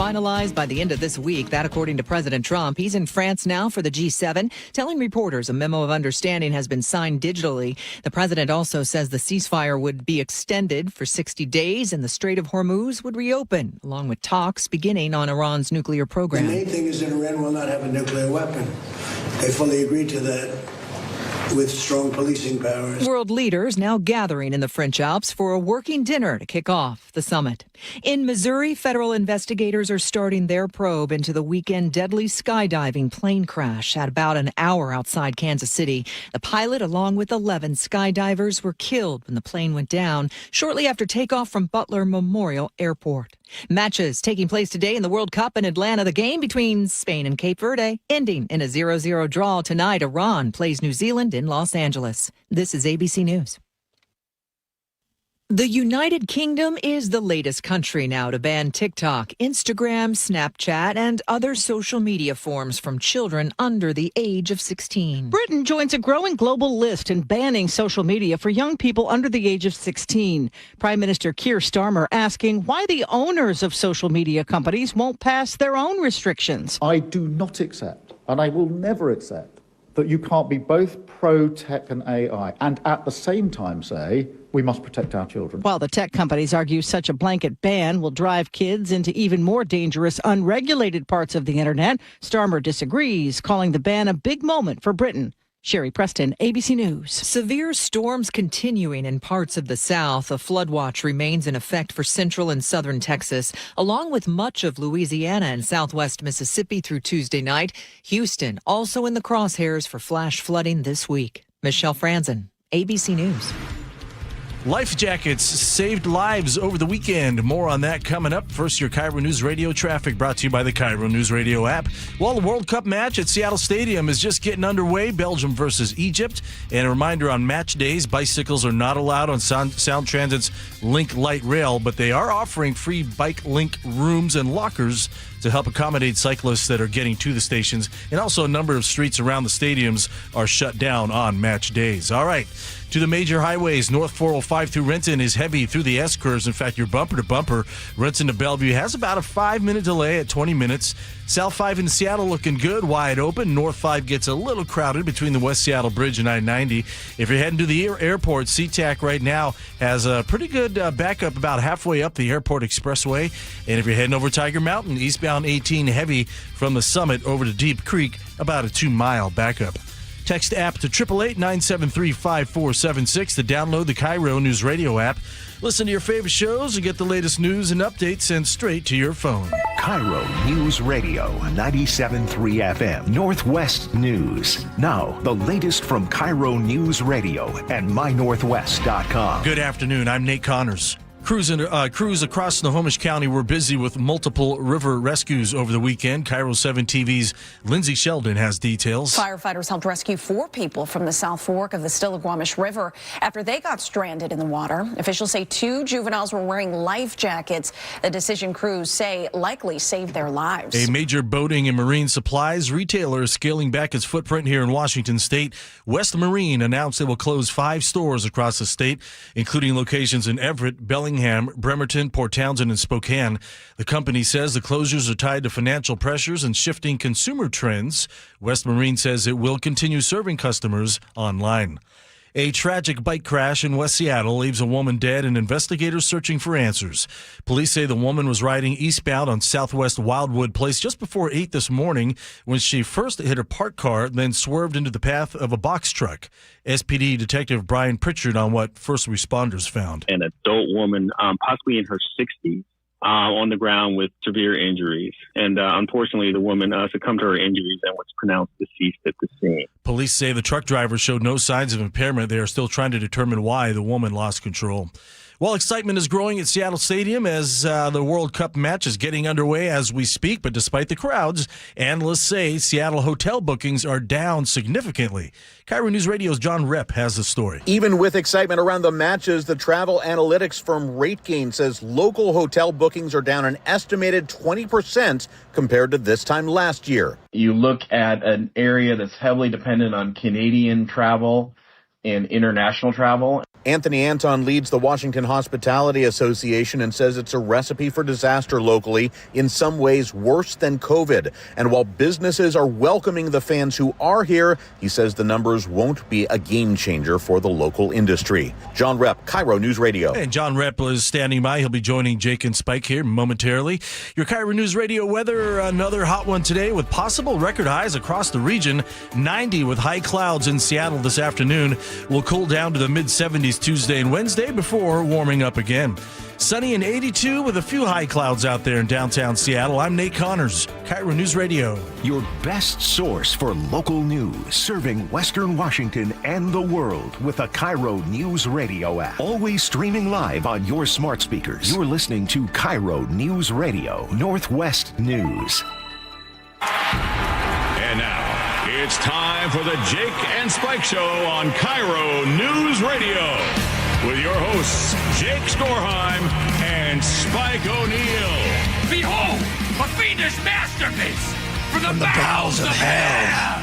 finalized by the end of this week. That according to President Trump. He's in France now for the G7, telling reporters a memo of understanding has been signed digitally. The president also says the ceasefire would be extended for 60 days and the Strait of Hormuz would reopen, along with talks beginning on Iran's nuclear program. The main thing is that Iran will not have a nuclear weapon. They fully agreed to that, with strong policing powers. World leaders now gathering in the French Alps for a working dinner to kick off the summit. In Missouri, federal investigators are starting their probe into the weekend deadly skydiving plane crash at about an hour outside Kansas City. The pilot, along with 11 skydivers, were killed when the plane went down shortly after takeoff from Butler Memorial Airport. Matches taking place today in the World Cup in Atlanta. The game between Spain and Cape Verde ending in a 0-0 draw tonight. Iran plays New Zealand in Los Angeles. This is ABC News. The United Kingdom is the latest country now to ban TikTok, Instagram, Snapchat, and other social media forms from children under the age of 16. Britain joins a growing global list in banning social media for young people under the age of 16. Prime Minister Keir Starmer asking why the owners of social media companies won't pass their own restrictions. I do not accept, and I will never accept, that you can't be both pro-tech and AI and at the same time say we must protect our children. While the tech companies argue such a blanket ban will drive kids into even more dangerous, unregulated parts of the internet, Starmer disagrees, calling the ban a big moment for Britain. Sherry Preston, ABC News. Severe storms continuing in parts of the South. A flood watch remains in effect for central and southern Texas, along with much of Louisiana and southwest Mississippi through Tuesday night. Houston also in the crosshairs for flash flooding this week. Michelle Franzen, ABC News. Life jackets saved lives over the weekend. More on that coming up. First, your KIRO News Radio traffic brought to you by the KIRO Newsradio app. Well, the World Cup match at Seattle Stadium is just getting underway. Belgium versus Egypt. And a reminder on match days, bicycles are not allowed on Sound Transit's Link Light Rail, but they are offering free bike link rooms and lockers to help accommodate cyclists that are getting to the stations. And also a number of streets around the stadiums are shut down on match days. All right. To the major highways, North 405 through Renton is heavy through the S-curves. In fact, your bumper-to-bumper, Renton to Bellevue, has about a 5-minute delay at 20 minutes. South 5 in Seattle looking good, wide open. North 5 gets a little crowded between the West Seattle Bridge and I-90. If you're heading to the airport, SeaTac right now has a pretty good backup about halfway up the Airport Expressway. And if you're heading over Tiger Mountain, eastbound 18 heavy from the Summit over to Deep Creek, about a 2-mile backup. Text app to 888-973-5476 to download the KIRO News Radio app. Listen to your favorite shows and get the latest news and updates sent straight to your phone. KIRO News Radio, 97.3 FM, Northwest News. Now, the latest from KIRO News Radio and mynorthwest.com. Good afternoon. I'm Nate Connors. Crews across Snohomish County were busy with multiple river rescues over the weekend. KIRO 7 TV's Lindsay Sheldon has details. Firefighters helped rescue 4 people from the South Fork of the Stillaguamish River after they got stranded in the water. Officials say 2 juveniles were wearing life jackets. The decision crews say likely saved their lives. A major boating and marine supplies retailer is scaling back its footprint here in Washington State. West Marine announced it will close 5 stores across the state, including locations in Everett, Bellingham, Bremerton, Port Townsend, and Spokane. The company says the closures are tied to financial pressures and shifting consumer trends. West Marine says it will continue serving customers online. A tragic bike crash in West Seattle leaves a woman dead and investigators searching for answers. Police say the woman was riding eastbound on Southwest Wildwood Place just before 8 this morning when she first hit a parked car, then swerved into the path of a box truck. SPD Detective Brian Pritchard on what first responders found. An adult woman, possibly in her 60s. On the ground with severe injuries. And unfortunately, the woman succumbed to her injuries and was pronounced deceased at the scene. Police say the truck driver showed no signs of impairment. They are still trying to determine why the woman lost control. Well, excitement is growing at Seattle Stadium as the World Cup match is getting underway as we speak. But despite the crowds, analysts say Seattle hotel bookings are down significantly. KIRO News Radio's John Repp has the story. Even with excitement around the matches, the travel analytics firm RateGain says local hotel bookings are down an estimated 20% compared to this time last year. You look at an area that's heavily dependent on Canadian travel and international travel. Anthony Anton leads the Washington Hospitality Association and says it's a recipe for disaster locally, in some ways worse than COVID. And while businesses are welcoming the fans who are here, he says the numbers won't be a game changer for the local industry. John Repp, KIRO News Radio. And John Repp is standing by. He'll be joining Jake and Spike here momentarily. Your KIRO News Radio weather, another hot one today with possible record highs across the region. 90 with high clouds in Seattle this afternoon. Will cool down to the mid-70s Tuesday and Wednesday before warming up again. Sunny and 82 with a few high clouds out there in downtown Seattle. I'm Nate Connors, KIRO News Radio. Your best source for local news, serving Western Washington and the world with the KIRO News Radio app. Always streaming live on your smart speakers. You're listening to KIRO News Radio, Northwest News. And now, it's time for the Jake and Spike Show on KIRO News Radio. With your hosts, Jake Skorheim and Spike O'Neill. Behold, a fiendish masterpiece from the bowels of hell.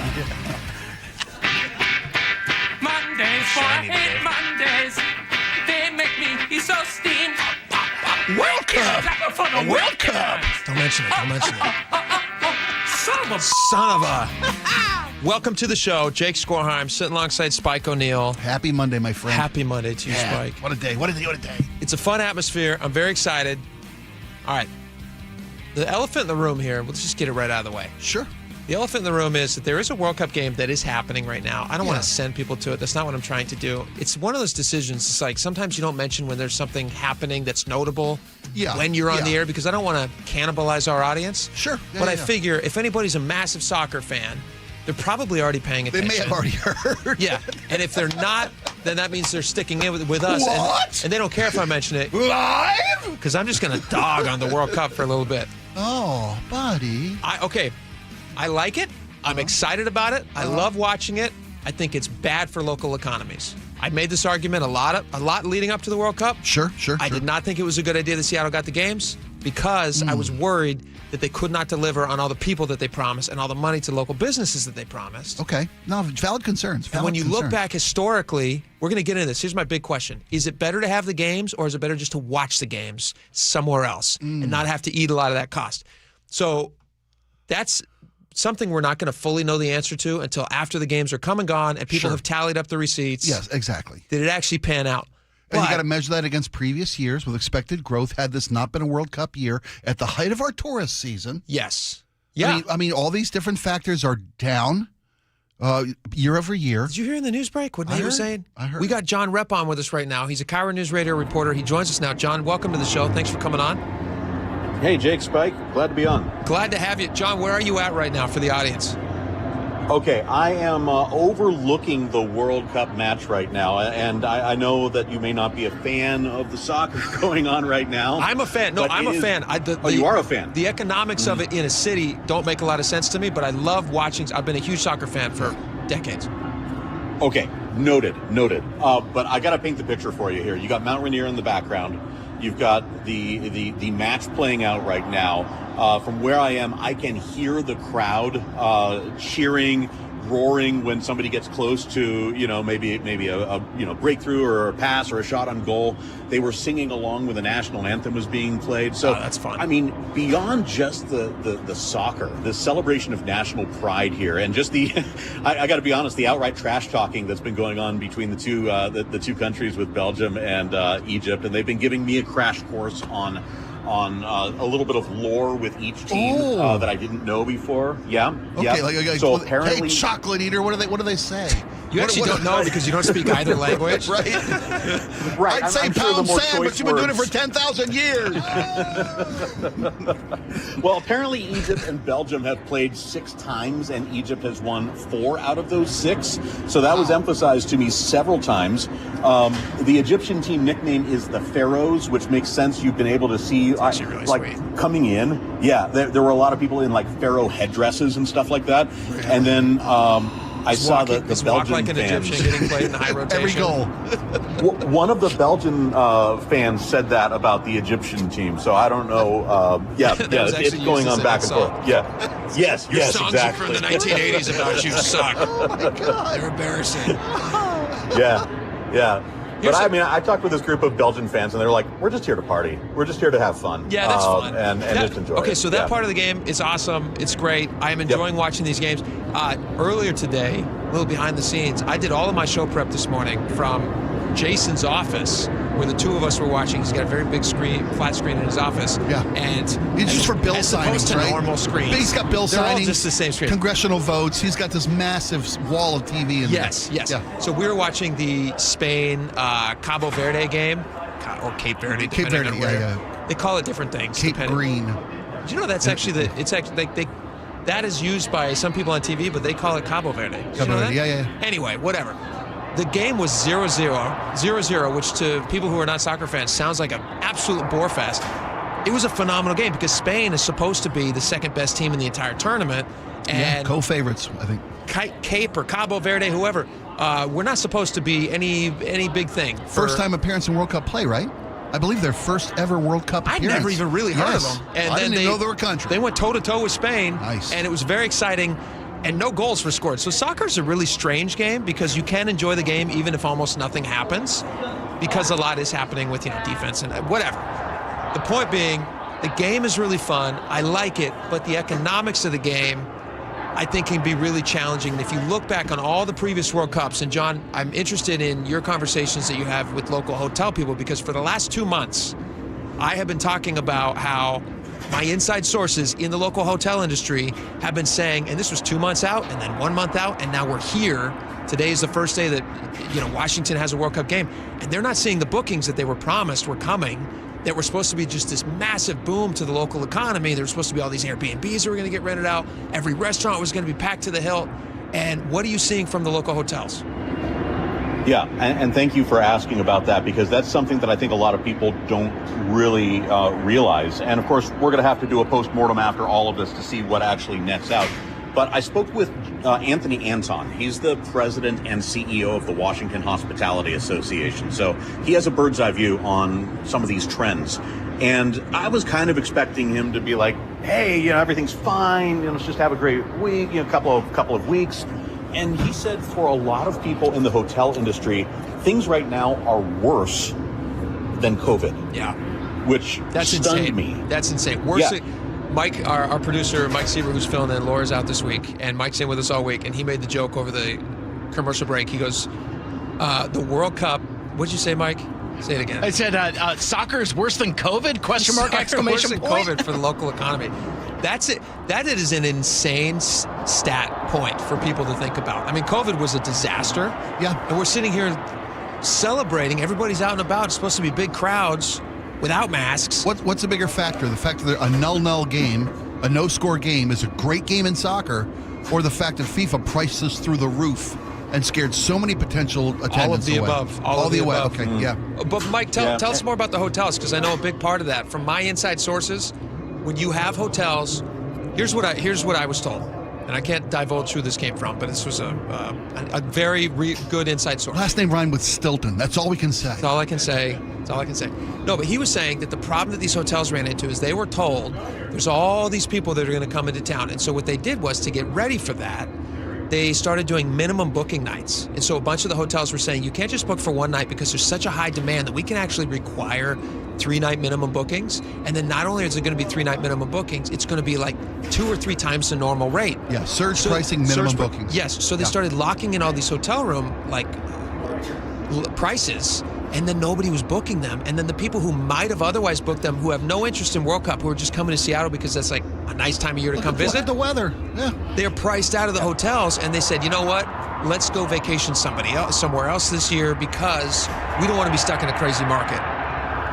Mondays, for I hate Mondays. They make me so steamed. World Cup! For the World Cup! Don't mention it. Don't mention it. Son of a... Welcome to the show. Jake Skorheim sitting alongside Spike O'Neill. Happy Monday, my friend. Happy Monday to you, Spike. What a day. What a day. What a day. It's a fun atmosphere. I'm very excited. All right. The elephant in the room here, let's just get it right out of the way. Sure. The elephant in the room is that there is a World Cup game that is happening right now. I don't want to send people to it. That's not what I'm trying to do. It's one of those decisions. It's like sometimes you don't mention when there's something happening that's notable when you're on the air, because I don't want to cannibalize our audience. Sure. But I figure if anybody's a massive soccer fan, they're probably already paying attention. They may have already heard. Yeah. And if they're not, then that means they're sticking in with us. What? And they don't care if I mention it. Live? Because I'm just going to dog on the World Cup for a little bit. Oh, buddy. I like it. I'm excited about it. I love watching it. I think it's bad for local economies. I made this argument a lot leading up to the World Cup. Sure. I did not think it was a good idea that Seattle got the games because I was worried that they could not deliver on all the people that they promised and all the money to local businesses that they promised. Okay. No, valid concerns. And when you look back historically, we're going to get into this. Here's my big question. Is it better to have the games, or is it better just to watch the games somewhere else and not have to eat a lot of that cost? So that's something we're not going to fully know the answer to until after the games are come and gone and people have tallied up the receipts. Yes, exactly. Did it actually pan out? And you got to measure that against previous years with expected growth. Had this not been a World Cup year at the height of our tourist season. Yes. Yeah. I mean, all these different factors are down year over year. Did you hear in the news break what Nate was saying? I heard. We got John Repp on with us right now. He's a KIRO News Radio reporter. He joins us now. John, welcome to the show. Thanks for coming on. Hey, Jake, Spike. Glad to be on. Glad to have you. John, where are you at right now for the audience? Okay, I am overlooking the World Cup match right now, and I know that you may not be a fan of the soccer going on right now. I'm a fan. No, I'm a fan. You are a fan. The economics of it in a city don't make a lot of sense to me, but I love watching. I've been a huge soccer fan for decades. Okay, noted. But I got to paint the picture for you here. You got Mount Rainier in the background. You've got the match playing out right now. From where I am, I can hear the crowd cheering, roaring when somebody gets close to, maybe a breakthrough or a pass or a shot on goal. They were singing along when the national anthem was being played. So that's fun. I mean, beyond just the soccer, the celebration of national pride here, and just I got to be honest, the outright trash talking that's been going on between the two countries with Belgium and Egypt, and they've been giving me a crash course on a little bit of lore with each team that I didn't know before. Yeah. Okay. Like, so apparently, hey, chocolate eater. What do they say? You actually don't know because you don't speak either language, right? I'd say pound sand, but you've been doing it for 10,000 years. Well, apparently Egypt and Belgium have played 6 times, and Egypt has won 4 out of those 6. So that was emphasized to me several times. The Egyptian team nickname is the Pharaohs, which makes sense. You've been able to see really sweet. Coming in. Yeah, there were a lot of people in like pharaoh headdresses and stuff like that. And then I saw the Belgian like an fans. Egyptian getting played in high rotation. Every goal. One of the Belgian fans said that about the Egyptian team, so I don't know. It's going on back and forth. Yeah. Yes, songs exactly. From the 1980s about you suck. Oh my God. They're embarrassing. Yeah. But I talked with this group of Belgian fans, and they're like, "We're just here to party. We're just here to have fun." Yeah, that's fun. And just enjoy it. Okay, so that part of the game is awesome. It's great. I am enjoying watching these games. Earlier today, a little behind the scenes, I did all of my show prep this morning from Jason's office, where the two of us were watching. He's got a very big screen, flat screen in his office. Yeah. And it's just for bill as opposed signings, to right? normal screens. But he's got bill They're signings. all just the same screen. Congressional votes. He's got this massive wall of TV in Yes. there. So we were watching the Spain Cabo Verde game, or Cape Verde. Cape depending Verde, on where. yeah. They call it different things. Cape Green. Did you know that's actually that is used by some people on TV, but they call it Cabo Verde. Did you know that? Yeah. Anyway, whatever. The game was 0-0, which to people who are not soccer fans sounds like an absolute bore fest. It was a phenomenal game because Spain is supposed to be the second best team in the entire tournament. And co-favorites, I think. Cape or Cabo Verde, whoever, we're not supposed to be any big thing. First time appearance in World Cup play, right? I believe their first ever World Cup appearance. I never even really heard of them. And I then didn't even know they were a country. They went toe-to-toe with Spain. Nice. And it was very exciting. And no goals were scored. So soccer is a really strange game because you can enjoy the game even if almost nothing happens, because a lot is happening with defense and whatever. The point being, the game is really fun. I like it, but the economics of the game, I think, can be really challenging. And if you look back on all the previous World Cups, and John, I'm interested in your conversations that you have with local hotel people, because for the last 2 months, I have been talking about how my inside sources in the local hotel industry have been saying, and this was 2 months out and then 1 month out, and now we're here. Today is the first day that Washington has a World Cup game, and they're not seeing the bookings that they were promised were coming, that were supposed to be just this massive boom to the local economy. There were supposed to be all these Airbnbs that were going to get rented out. Every restaurant was going to be packed to the hilt. And what are you seeing from the local hotels? Yeah, and thank you for asking about that, because that's something that I think a lot of people don't really realize. And of course, we're going to have to do a postmortem after all of this to see what actually nets out. But I spoke with Anthony Anton. He's the president and CEO of the Washington Hospitality Association. So he has a bird's eye view on some of these trends. And I was kind of expecting him to be like, hey, everything's fine. Let's just have a great week, couple of weeks. And he said for a lot of people in the hotel industry, things right now are worse than COVID. Yeah. Which stunned me. That's insane. Worse. Yeah. Mike, our producer, Mike Sieber, who's filling in, Laura's out this week, and Mike's in with us all week, and he made the joke over the commercial break. He goes, the World Cup, what'd you say, Mike? Say it again. I said, soccer is worse than COVID? Question mark, exclamation point. Worse than COVID for the local economy. That's it. That is an insane stat point for people to think about. I mean, COVID was a disaster. Yeah. And we're sitting here celebrating. Everybody's out and about. It's supposed to be big crowds without masks. What's a bigger factor? The fact that a 0-0 game, a no-score game, is a great game in soccer, or the fact that FIFA priced this through the roof and scared so many potential attendants away? All of the above. All of the above. Okay, yeah. But Mike, tell us more about the hotels, because I know a big part of that. From my inside sources, when you have hotels, here's what I was told. And I can't divulge who this came from, but this was a very good inside source. Last name rhymed with Stilton. That's all we can say. That's all I can say. No, but he was saying that the problem that these hotels ran into is they were told there's all these people that are going to come into town. And so what they did was, to get ready for that, they started doing minimum booking nights. And so a bunch of the hotels were saying, you can't just book for one night because there's such a high demand that we can actually require 3-night minimum bookings. And then not only is it going to be 3-night minimum bookings, it's going to be like 2 or 3 times the normal rate. Yeah, surge pricing, minimum bookings. Yes, so they started locking in all these hotel room prices, and then nobody was booking them. And then the people who might have otherwise booked them, who have no interest in World Cup, who are just coming to Seattle because that's like a nice time of year to come visit. Look at the weather. Yeah. They're priced out of the hotels, and they said, you know what? Let's go vacation somewhere else this year, because we don't want to be stuck in a crazy market.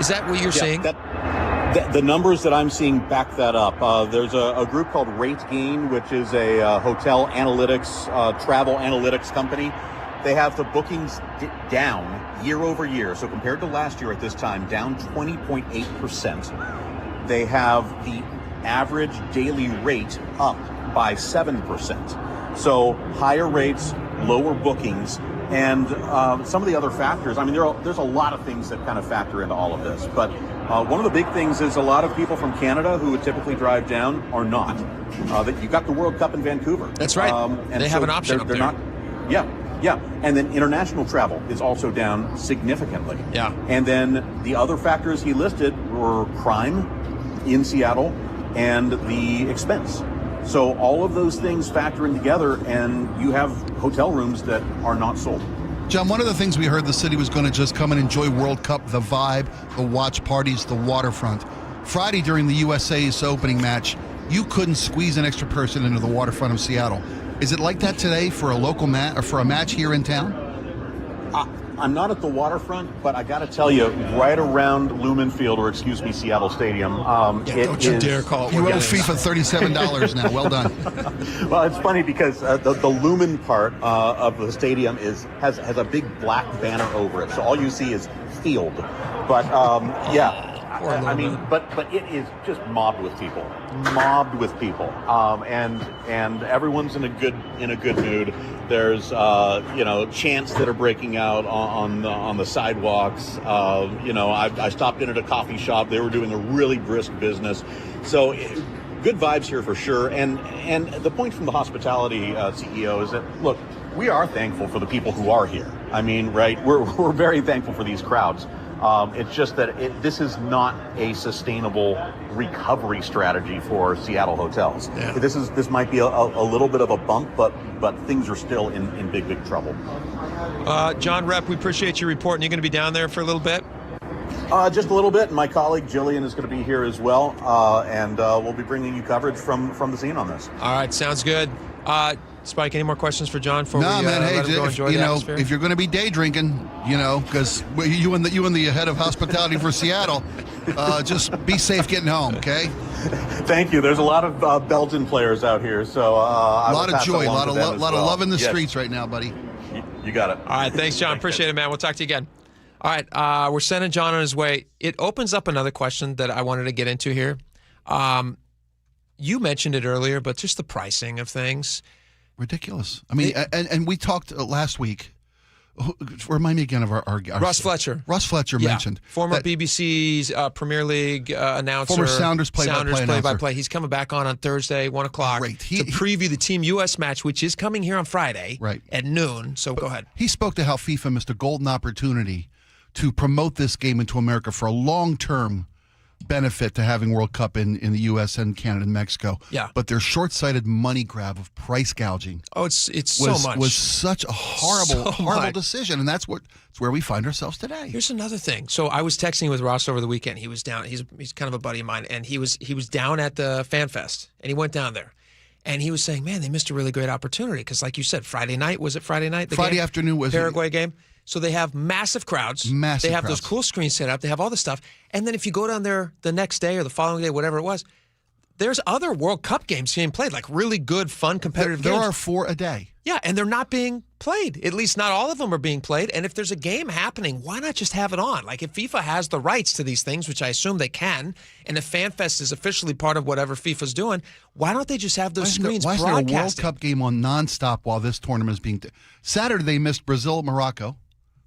Is that what you're seeing? The numbers that I'm seeing back that up. There's a group called RateGain, which is a hotel analytics, travel analytics company. They have the bookings down year over year. So compared to last year at this time, down 20.8%. They have the average daily rate up by 7%. So higher rates, lower bookings, and some of the other factors. I mean, there's a lot of things that kind of factor into all of this. But one of the big things is a lot of people from Canada who would typically drive down are not. That you got the World Cup in Vancouver. That's right. And they have an option up there. Not, yeah. Yeah, and then international travel is also down significantly. Yeah. And then the other factors he listed were crime in Seattle and the expense. So all of those things factor in together, and you have hotel rooms that are not sold. John, one of the things we heard the city was going to just come and enjoy World Cup, the vibe, the watch parties, the waterfront. Friday during the USA's opening match, you couldn't squeeze an extra person into the waterfront of Seattle. Is it like that today for a local match or for a match here in town? I'm not at the waterfront, but I got to tell you, right around Lumen Field, or excuse me, Seattle Stadium. Don't you dare call it. You owe FIFA $37 now. Well done. Well, it's funny because the Lumen part of the stadium has a big black banner over it, so all you see is field. But yeah. I mean, but it is just mobbed with people, and everyone's in a good mood. There's chants that are breaking out on the sidewalks. I stopped in at a coffee shop. They were doing a really brisk business, so good vibes here for sure. And the point from the hospitality CEO is that, look, we are thankful for the people who are here. I mean, right? We're very thankful for these crowds. It's just that this is not a sustainable recovery strategy for Seattle hotels. Yeah. This might be a little bit of a bump, but things are still in big trouble. John Rep, we appreciate your report. And you're going to be down there for a little bit? Just a little bit. And my colleague Jillian is going to be here as well, and we'll be bringing you coverage from the scene on this. All right, sounds good. Spike, any more questions for John before No, we man. Hey, let him go enjoy the atmosphere? if you're going to be day drinking, because you and the head of hospitality for Seattle, just be safe getting home. Okay. Thank you. There's a lot of Belgian players out here, so a lot of joy, a lot of love in the streets right now, buddy. You got it. All right, thanks, John. Appreciate it, man. We'll talk to you again. All right, we're sending John on his way. It opens up another question that I wanted to get into here. You mentioned it earlier, but just the pricing of things. Ridiculous. I mean, and we talked last week. Remind me again of our Russ Fletcher. Russ Fletcher mentioned. Former BBC's Premier League announcer. Former Sounders play-by-play. He's coming back on Thursday, 1 o'clock, to preview the Team U.S. match, which is coming here on Friday at noon. So go ahead. He spoke to how FIFA missed a golden opportunity to promote this game into America for a long-term benefit to having World Cup in the U.S. and Canada and Mexico. Yeah. But their short-sighted money grab of price gouging. Oh, it's so much. Was such a horrible decision, and it's where we find ourselves today. Here's another thing. So I was texting with Ross over the weekend. He was down. He's kind of a buddy of mine, and he was down at the Fan Fest, and he went down there. And he was saying, man, they missed a really great opportunity because, like you said, Friday night, was it Friday night? Friday afternoon was Paraguay game. So they have massive crowds. They have those cool screens set up. They have all this stuff. And then if you go down there the next day or the following day, whatever it was, there's other World Cup games being played, like really good, fun, competitive games. There are 4 a day. Yeah, and they're not being played. At least not all of them are being played. And if there's a game happening, why not just have it on? Like if FIFA has the rights to these things, which I assume they can, and if FanFest is officially part of whatever FIFA's doing, why don't they just have those screens broadcasting? Why is there a World Cup game on nonstop while this tournament is being... Saturday, they missed Brazil-Morocco.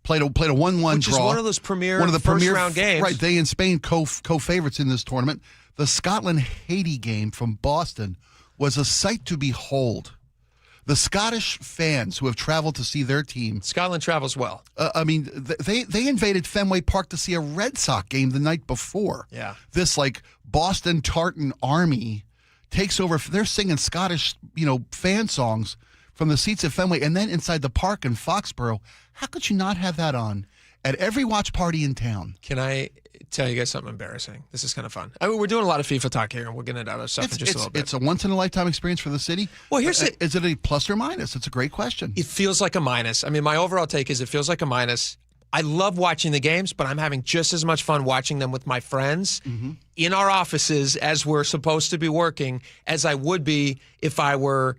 Played a 1-1 draw. Which is one of those premier first-round games. Right, they and Spain co-favorites in this tournament. The Scotland-Haiti game from Boston was a sight to behold. The Scottish fans who have traveled to see their team... Scotland travels well. They invaded Fenway Park to see a Red Sox game the night before. Yeah. This, Boston Tartan army takes over. They're singing Scottish, fan songs from the seats at Fenway, and then inside the park in Foxborough. How could you not have that on at every watch party in town? Can I tell you guys something embarrassing? This is kind of fun. I mean, we're doing a lot of FIFA talk here, and we'll get into other stuff in just a little bit. It's a once-in-a-lifetime experience for the city. Well, here's it. Is it a plus or minus? It's a great question. It feels like a minus. I mean, my overall take is it feels like a minus. I love watching the games, but I'm having just as much fun watching them with my friends in our offices as we're supposed to be working as I would be if I were...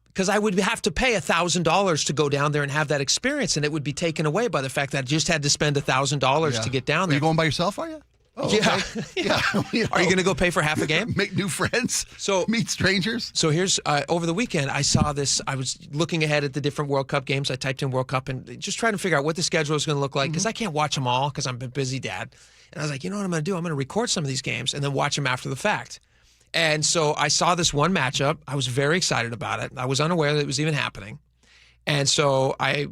Because I would have to pay $1,000 to go down there and have that experience, and it would be taken away by the fact that I just had to spend $1,000 to get down there. Are you going by yourself, are you? Oh, yeah. Okay. Are you going to go pay for half a game? Make new friends? Meet strangers? So here's, over the weekend, I saw this. I was looking ahead at the different World Cup games. I typed in World Cup and just trying to figure out what the schedule is going to look like because I can't watch them all because I'm a busy dad. And I was like, you know what I'm going to do? I'm going to record some of these games and then watch them after the fact. And so I saw this one matchup. I was very excited about it. I was unaware that it was even happening. And so I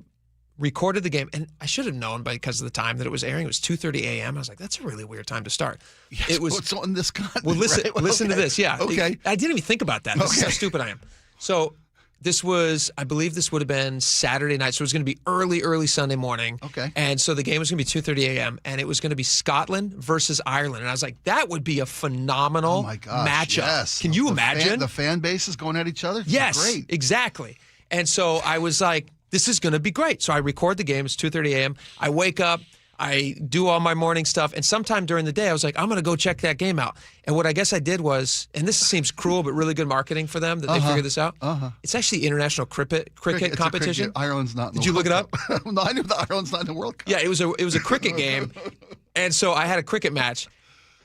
recorded the game, and I should have known because of the time that it was airing. It was 2:30 a.m. I was like, that's a really weird time to start. Yes, it was it's on this continent. Well, listen, right? listen to this. Yeah. Okay. I didn't even think about that. This is how stupid I am. So this was, I believe this would have been Saturday night. So it was going to be early Sunday morning. Okay. And so the game was going to be 2:30 a.m. and it was going to be Scotland versus Ireland. And I was like, that would be a phenomenal matchup. Yes. Can you imagine? The fan bases going at each other? Yes. Great. Exactly. And so I was like, this is going to be great. So I record the game. It's 2:30 a.m. I wake up. I do all my morning stuff. And sometime during the day, I was like, I'm going to go check that game out. And what I guess I did was, and this seems cruel, but really good marketing for them that they figured this out. It's actually the international cricket It's competition. Ireland's not in the Did you look it up? No, I knew that Ireland's not in the World Cup. Yeah, it was a cricket game. And so I had a cricket match.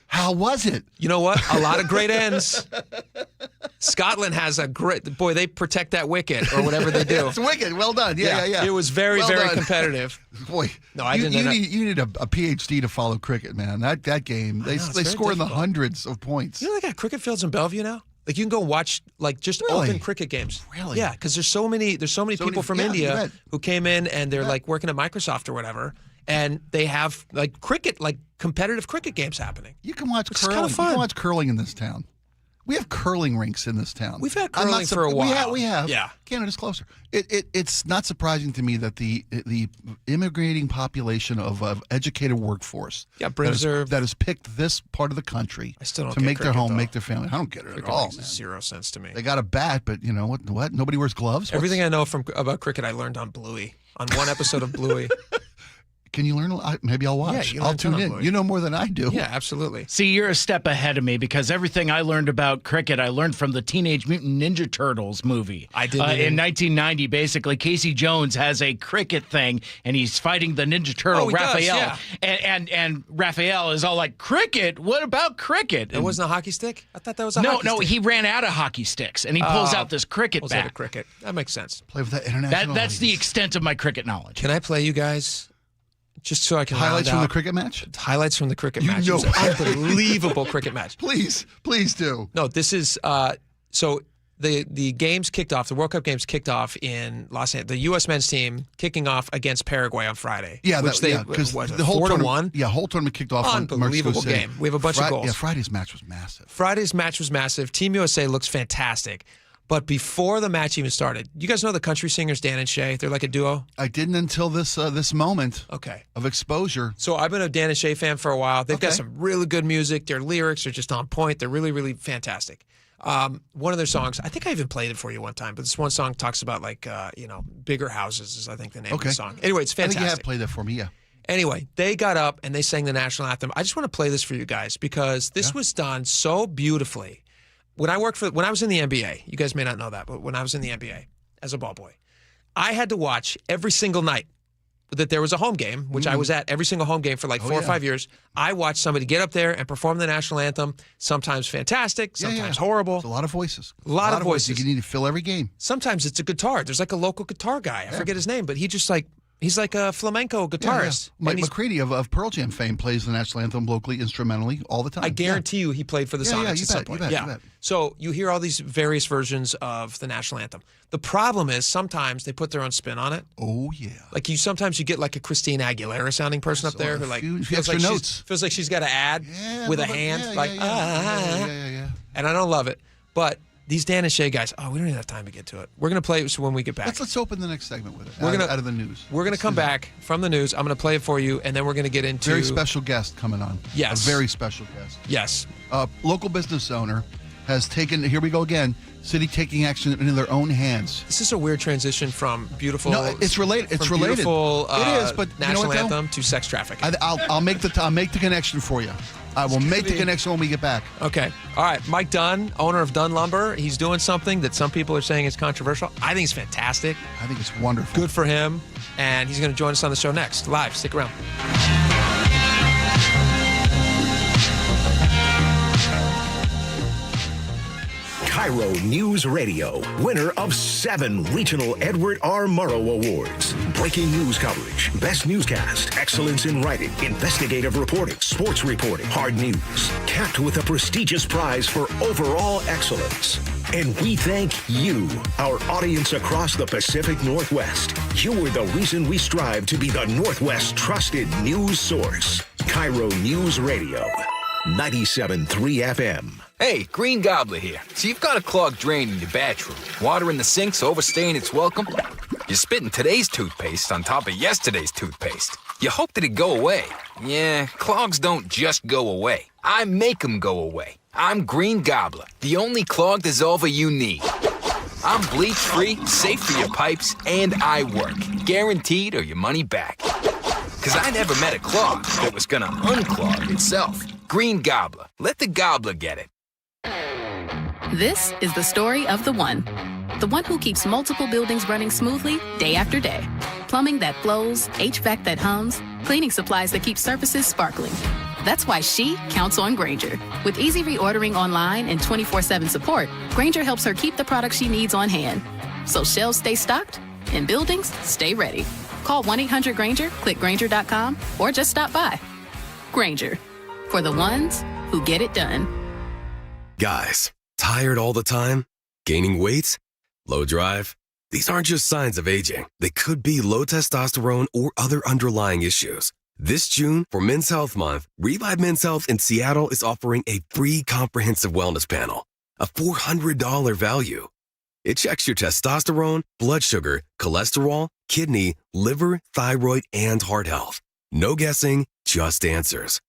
How was it? You know what? A lot of great ends. Scotland has a great, boy, they protect that wicket or whatever they do. It's wicked. Well done. Yeah. It was very, Well very done. competitive. Boy, No, I didn't know that. You need a PhD to follow cricket, man. That game, they it's very score in the difficult. hundreds of points. You know they got cricket fields in Bellevue now? Like you can go watch like just Really? open cricket games. Really? Yeah, because there's so many people from you India bet. who came in and they're like working at Microsoft or whatever, and they have like cricket, like competitive cricket games happening. You can watch Which is curling. kinda You fun. can watch curling in this town. We have curling rinks in this town. We've had I'm not curling for a while. We have. Yeah. Canada's closer. It's not surprising to me that the immigrating population of educated workforce brings that has picked this part of the country I still don't to get make their cricket, home, though. make their family. I don't get it Cricket at all, makes man. zero sense to me. They got a bat, but you know what? Nobody wears gloves. Everything I know about cricket, I learned on Bluey, on one episode of Bluey. Can you learn? Maybe I'll watch. you I'll learn a ton tune on in. Bluey. You know more than I do. Yeah, absolutely. See, you're a step ahead of me because everything I learned about cricket, I learned from the Teenage Mutant Ninja Turtles movie. I did. In 1990, basically, Casey Jones has a cricket thing, and he's fighting the Ninja Turtle, he Raphael. does, yeah. And Raphael is all like, cricket? What about cricket? It wasn't a hockey stick? I thought that was a No, hockey stick. he ran out of hockey sticks, and he pulls out this cricket Pulls out a bat. cricket. That makes sense. Play with that international. That's the audience. extent of my cricket knowledge. Can I play you guys just so I can Highlights round from the out- cricket match. Highlights from the cricket You match. know- It was an unbelievable cricket match. Please do. No, this is so the games kicked off. The World Cup games kicked off in Los Angeles. The U.S. men's team kicking off against Paraguay on Friday. Yeah, which because was the whole 4-1. Yeah, whole tournament kicked off on Mexico Unbelievable City. game. We have a bunch of goals. Yeah, Friday's match was massive. Friday's match was massive. Team USA looks fantastic. But before the match even started, you guys know the country singers Dan and Shay? They're like a duo. I didn't until this moment Okay. of exposure. So I've been a Dan and Shay fan for a while. They've got Okay. some really good music. Their lyrics are just on point. They're really, really fantastic. One of their songs, I think I even played it for you one time, but this one song talks about like, bigger houses is I think the name of the song. Anyway, it's I fantastic. think you have played that for me, yeah. Anyway, they got up and they sang the national anthem. I just want to play this for you guys because this was done so beautifully. When I was in the NBA, you guys may not know that, but when I was in the NBA as a ball boy, I had to watch every single night that there was a home game, which I was at every single home game for like 4 or 5 years. I watched somebody get up there and perform the national anthem, sometimes fantastic, sometimes horrible. It's a lot of voices. A lot of voices. You need to fill every game. Sometimes it's a guitar. There's like a local guitar guy. I forget his name, but he's like a flamenco guitarist. Mike And he's- McCready of Pearl Jam fame plays the national anthem locally, instrumentally, all the time. I guarantee you he played for the Yeah, Sonics yeah, at you some bet, point. you bet, yeah. you bet. So you hear all these various versions of the national anthem. The problem is sometimes they put their own spin on it. Oh yeah. Like sometimes you get like a Christina Aguilera sounding person up there who like feels like she's got to add with a hand, and I don't love it. But these Dan and Shay guys, we don't even have time to get to it. We're gonna play it when we get back. Let's open the next segment with it. We're gonna out of the news. We're gonna come back from the news. I'm gonna play it for you, and then we're gonna get into Very special guest coming on. Yes. A very special guest. Yes. Local business owner has taken, here we go again, city taking action in their own hands. This is a weird transition from beautiful. No, it's related. It's from related. Beautiful, it is, but national you know what, anthem to sex trafficking. I'll make the connection for you. I will make the connection when we get back. Okay. All right. Mike Dunn, owner of Dunn Lumber, he's doing something that some people are saying is controversial. I think it's fantastic. I think it's wonderful. Good for him. And he's going to join us on the show next. Live. Stick around. KIRO News Radio, winner of 7 regional Edward R. Murrow Awards. Breaking news coverage, best newscast, excellence in writing, investigative reporting, sports reporting, hard news. Capped with a prestigious prize for overall excellence. And we thank you, our audience across the Pacific Northwest. You're the reason we strive to be the Northwest's trusted news source. KIRO News Radio, 97.3 FM. Hey, Green Gobbler here. So you've got a clogged drain in your bathroom. Water in the sink's overstaying its welcome. You're spitting today's toothpaste on top of yesterday's toothpaste. You hope that it go away. Yeah, clogs don't just go away. I make them go away. I'm Green Gobbler, the only clog dissolver you need. I'm bleach-free, safe for your pipes, and I work. Guaranteed or your money back. Because I never met a clog that was gonna unclog itself. Green Gobbler. Let the gobbler get it. This is the story of the one who keeps multiple buildings running smoothly day after day. Plumbing that flows, HVAC that hums, cleaning supplies that keep surfaces sparkling. That's why she counts on Grainger. With easy reordering online and 24/7 support, Grainger helps her keep the products she needs on hand. So shelves stay stocked and buildings stay ready. Call 1-800-GRAINGER, click Grainger.com, or just stop by. Grainger, for the ones who get it done. Guys, tired all the time? Gaining weight? Low drive? These aren't just signs of aging. They could be low testosterone or other underlying issues. This June, for Men's Health Month, Revive Men's Health in Seattle is offering a free comprehensive wellness panel, a $400 value. It checks your testosterone, blood sugar, cholesterol, kidney, liver, thyroid, and heart health. No guessing, just answers.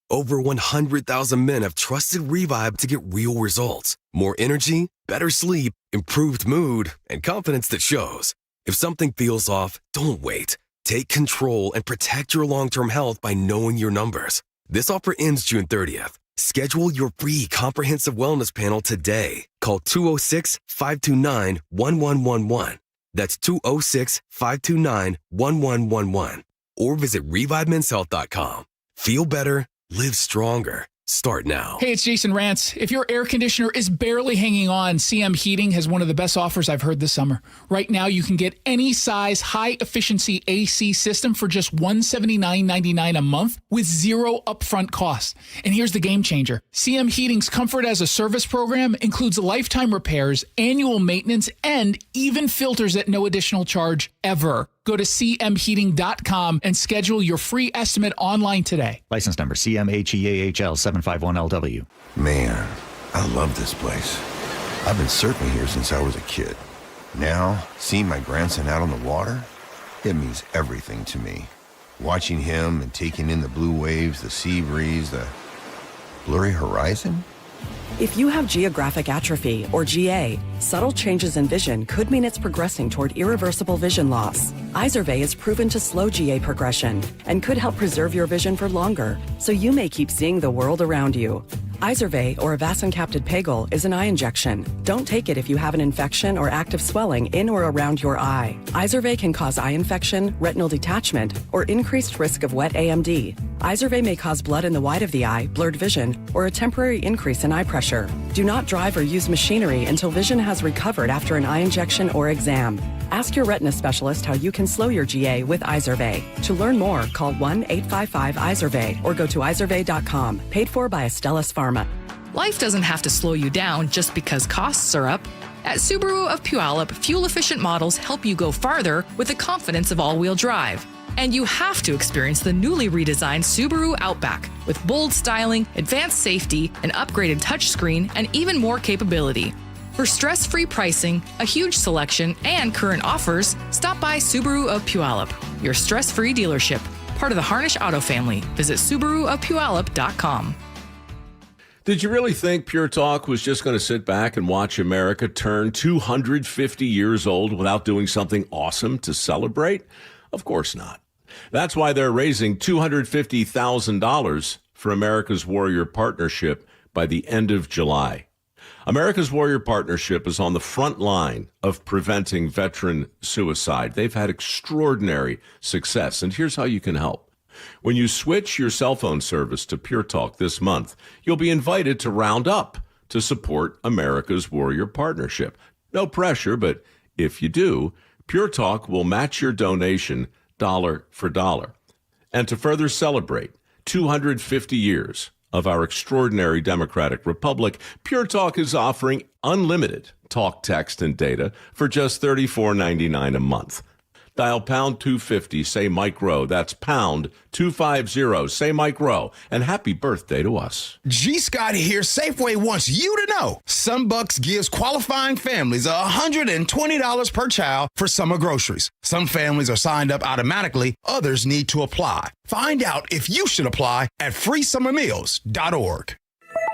Over 100,000 men have trusted Revive to get real results. More energy, better sleep, improved mood, and confidence that shows. If something feels off, don't wait. Take control and protect your long-term health by knowing your numbers. This offer ends June 30th. Schedule your free comprehensive wellness panel today. Call 206-529-1111. That's 206-529-1111. Or visit ReviveMen'sHealth.com. Feel better. Live stronger. Start now. Hey, it's Jason Rantz. If your air conditioner is barely hanging on, CM Heating has one of the best offers I've heard this summer. Right now, you can get any size high-efficiency AC system for just $179.99 a month with zero upfront cost. And here's the game changer. CM Heating's Comfort as a Service program includes lifetime repairs, annual maintenance, and even filters at no additional charge ever. Go to cmheating.com and schedule your free estimate online today. License number CMHEAHL 751LW. Man, I love this place. I've been surfing here since I was a kid. Now, seeing my grandson out on the water, it means everything to me. Watching him and taking in the blue waves, the sea breeze, the blurry horizon. If you have geographic atrophy, or GA, subtle changes in vision could mean it's progressing toward irreversible vision loss. Izervay is proven to slow GA progression and could help preserve your vision for longer, so you may keep seeing the world around you. Izervay, or avacincaptad pegol, is an eye injection. Don't take it if you have an infection or active swelling in or around your eye. Izervay can cause eye infection, retinal detachment, or increased risk of wet AMD. Izervay may cause blood in the white of the eye, blurred vision, or a temporary increase in eye pressure. Do not drive or use machinery until vision has recovered after an eye injection or exam. Ask your retina specialist how you can slow your GA with Izervay. To learn more, call 1-855-IZERVAY or go to izervay.com. Paid for by Astellas Pharma. Life doesn't have to slow you down just because costs are up. At Subaru of Puyallup, fuel-efficient models help you go farther with the confidence of all-wheel drive. And you have to experience the newly redesigned Subaru Outback with bold styling, advanced safety, an upgraded touchscreen, and even more capability. For stress-free pricing, a huge selection, and current offers, stop by Subaru of Puyallup, your stress-free dealership, part of the Harnish Auto family. Visit SubaruofPuyallup.com. Did you really think Pure Talk was just going to sit back and watch America turn 250 years old without doing something awesome to celebrate? Of course not. That's why they're raising $250,000 for America's Warrior Partnership by the end of July. America's Warrior Partnership is on the front line of preventing veteran suicide. They've had extraordinary success, and here's how you can help. When you switch your cell phone service to Pure Talk this month, you'll be invited to round up to support America's Warrior Partnership. No pressure, but if you do, Pure Talk will match your donation dollar for dollar. And to further celebrate 250 years of our extraordinary democratic republic, Pure Talk is offering unlimited talk, text, and data for just $34.99 a month. Dial pound 250, say Mike Rowe. That's pound 250, say Mike Rowe. And happy birthday to us. G. Scott here. Safeway wants you to know SunBucks gives qualifying families $120 per child for summer groceries. Some families are signed up automatically. Others need to apply. Find out if you should apply at freesummermeals.org.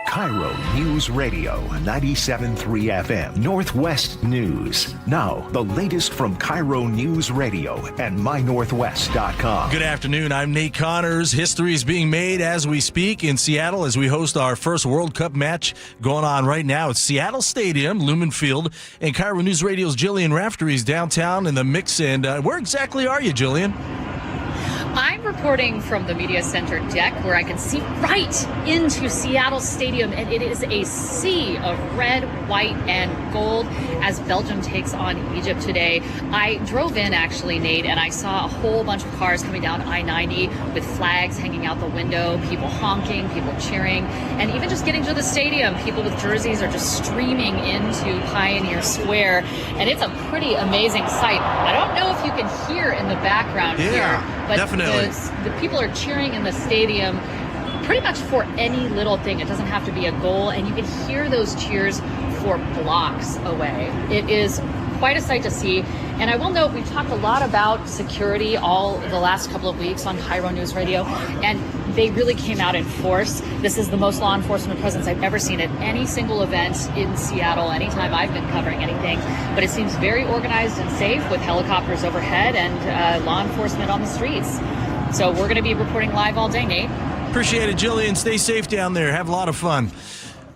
KIRO News Radio 97.3 FM Northwest News. Now, the latest from KIRO News Radio and mynorthwest.com. Good afternoon. I'm Nate Connors. History is being made as we speak in Seattle as we host our first World Cup match going on right now at Seattle Stadium, Lumen Field, and KIRO News Radio's Jillian Raftery is downtown in the mix. And where exactly are you, Jillian? I'm reporting from the media center deck where I can see right into Seattle Stadium, and it is a sea of red, white, and gold as Belgium takes on Egypt today. I drove in, actually, Nate, and I saw a whole bunch of cars coming down I-90 with flags hanging out the window, people honking, people cheering, and even just getting to the stadium, people with jerseys are just streaming into Pioneer Square, and it's a pretty amazing sight. I don't know if you can hear in the background here, but definitely. The people are cheering in the stadium pretty much for any little thing. It doesn't have to be a goal, and you can hear those cheers for blocks away. It is quite a sight to see. And I will note, we've talked a lot about security all the last couple of weeks on KIRO News Radio, and they really came out in force. This is the most law enforcement presence I've ever seen at any single event in Seattle, anytime I've been covering anything. But it seems very organized and safe with helicopters overhead and law enforcement on the streets. So we're going to be reporting live all day, Nate. Appreciate it, Jillian. Stay safe down there. Have a lot of fun.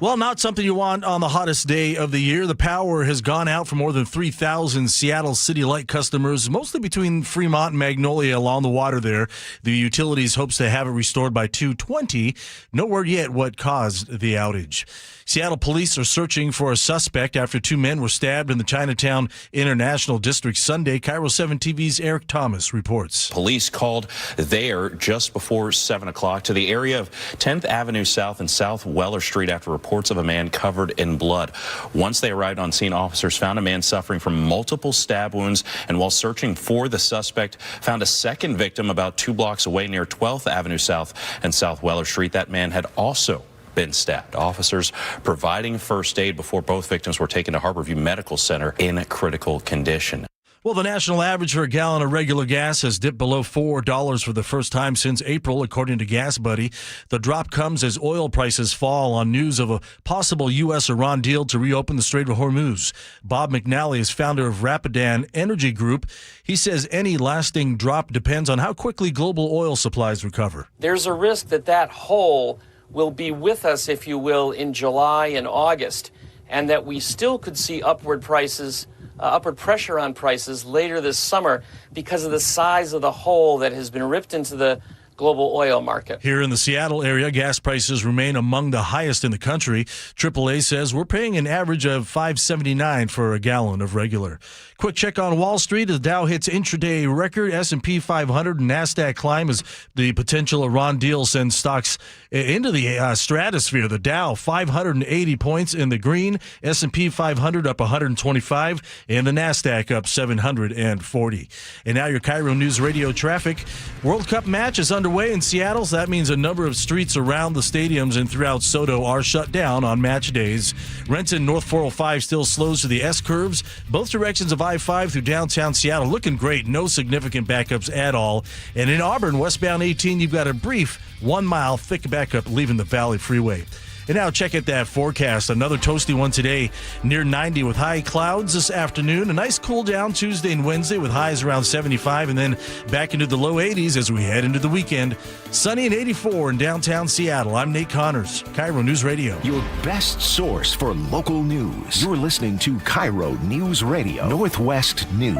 Well, not something you want on the hottest day of the year. The power has gone out for more than 3,000 Seattle City Light customers, mostly between Fremont and Magnolia along the water there. The utilities hopes to have it restored by 2:20. No word yet what caused the outage. Seattle police are searching for a suspect after two men were stabbed in the Chinatown International District Sunday. KIRO 7 TV's Eric Thomas reports. Police called there just before 7 o'clock to the area of 10th Avenue South and South Weller Street after reports of a man covered in blood. Once they arrived on scene, officers found a man suffering from multiple stab wounds, and while searching for the suspect, found a second victim about 2 blocks away near 12th Avenue South and South Weller Street. That man had also been stabbed. Officers providing first aid before both victims were taken to Harborview Medical Center in critical condition. Well, the national average for a gallon of regular gas has dipped below $4 for the first time since April, according to Gas Buddy. The drop comes as oil prices fall on news of a possible U.S.-Iran deal to reopen the Strait of Hormuz. Bob McNally is founder of Rapidan Energy Group. He says any lasting drop depends on how quickly global oil supplies recover. There's a risk that hole will be with us, if you will, in July and August, and that we still could see upward pressure on prices later this summer because of the size of the hole that has been ripped into the global oil market. Here in the Seattle area, gas prices remain among the highest in the country. AAA says we're paying an average of $5.79 for a gallon of regular. Quick check on Wall Street. The Dow hits intraday record. S&P 500 and NASDAQ climb as the potential Iran deal sends stocks into the stratosphere. The Dow 580 points in the green. S&P 500 up 125, and the NASDAQ up 740. And now your KIRO News Radio traffic. World Cup match is underway in Seattle, so that means a number of streets around the stadiums and throughout SoDo are shut down on match days. Renton North 405 still slows to the S-curves. Both directions of I-5 through downtown Seattle looking great. No significant backups at all. And in Auburn, westbound 18, you've got a brief 1 mile thick backup leaving the Valley Freeway. And now check out that forecast. Another toasty one today, near 90 with high clouds this afternoon. A nice cool down Tuesday and Wednesday with highs around 75, and then back into the low 80s as we head into the weekend. Sunny and 84 in downtown Seattle. I'm Nate Connors, KIRO News Radio. Your best source for local news. You're listening to KIRO News Radio, Northwest News.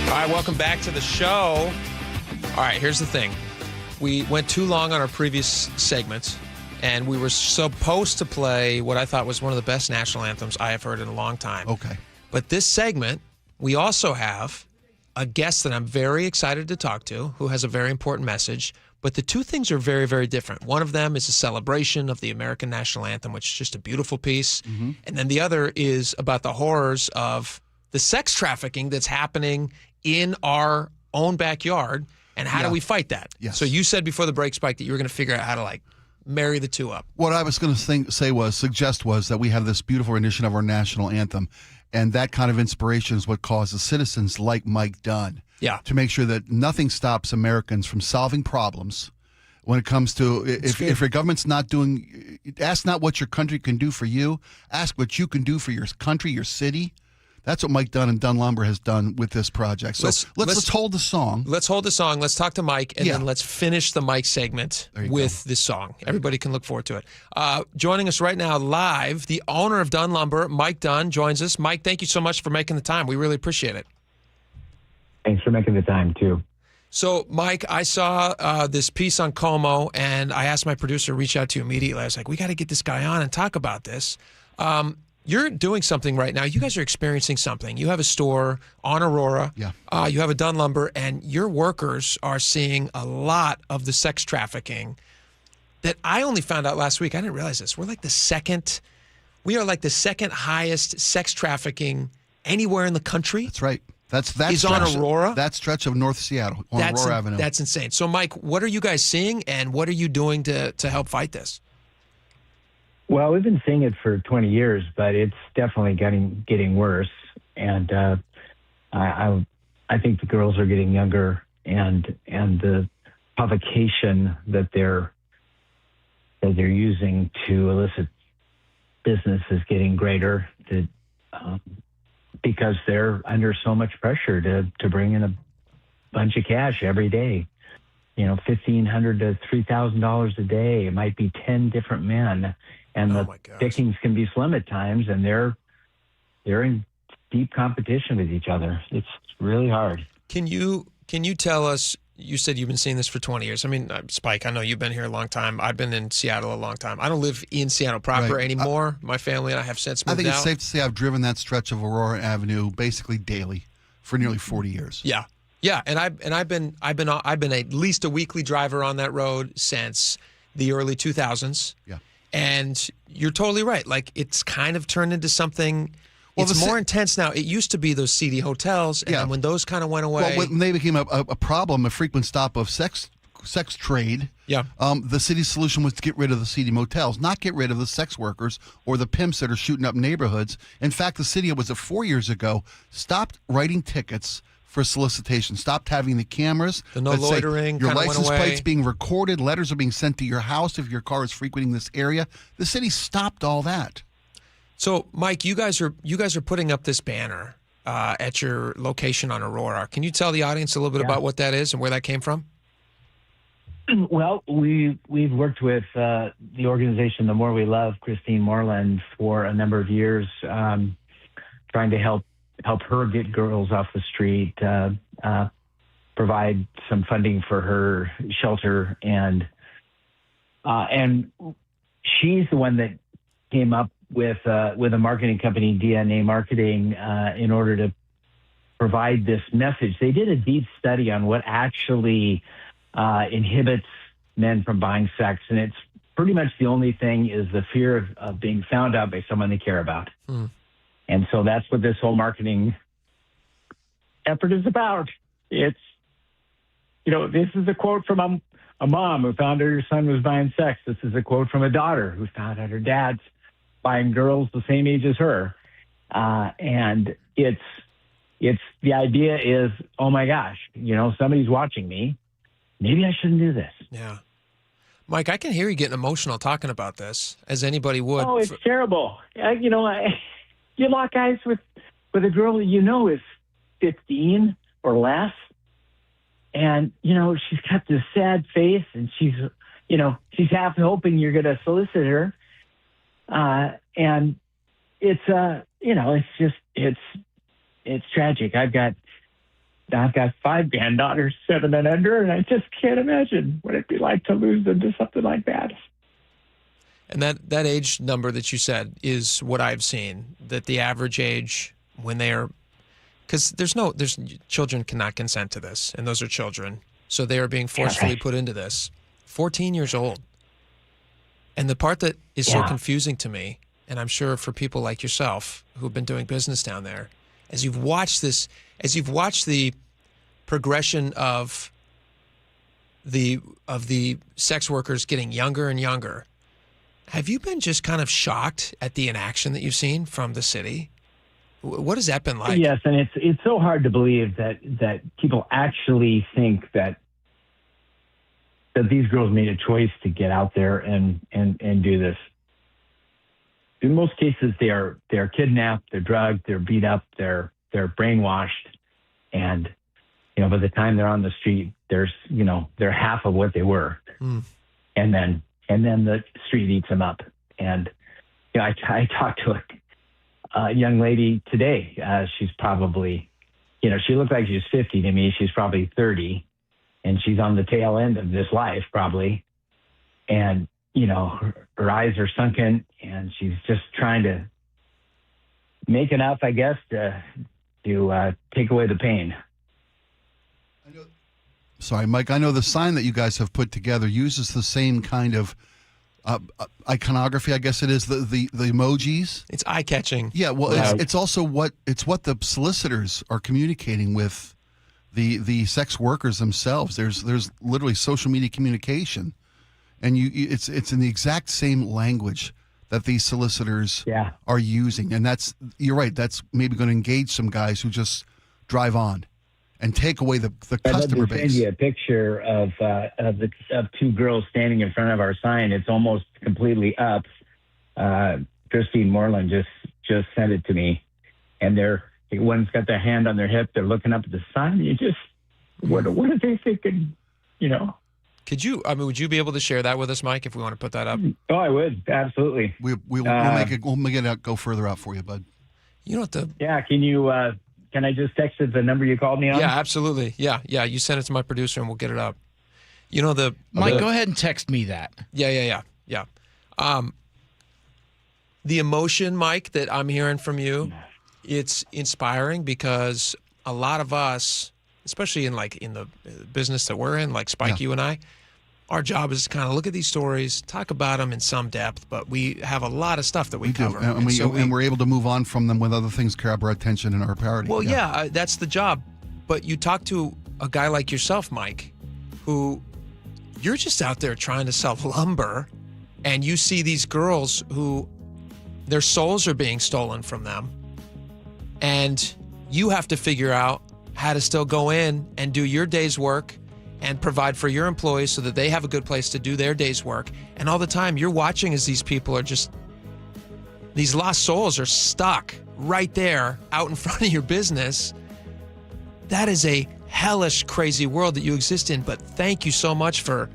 All right, welcome back to the show. All right, here's the thing. We went too long on our previous segments, and we were supposed to play what I thought was one of the best national anthems I have heard in a long time. Okay. But this segment, we also have a guest that I'm very excited to talk to who has a very important message. But the two things are very, very different. One of them is a celebration of the American national anthem, which is just a beautiful piece. Mm-hmm. And then the other is about the horrors of the sex trafficking that's happening in our own backyard. And how do we fight that? Yes. So you said before the break, Spike, that you were going to figure out how to marry the two up. What I was going to suggest was that we have this beautiful rendition of our national anthem, and that kind of inspiration is what causes citizens like Mike Dunn to make sure that nothing stops Americans from solving problems when it comes to if your government's not doing, ask not what your country can do for you, ask what you can do for your country, your city. That's what Mike Dunn and Dunn Lumber has done with this project. So let's hold the song. Let's hold the song. Let's talk to Mike, and then let's finish the Mike segment with this song. Everybody can look forward to it. Joining us right now live, the owner of Dunn Lumber, Mike Dunn, joins us. Mike, thank you so much for making the time. We really appreciate it. Thanks for making the time, too. So, Mike, I saw this piece on Como, and I asked my producer to reach out to you immediately. I was like, we got to get this guy on and talk about this. You're doing something right now. You guys are experiencing something. You have a store on Aurora. Yeah. You have a Dunn Lumber, and your workers are seeing a lot of the sex trafficking that I only found out last week. I didn't realize this. We are like the second highest sex trafficking anywhere in the country. That's right. That's on Aurora. That stretch of North Seattle on Aurora Avenue. That's insane. So, Mike, what are you guys seeing, and what are you doing to help fight this? Well, we've been seeing it for 20 years, but it's definitely getting worse. And I think the girls are getting younger, and the provocation that they're using to elicit business is getting greater. Because they're under so much pressure to bring in a bunch of cash every day. $1,500 to $3,000 a day. It might be 10 different men, and the pickings can be slim at times, and they're in deep competition with each other. It's really hard. Can you tell us? You said you've been seeing this for 20 years. I mean, Spike, I know you've been here a long time. I've been in Seattle a long time. I don't live in Seattle proper anymore. My family and I have since moved out. I think it's safe to say I've driven that stretch of Aurora Avenue basically daily for nearly 40 years. Yeah. Yeah, and I've been at least a weekly driver on that road since the early 2000s. Yeah. And you're totally right. It's kind of turned into something. It's more intense now. It used to be those seedy hotels, and then when those kind of went away. Well, when they became a problem, a frequent stop of sex trade, the city's solution was to get rid of the seedy motels, not get rid of the sex workers or the pimps that are shooting up neighborhoods. In fact, the city, 4 years ago, stopped writing tickets for solicitation, stopped having the cameras. The no loitering, your license plates being recorded, letters are being sent to your house if your car is frequenting this area. The city stopped all that. So, Mike, you guys are putting up this banner at your location on Aurora. Can you tell the audience a little bit about what that is and where that came from? Well, we've worked with the organization The More We Love, Christine Moreland, for a number of years, trying to help her get girls off the street, provide some funding for her shelter, and she's the one that came up with a marketing company, DNA Marketing, in order to provide this message. They did a deep study on what actually inhibits men from buying sex, and it's pretty much the only thing is the fear of being found out by someone they care about. And so that's what this whole marketing effort is about. It's, this is a quote from a mom who found out her son was buying sex. This is a quote from a daughter who found out her dad's buying girls the same age as her. And it's the idea is, oh my gosh, somebody's watching me. Maybe I shouldn't do this. Yeah. Mike, I can hear you getting emotional talking about this, as anybody would. Oh, it's terrible. You lock eyes with a girl that is 15 or less, and she's got this sad face, and she's half hoping you're going to solicit her, and it's tragic. I've got 5 granddaughters, 7 and under, and I just can't imagine what it'd be like to lose them to something like that. And that age number that you said is what I've seen, that the average age when they are, because there's children cannot consent to this, and those are children. So they are being forcefully put into this. 14 years old. And the part that is so confusing to me, and I'm sure for people like yourself who've been doing business down there, as you've watched the progression of the sex workers getting younger and younger, have you been just kind of shocked at the inaction that you've seen from the city? What has that been like? Yes, and it's so hard to believe that people actually think that these girls made a choice to get out there and do this. In most cases, they're kidnapped, they're drugged, they're beat up, they're brainwashed, and by the time they're on the street, they're half of what they were, and then the street eats them up. And I talked to a young lady today. She's probably, she looked like she was 50 to me. She's probably 30. And she's on the tail end of this life, probably. And, her eyes are sunken, and she's just trying to make enough, I guess, to take away the pain. Sorry, Mike, I know the sign that you guys have put together uses the same kind of iconography, I guess it is, the emojis. It's eye-catching. Yeah, well, it's also what the solicitors are communicating with the sex workers themselves. There's literally social media communication, and it's in the exact same language that these solicitors are using. And you're right, that's maybe going to engage some guys who just drive on and take away the customer base. I'd send you a picture of two girls standing in front of our sign. It's almost completely up. Christine Moreland just sent it to me, and one's got their hand on their hip. They're looking up at the sign. What are they thinking? Would you be able to share that with us, Mike, if we want to put that up? Oh, I would. Absolutely. We'll make it go further out for you, bud. Yeah, can you, can I just text it the number you called me on? Yeah, absolutely. Yeah. You send it to my producer and we'll get it up. Mike, go ahead and text me that. Yeah. The emotion, Mike, that I'm hearing from you, it's inspiring because a lot of us, especially in the business that we're in, like Spike, you and I, our job is to kind of look at these stories, talk about them in some depth, but we have a lot of stuff that we cover. And we're able to move on from them with other things grab our attention and our priority. Well, that's the job. But you talk to a guy like yourself, Mike, who you're just out there trying to sell lumber, and you see these girls who their souls are being stolen from them, and you have to figure out how to still go in and do your day's work and provide for your employees so that they have a good place to do their day's work. And all the time you're watching as these people are these lost souls are stuck right there out in front of your business. That is a hellish, crazy world that you exist in. But thank you so much for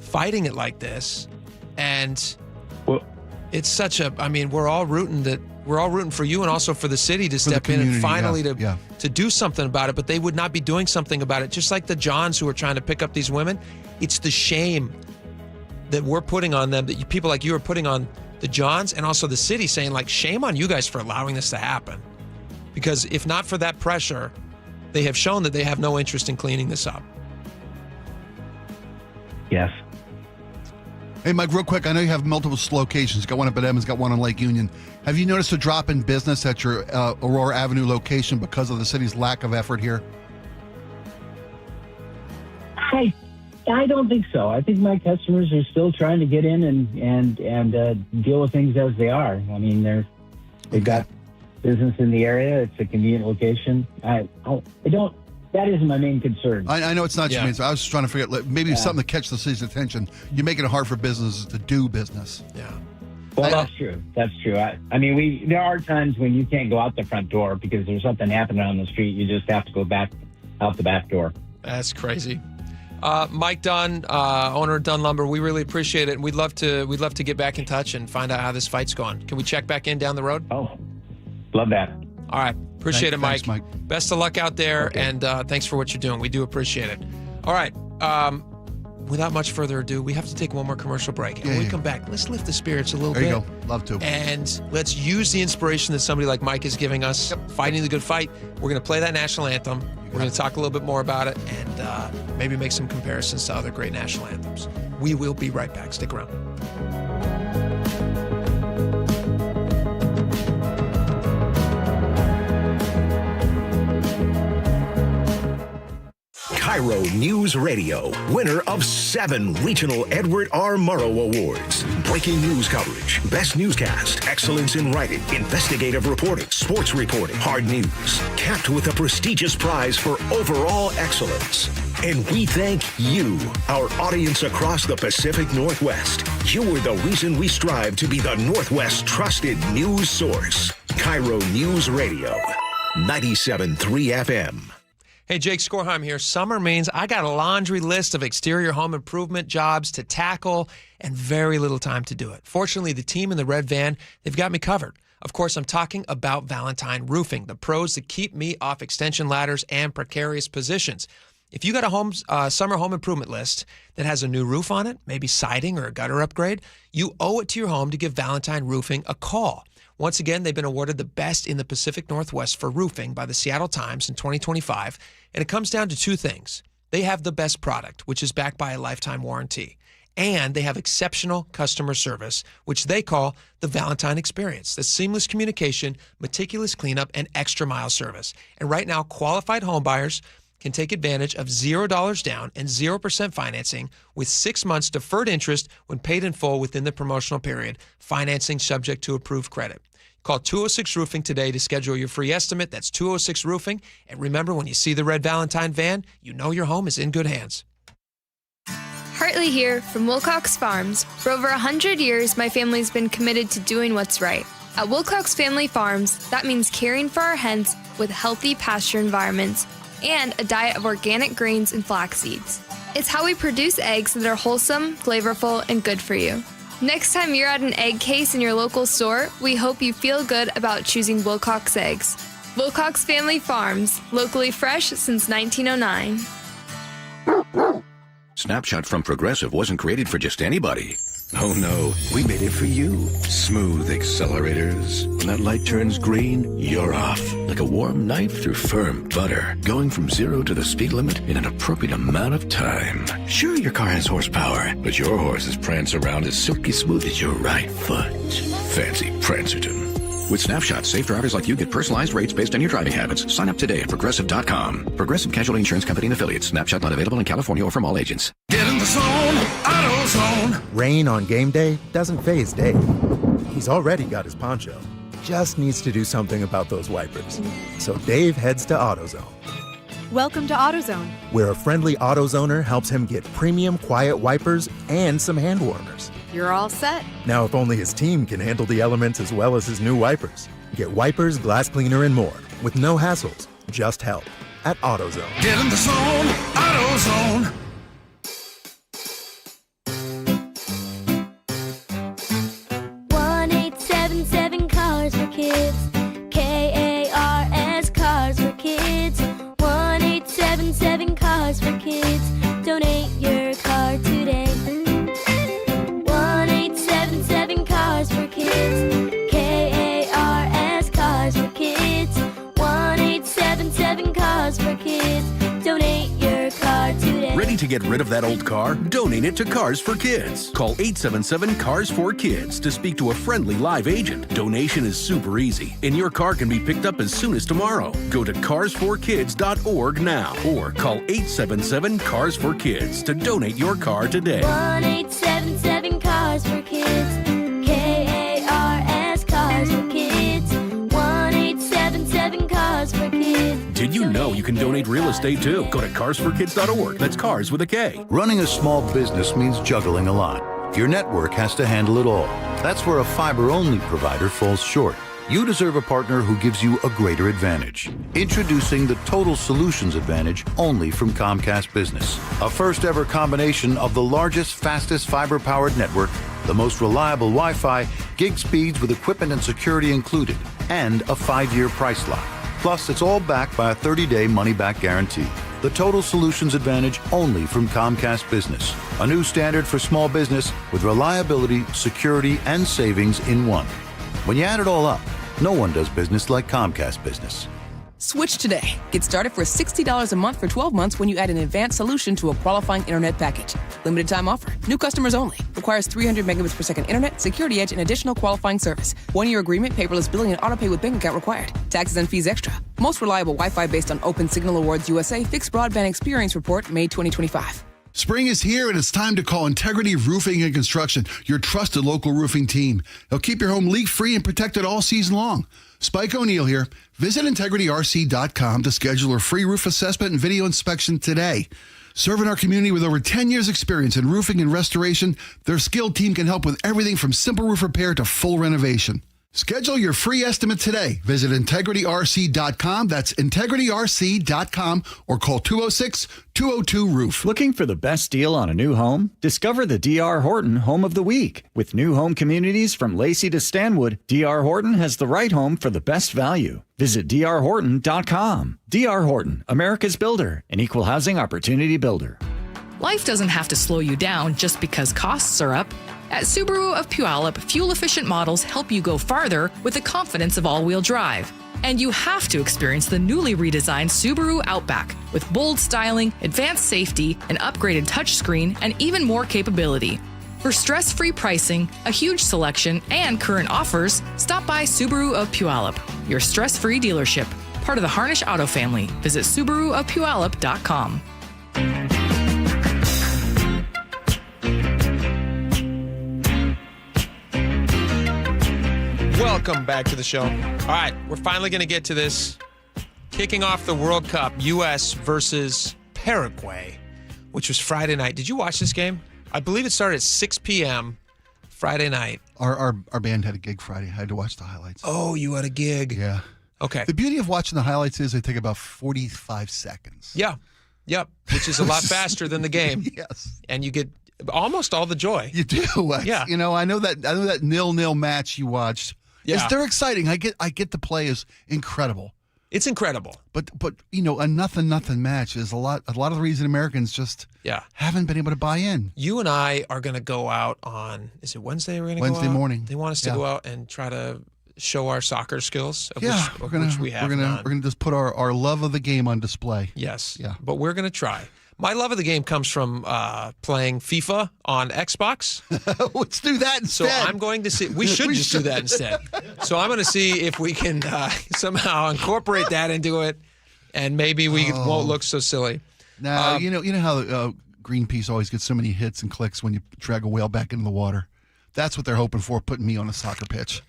fighting it like this. And it's such we're all rooting for you and also for the city to step in and finally to do something about it. But they would not be doing something about it. Just like the Johns who are trying to pick up these women. It's the shame that we're putting on them, that people like you are putting on the Johns and also the city, saying shame on you guys for allowing this to happen. Because if not for that pressure, they have shown that they have no interest in cleaning this up. Yes. Hey, Mike, real quick, I know you have multiple locations. You got one up at Evans, got one on Lake Union. Have you noticed a drop in business at your Aurora Avenue location because of the city's lack of effort here? I don't think so. I think my customers are still trying to get in and deal with things as they are. I mean, they've got business in the area. It's a convenient location. That isn't my main concern. I know it's not your main. I was just trying to figure out maybe something to catch the city's attention. You're making it hard for businesses to do business. Yeah. Well, that's true. That's true. There are times when you can't go out the front door because there's something happening on the street. You just have to go back out the back door. That's crazy. Mike Dunn, owner of Dunn Lumber, we really appreciate it, and we'd love to get back in touch and find out how this fight's going. Can we check back in down the road? Oh, love that. All right. Appreciate it, Mike. Thanks, Mike. Best of luck out there, and thanks for what you're doing. We do appreciate it. All right. Without much further ado, we have to take one more commercial break. And when we come back, let's lift the spirits a little bit. There you go. Love to. And let's use the inspiration that somebody like Mike is giving us, fighting the good fight. We're going to play that national anthem. We're going to talk a little bit more about it and maybe make some comparisons to other great national anthems. We will be right back. Stick around. KIRO News Radio, winner of 7 regional Edward R. Murrow Awards. Breaking news coverage, best newscast, excellence in writing, investigative reporting, sports reporting, hard news. Capped with a prestigious prize for overall excellence. And we thank you, our audience across the Pacific Northwest. You are the reason we strive to be the Northwest's trusted news source. KIRO News Radio, 97.3 FM. Hey, Jake Skorheim here. Summer means I got a laundry list of exterior home improvement jobs to tackle and very little time to do it. Fortunately, the team in the red van, they've got me covered. Of course, I'm talking about Valentine Roofing, the pros that keep me off extension ladders and precarious positions. If you got a summer home improvement list that has a new roof on it, maybe siding or a gutter upgrade, you owe it to your home to give Valentine Roofing a call. Once again, they've been awarded the best in the Pacific Northwest for roofing by the Seattle Times in 2025, and it comes down to 2 things. They have the best product, which is backed by a lifetime warranty, and they have exceptional customer service, which they call the Valentine Experience. The seamless communication, meticulous cleanup, and extra mile service. And right now, qualified homebuyers can take advantage of $0 down and 0% financing with 6 months deferred interest when paid in full within the promotional period. Financing subject to approved credit. Call 206 Roofing today to schedule your free estimate. That's 206 Roofing. And remember, when you see the red Valentine van, you know your home is in good hands. Hartley here from Wilcox Farms. For over 100 years, my family's been committed to doing what's right. At Wilcox Family Farms, that means caring for our hens with healthy pasture environments and a diet of organic grains and flax seeds. It's how we produce eggs that are wholesome, flavorful, and good for you. Next time you're at an egg case in your local store, we hope you feel good about choosing Wilcox eggs. Wilcox Family Farms, locally fresh since 1909. Snapshot from Progressive wasn't created for just anybody. Oh no, we made it for you. Smooth accelerators. When that light turns green, you're off. Like a warm knife through firm butter. Going from 0 to the speed limit in an appropriate amount of time. Sure, your car has horsepower, but your horses prance around as silky smooth as your right foot. Fancy Prancerton. With Snapshot, safe drivers like you get personalized rates based on your driving habits. Sign up today at Progressive.com. Progressive Casualty Insurance Company and Affiliates. Snapshot not available in California or from all agents. Get in the zone, AutoZone. Rain on game day doesn't faze Dave. He's already got his poncho. Just needs to do something about those wipers. So Dave heads to AutoZone. Welcome to AutoZone, where a friendly AutoZoner helps him get premium quiet wipers and some hand warmers. You're all set. Now, if only his team can handle the elements as well as his new wipers. Get wipers, glass cleaner, and more with no hassles, just help at AutoZone. Get in the zone, AutoZone. Cars for Kids. KARS Cars for Kids. 1-877 Cars for Kids. Donate your car today. 1-877 Cars for Kids. KARS Cars for Kids. 1-877 Cars for Kids. Donate your car today. Ready to get rid of that old car? Donate it to Cars for Kids. Call 877 Cars for Kids to speak to a friendly live agent. Donation is super easy, and your car can be picked up as soon as tomorrow. Go to carsforkids.org now or call 877 Cars for Kids to donate your car today. 1-877 Cars for Kids. KARS Cars for Kids. 1-877 Cars for Kids. Did you know you can donate real estate too? Go to carsforkids.org. That's cars with a K. Running a small business means juggling a lot. Your network has to handle it all. That's where a fiber-only provider falls short. You deserve a partner who gives you a greater advantage. Introducing the Total Solutions Advantage only from Comcast Business. A first-ever combination of the largest, fastest fiber-powered network, the most reliable Wi-Fi, gig speeds with equipment and security included, and a 5-year price lock. Plus, it's all backed by a 30-day money-back guarantee. The Total Solutions Advantage only from Comcast Business. A new standard for small business with reliability, security, and savings in one. When you add it all up, no one does business like Comcast Business. Switch today. Get started for $60 a month for 12 months when you add an advanced solution to a qualifying internet package. Limited time offer. New customers only. Requires 300 megabits per second internet, security edge, and additional qualifying service. 1-year agreement, paperless billing, and autopay with bank account required. Taxes and fees extra. Most reliable Wi-Fi based on Open Signal Awards USA Fixed Broadband Experience Report, May 2025. Spring is here, and it's time to call Integrity Roofing and Construction, your trusted local roofing team. They'll keep your home leak-free and protected all season long. Spike O'Neill here. Visit IntegrityRC.com to schedule a free roof assessment and video inspection today. Serving our community with over 10 years' experience in roofing and restoration, their skilled team can help with everything from simple roof repair to full renovation. Schedule your free estimate today. Visit IntegrityRC.com. That's IntegrityRC.com or call 206-202-ROOF. Looking for the best deal on a new home? Discover the D.R. Horton Home of the Week. With new home communities from Lacey to Stanwood, D.R. Horton has the right home for the best value. Visit drhorton.com. D.R. Horton, America's builder, an equal housing opportunity builder. Life doesn't have to slow you down just because costs are up. At Subaru of Puyallup, fuel-efficient models help you go farther with the confidence of all-wheel drive. And you have to experience the newly redesigned Subaru Outback with bold styling, advanced safety, an upgraded touchscreen, and even more capability. For stress-free pricing, a huge selection, and current offers, stop by Subaru of Puyallup, your stress-free dealership. Part of the Harnish Auto family. Visit SubaruofPuyallup.com. Welcome back to the show. All right, we're finally going to get to this. Kicking off the World Cup, U.S. versus Paraguay, which was Friday night. Did you watch this game? I believe it started at 6 p.m. Friday night. Our band had a gig Friday. I had to watch the highlights. Oh, you had a gig. Yeah. Okay. The beauty of watching the highlights is they take about 45 seconds. Yeah. Yep. Which is a lot faster than the game. Yes. And you get almost all the joy. You do. Yeah. You know, I know that 0-0 match you watched. Yeah. They're exciting. I get the play is incredible. It's incredible. But you know, a nothing match is a lot of the reason Americans just haven't been able to buy in. You and I are going to go out on, is it Wednesday we're going to go out? Wednesday morning. They want us to go out and try to show our soccer skills, which we have. We're gonna just put our love of the game on display. Yes. Yeah. But we're going to try. My love of the game comes from playing FIFA on Xbox. Let's do that instead. So I'm going to see. We should just do that instead. So I'm going to see if we can somehow incorporate that into it, and maybe we won't look so silly. Now you know how Greenpeace always gets so many hits and clicks when you drag a whale back into the water. That's what they're hoping for, putting me on a soccer pitch.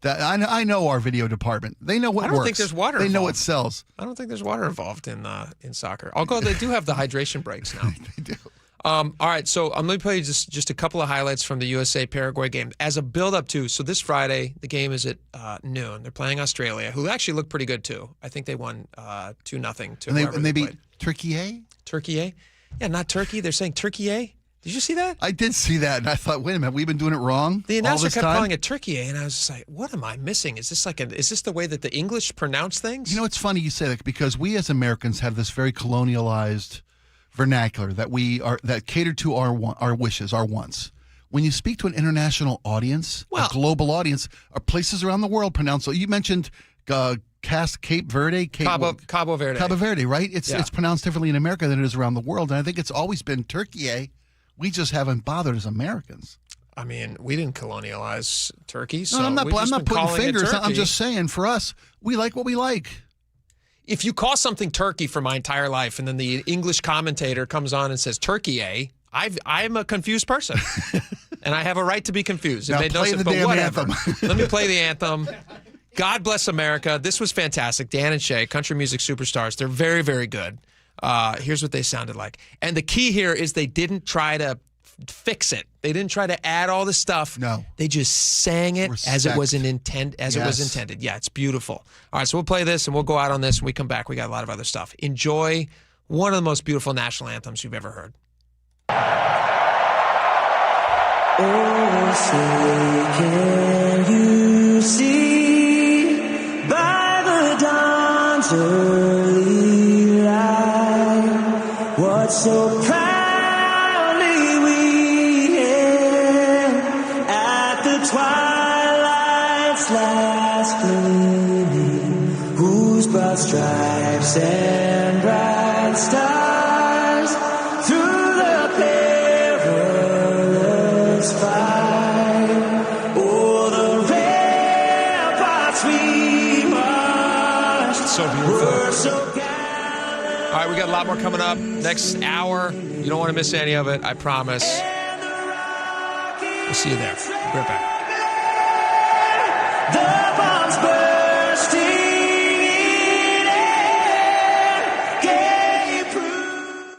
That I know our video department. They know what works. I don't think there's water They involved. know what sells. I don't think there's water involved in soccer. Although they do have the hydration breaks now. They do. All right, so I'm going to play you just a couple of highlights from the USA-Paraguay game as a build-up to. So this Friday, the game is at noon. They're playing Australia, who actually look pretty good too. I think they won 2-0 to whoever and they beat played. Turkey. Turkey? Yeah, not Turkey. They're saying Turkey. Did you see that? I did see that, and I thought, wait a minute, we've been doing it wrong. The all announcer this kept time? calling it Turkey, and I was just like, what am I missing? Is this the way that the English pronounce things? You know, it's funny you say that because we as Americans have this very colonialized vernacular that cater to our wishes, our wants. When you speak to an international audience, a global audience, or places around the world pronounce. So you mentioned Cape Verde, Cabo Verde. Cabo Verde, right? It's pronounced differently in America than it is around the world, and I think it's always been Turkey. We just haven't bothered as Americans. I mean, we didn't colonialize Turkey, so No, I'm not pointing fingers. I'm Turkey. just saying, for us, we like what we like. If you call something Turkey for my entire life, and then the English commentator comes on and says Turkey, I'm a confused person, and I have a right to be confused. Now It made no play sense, the but damn whatever. anthem. Let me play the anthem. God bless America. This was fantastic. Dan and Shay, country music superstars. They're very, very good. Here's what they sounded like. And the key here is they didn't try to fix it. They didn't try to add all this stuff. No. They just sang it as it was intended. Yeah, it's beautiful. All right, so we'll play this and we'll go out on this. When we come back, we got a lot of other stuff. Enjoy one of the most beautiful national anthems you've ever heard. Oh, say can you see by the dawn's early light what so proudly we hailed at the twilight's last gleaming, whose broad stripes and bright stars through the perilous fight. Oh, the ramparts we marched. So beautiful. Were so All right, we got a lot more coming up next hour. You don't want to miss any of it, I promise. We'll see you there. Be right back. the bombs bursting in air, gay proof.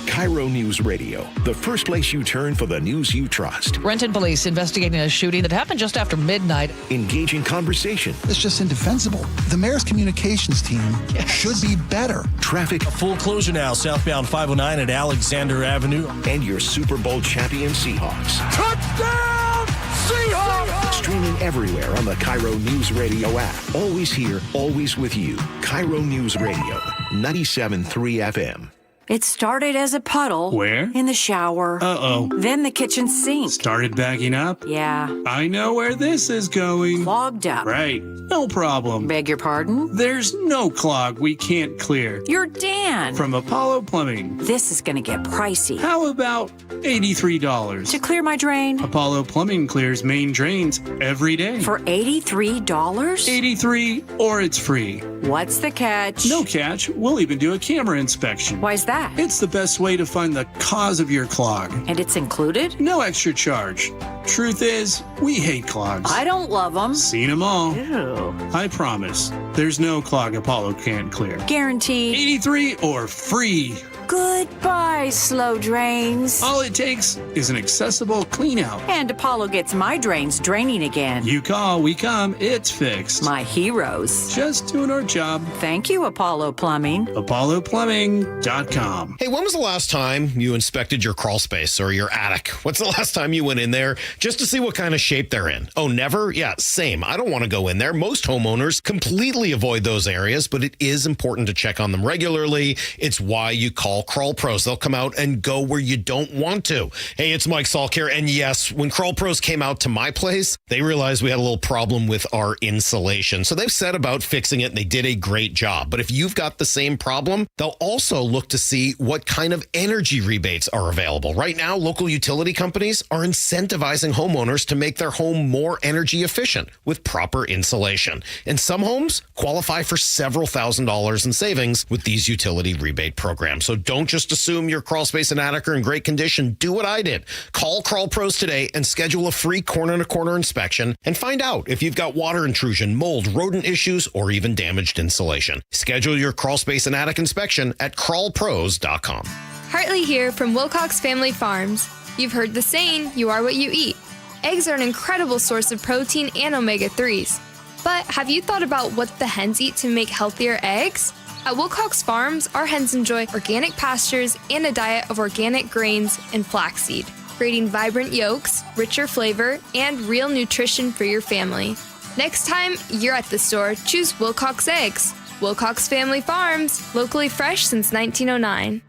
KIRO News Radio, the first place you turn for the news you trust. Renton police investigating a shooting that happened just after midnight. Engaging conversation. It's just indefensible. The mayor's communications team should be better. Traffic. A full closure now, southbound 509 at Alexander Avenue. And your Super Bowl champion Seahawks. Touchdown, Seahawks! Streaming everywhere on the KIRO News Radio app. Always here, always with you. KIRO News Radio, 97.3 FM. It started as a puddle. Where? In the shower. Uh-oh. Then the kitchen sink. Started backing up? Yeah. I know where this is going. Clogged up. Right. No problem. Beg your pardon? There's no clog we can't clear. You're Dan. From Apollo Plumbing. This is going to get pricey. How about $83? To clear my drain? Apollo Plumbing clears main drains every day. For $83? 83 or it's free. What's the catch? No catch. We'll even do a camera inspection. Why's that? It's the best way to find the cause of your clog. And it's included? No extra charge. Truth is, we hate clogs. I don't love them. Seen them all. Ew. I promise, there's no clog Apollo can't clear. Guaranteed. 83 or free. Goodbye, slow drains. All it takes is an accessible clean out. And Apollo gets my drains draining again. You call, we come, it's fixed. My heroes. Just doing our job. Thank you, Apollo Plumbing. ApolloPlumbing.com. Hey, when was the last time you inspected your crawl space or your attic? What's the last time you went in there just to see what kind of shape they're in? Oh, never? Yeah, same. I don't want to go in there. Most homeowners completely avoid those areas, but it is important to check on them regularly. It's why you call Crawl Pros. They'll come out and go where you don't want to. Hey, it's Mike Salk here. And yes, when Crawl Pros came out to my place, they realized we had a little problem with our insulation. So they've set about fixing it and they did a great job. But if you've got the same problem, they'll also look to see what kind of energy rebates are available. Right now, local utility companies are incentivizing homeowners to make their home more energy efficient with proper insulation. And some homes qualify for several $1,000s in savings with these utility rebate programs. So don't just assume your crawl space and attic are in great condition. Do what I did. Call Crawl Pros today and schedule a free corner-to-corner inspection and find out if you've got water intrusion, mold, rodent issues, or even damaged insulation. Schedule your crawl space and attic inspection at crawlpros.com. Hartley here from Wilcox Family Farms. You've heard the saying, you are what you eat. Eggs are an incredible source of protein and omega-3s. But have you thought about what the hens eat to make healthier eggs? At Wilcox Farms, our hens enjoy organic pastures and a diet of organic grains and flaxseed, creating vibrant yolks, richer flavor, and real nutrition for your family. Next time you're at the store, choose Wilcox Eggs. Wilcox Family Farms, locally fresh since 1909.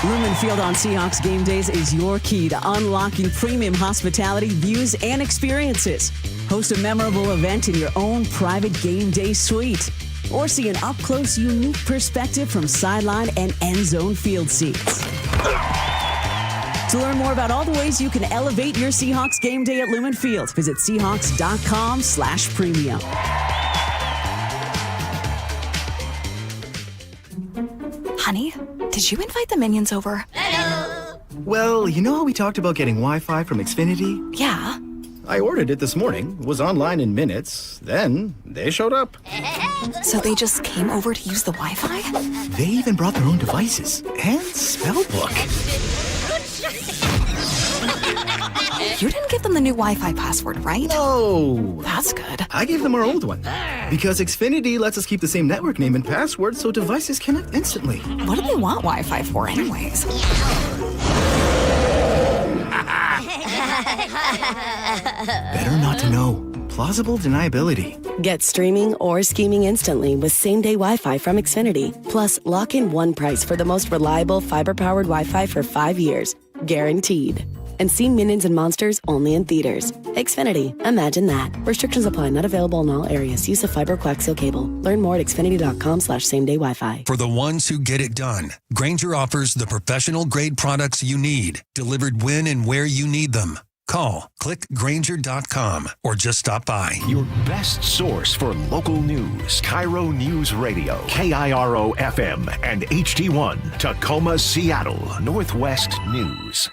Lumen Field on Seahawks game days is your key to unlocking premium hospitality, views, and experiences. Host a memorable event in your own private game day suite. Or see an up-close, unique perspective from sideline and end zone field seats. To learn more about all the ways you can elevate your Seahawks game day at Lumen Field, visit Seahawks.com/premium. Honey, did you invite the minions over? Well, you know how we talked about getting Wi-Fi from Xfinity? Yeah. I ordered it this morning, was online in minutes, then they showed up. So they just came over to use the Wi-Fi? They even brought their own devices and spell book. You didn't give them the new Wi-Fi password, right? No. That's good. I gave them our old one. Because Xfinity lets us keep the same network name and password so devices connect instantly. What do they want Wi-Fi for anyways? Better not to know. Plausible deniability. Get streaming or scheming instantly with same-day Wi-Fi from Xfinity. Plus, lock in one price for the most reliable fiber-powered Wi-Fi for 5 years. Guaranteed. And see Minions and Monsters only in theaters. Xfinity. Imagine that. Restrictions apply. Not available in all areas. Use of fiber coaxial cable. Learn more at xfinity.com/same-day Wi-Fi. For the ones who get it done, Grainger offers the professional-grade products you need, delivered when and where you need them. Call, click Grainger.com, or just stop by. Your best source for local news. KIRO News Radio. KIRO FM and HD1. Tacoma, Seattle. Northwest News.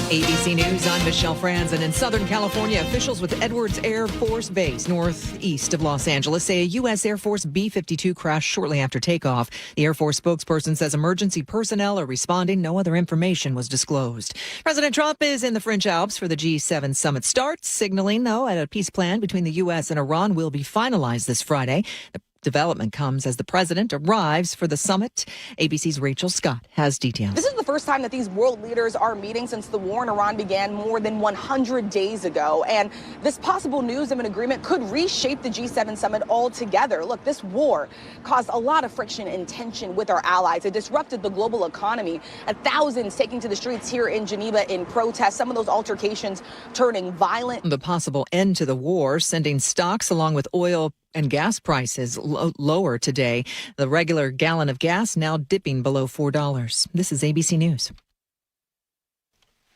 ABC News, I'm Michelle Franzen. In Southern California, officials with Edwards Air Force Base, northeast of Los Angeles, say a U.S. Air Force B-52 crashed shortly after takeoff. The Air Force spokesperson says emergency personnel are responding. No other information was disclosed. President Trump is in the French Alps for the G7 summit start, signaling, though, that a peace plan between the U.S. and Iran will be finalized this Friday. The development comes as the president arrives for the summit. ABC's Rachel Scott has details. This is the first time that these world leaders are meeting since the war in Iran began more than 100 days ago. And this possible news of an agreement could reshape the G7 summit altogether. Look, this war caused a lot of friction and tension with our allies. It disrupted the global economy. Thousands taking to the streets here in Geneva in protest. Some of those altercations turning violent. The possible end to the war, sending stocks along with oil and gas prices lower today. The regular gallon of gas now dipping below $4. This is ABC News.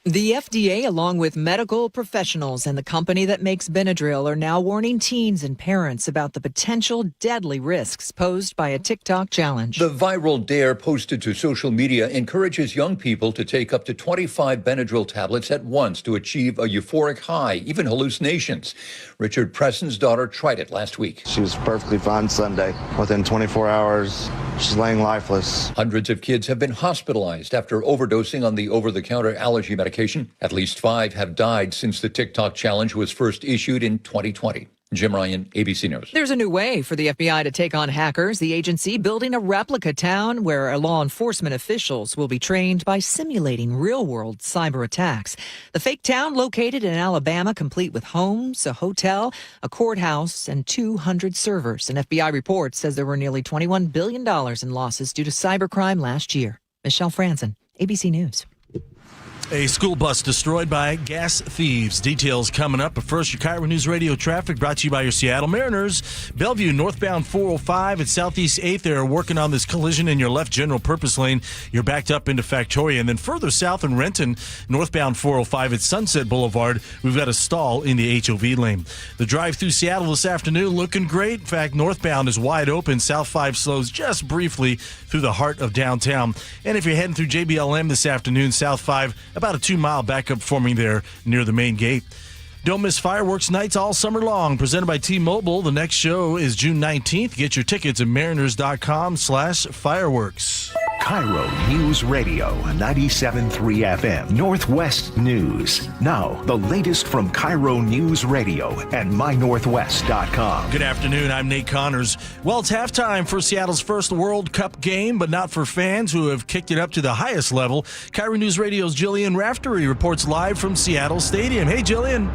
The FDA, along with medical professionals and the company that makes Benadryl, are now warning teens and parents about the potential deadly risks posed by a TikTok challenge. The viral dare posted to social media encourages young people to take up to 25 Benadryl tablets at once to achieve a euphoric high, even hallucinations. Richard Preston's daughter tried it last week. She was perfectly fine Sunday. Within 24 hours, she's laying lifeless. Hundreds of kids have been hospitalized after overdosing on the over-the-counter allergy medication. At least 5 have died since the TikTok challenge was first issued in 2020. Jim Ryan, ABC News. There's a new way for the FBI to take on hackers. The agency building a replica town where law enforcement officials will be trained by simulating real-world cyber attacks. The fake town located in Alabama, complete with homes, a hotel, a courthouse, and 200 servers. An FBI report says there were nearly $21 billion in losses due to cybercrime last year. Michelle Franzen, ABC News. A school bus destroyed by gas thieves. Details coming up. But first, your KIRO News Radio traffic brought to you by your Seattle Mariners. Bellevue, northbound 405 at Southeast 8th. They're working on this collision in your left general purpose lane. You're backed up into Factoria. And then further south in Renton, northbound 405 at Sunset Boulevard, we've got a stall in the HOV lane. The drive through Seattle this afternoon looking great. In fact, northbound is wide open. South 5 slows just briefly through the heart of downtown. And if you're heading through JBLM this afternoon, South 5, about a 2-mile backup forming there near the main gate. Don't miss fireworks nights all summer long. Presented by T-Mobile. The next show is June 19th. Get your tickets at mariners.com/fireworks. KIRO News Radio 97.3 FM. Northwest News. Now, the latest from KIRO News Radio and mynorthwest.com. Good afternoon. I'm Nate Connors. Well, it's halftime for Seattle's first World Cup game, but not for fans who have kicked it up to the highest level. KIRO News Radio's Jillian Raftery reports live from Seattle Stadium. Hey, Jillian.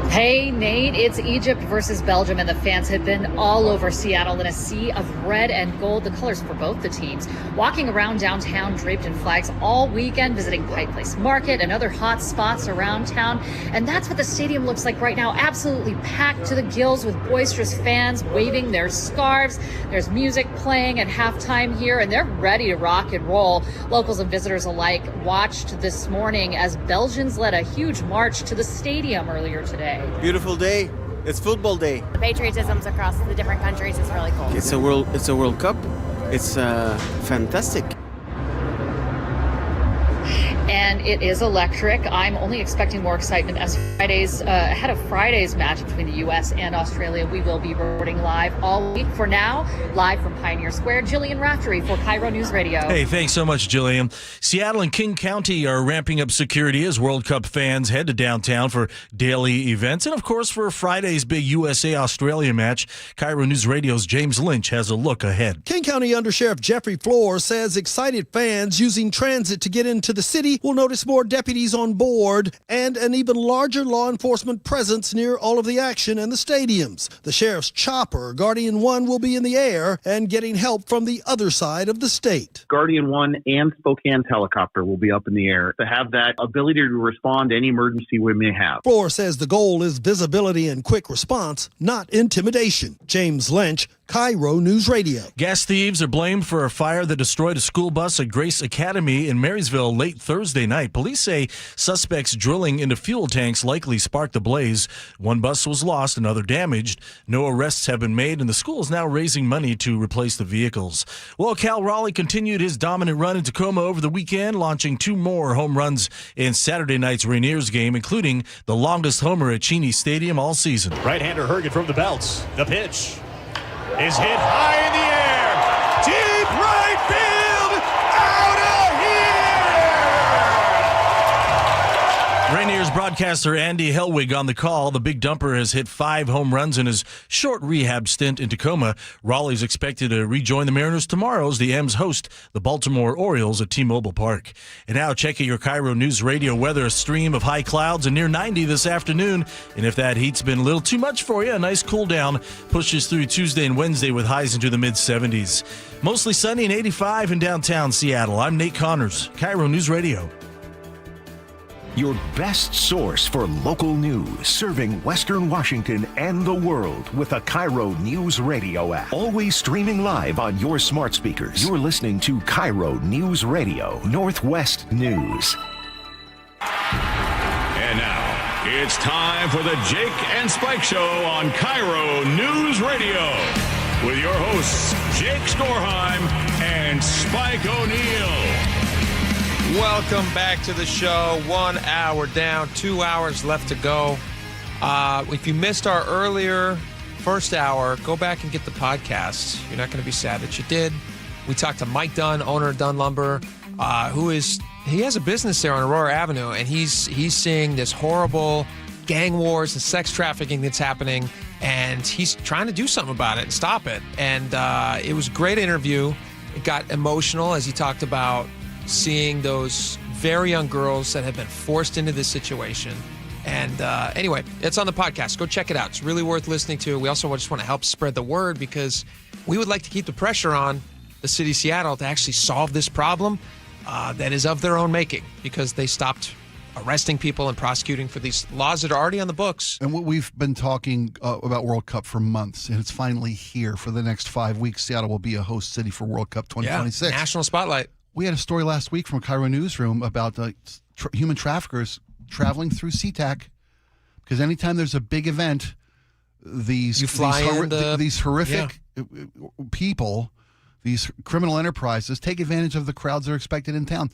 Hey, Nate, it's Egypt versus Belgium, and the fans have been all over Seattle in a sea of red and gold, the colors for both the teams. Walking around downtown draped in flags all weekend, visiting Pike Place Market and other hot spots around town. And that's what the stadium looks like right now, absolutely packed to the gills with boisterous fans waving their scarves. There's music playing at halftime here, and they're ready to rock and roll. Locals and visitors alike watched this morning as Belgians led a huge march to the stadium earlier today. Beautiful day. It's football day. The patriotisms across the different countries is really cool. It's a World Cup. It's fantastic. And it is electric. I'm only expecting more excitement as ahead of Friday's match between the U.S. and Australia. We will be reporting live all week. For now, live from Pioneer Square, Jillian Raftery for KIRO News Radio. Hey, thanks so much, Jillian. Seattle and King County are ramping up security as World Cup fans head to downtown for daily events. And, of course, for Friday's big USA-Australia match, KIRO News Radio's James Lynch has a look ahead. King County Undersheriff Jeffrey Floor says excited fans using transit to get into the city will notice notice more deputies on board and an even larger law enforcement presence near all of the action and the stadiums. The sheriff's chopper, Guardian 1, will be in the air and getting help from the other side of the state. Guardian 1 and Spokane's helicopter will be up in the air to have that ability to respond to any emergency we may have. Floor says the goal is visibility and quick response, not intimidation. James Lynch, KIRO News Radio. Gas thieves are blamed for a fire that destroyed a school bus at Grace Academy in Marysville late Thursday night. Police say suspects drilling into fuel tanks likely sparked the blaze. One bus was lost, another damaged. No arrests have been made, and the school is now raising money to replace the vehicles. Well, Cal Raleigh continued his dominant run in Tacoma over the weekend, launching 2 more home runs in Saturday night's Rainiers game, including the longest homer at Cheney Stadium all season. Right-hander Hergen from the belts. The pitch is hit high in the air. Deep right field. Out of here. Rainiers broadcaster Andy Helwig on the call. The big dumper has hit 5 home runs in his short rehab stint in Tacoma. Raleigh's expected to rejoin the Mariners tomorrow as the M's host the Baltimore Orioles at T-Mobile Park. And now check out your KIRO News Radio weather. A stream of high clouds and near 90 this afternoon. And if that heat's been a little too much for you, a nice cool down pushes through Tuesday and Wednesday with highs into the mid-70s. Mostly sunny and 85 in downtown Seattle. I'm Nate Connors, KIRO News Radio. Your best source for local news, serving Western Washington and the world with the KIRO Newsradio app. Always streaming live on your smart speakers. You're listening to KIRO News Radio, Northwest News. And now, it's time for the Jake and Spike Show on KIRO News Radio with your hosts, Jake Skorheim and Spike O'Neill. Welcome back to the show. 1 hour down, 2 hours left to go. If you missed our earlier first hour, go back and get the podcast. You're not going to be sad that you did. We talked to Mike Dunn, owner of Dunn Lumber, he has a business there on Aurora Avenue, and he's seeing this horrible gang wars and sex trafficking that's happening, and he's trying to do something about it and stop it. And it was a great interview. It got emotional as he talked about seeing those very young girls that have been forced into this situation. And anyway, it's on the podcast. Go check it out. It's really worth listening to. We also just want to help spread the word because we would like to keep the pressure on the city of Seattle to actually solve this problem that is of their own making because they stopped arresting people and prosecuting for these laws that are already on the books. And we've been talking about World Cup for months, and it's finally here. For the next 5 weeks, Seattle will be a host city for World Cup 2026. Yeah, national spotlight. We had a story last week from KIRO Newsroom about human traffickers traveling through SeaTac because anytime there's a big event, these horrific people, these criminal enterprises take advantage of the crowds that are expected in town.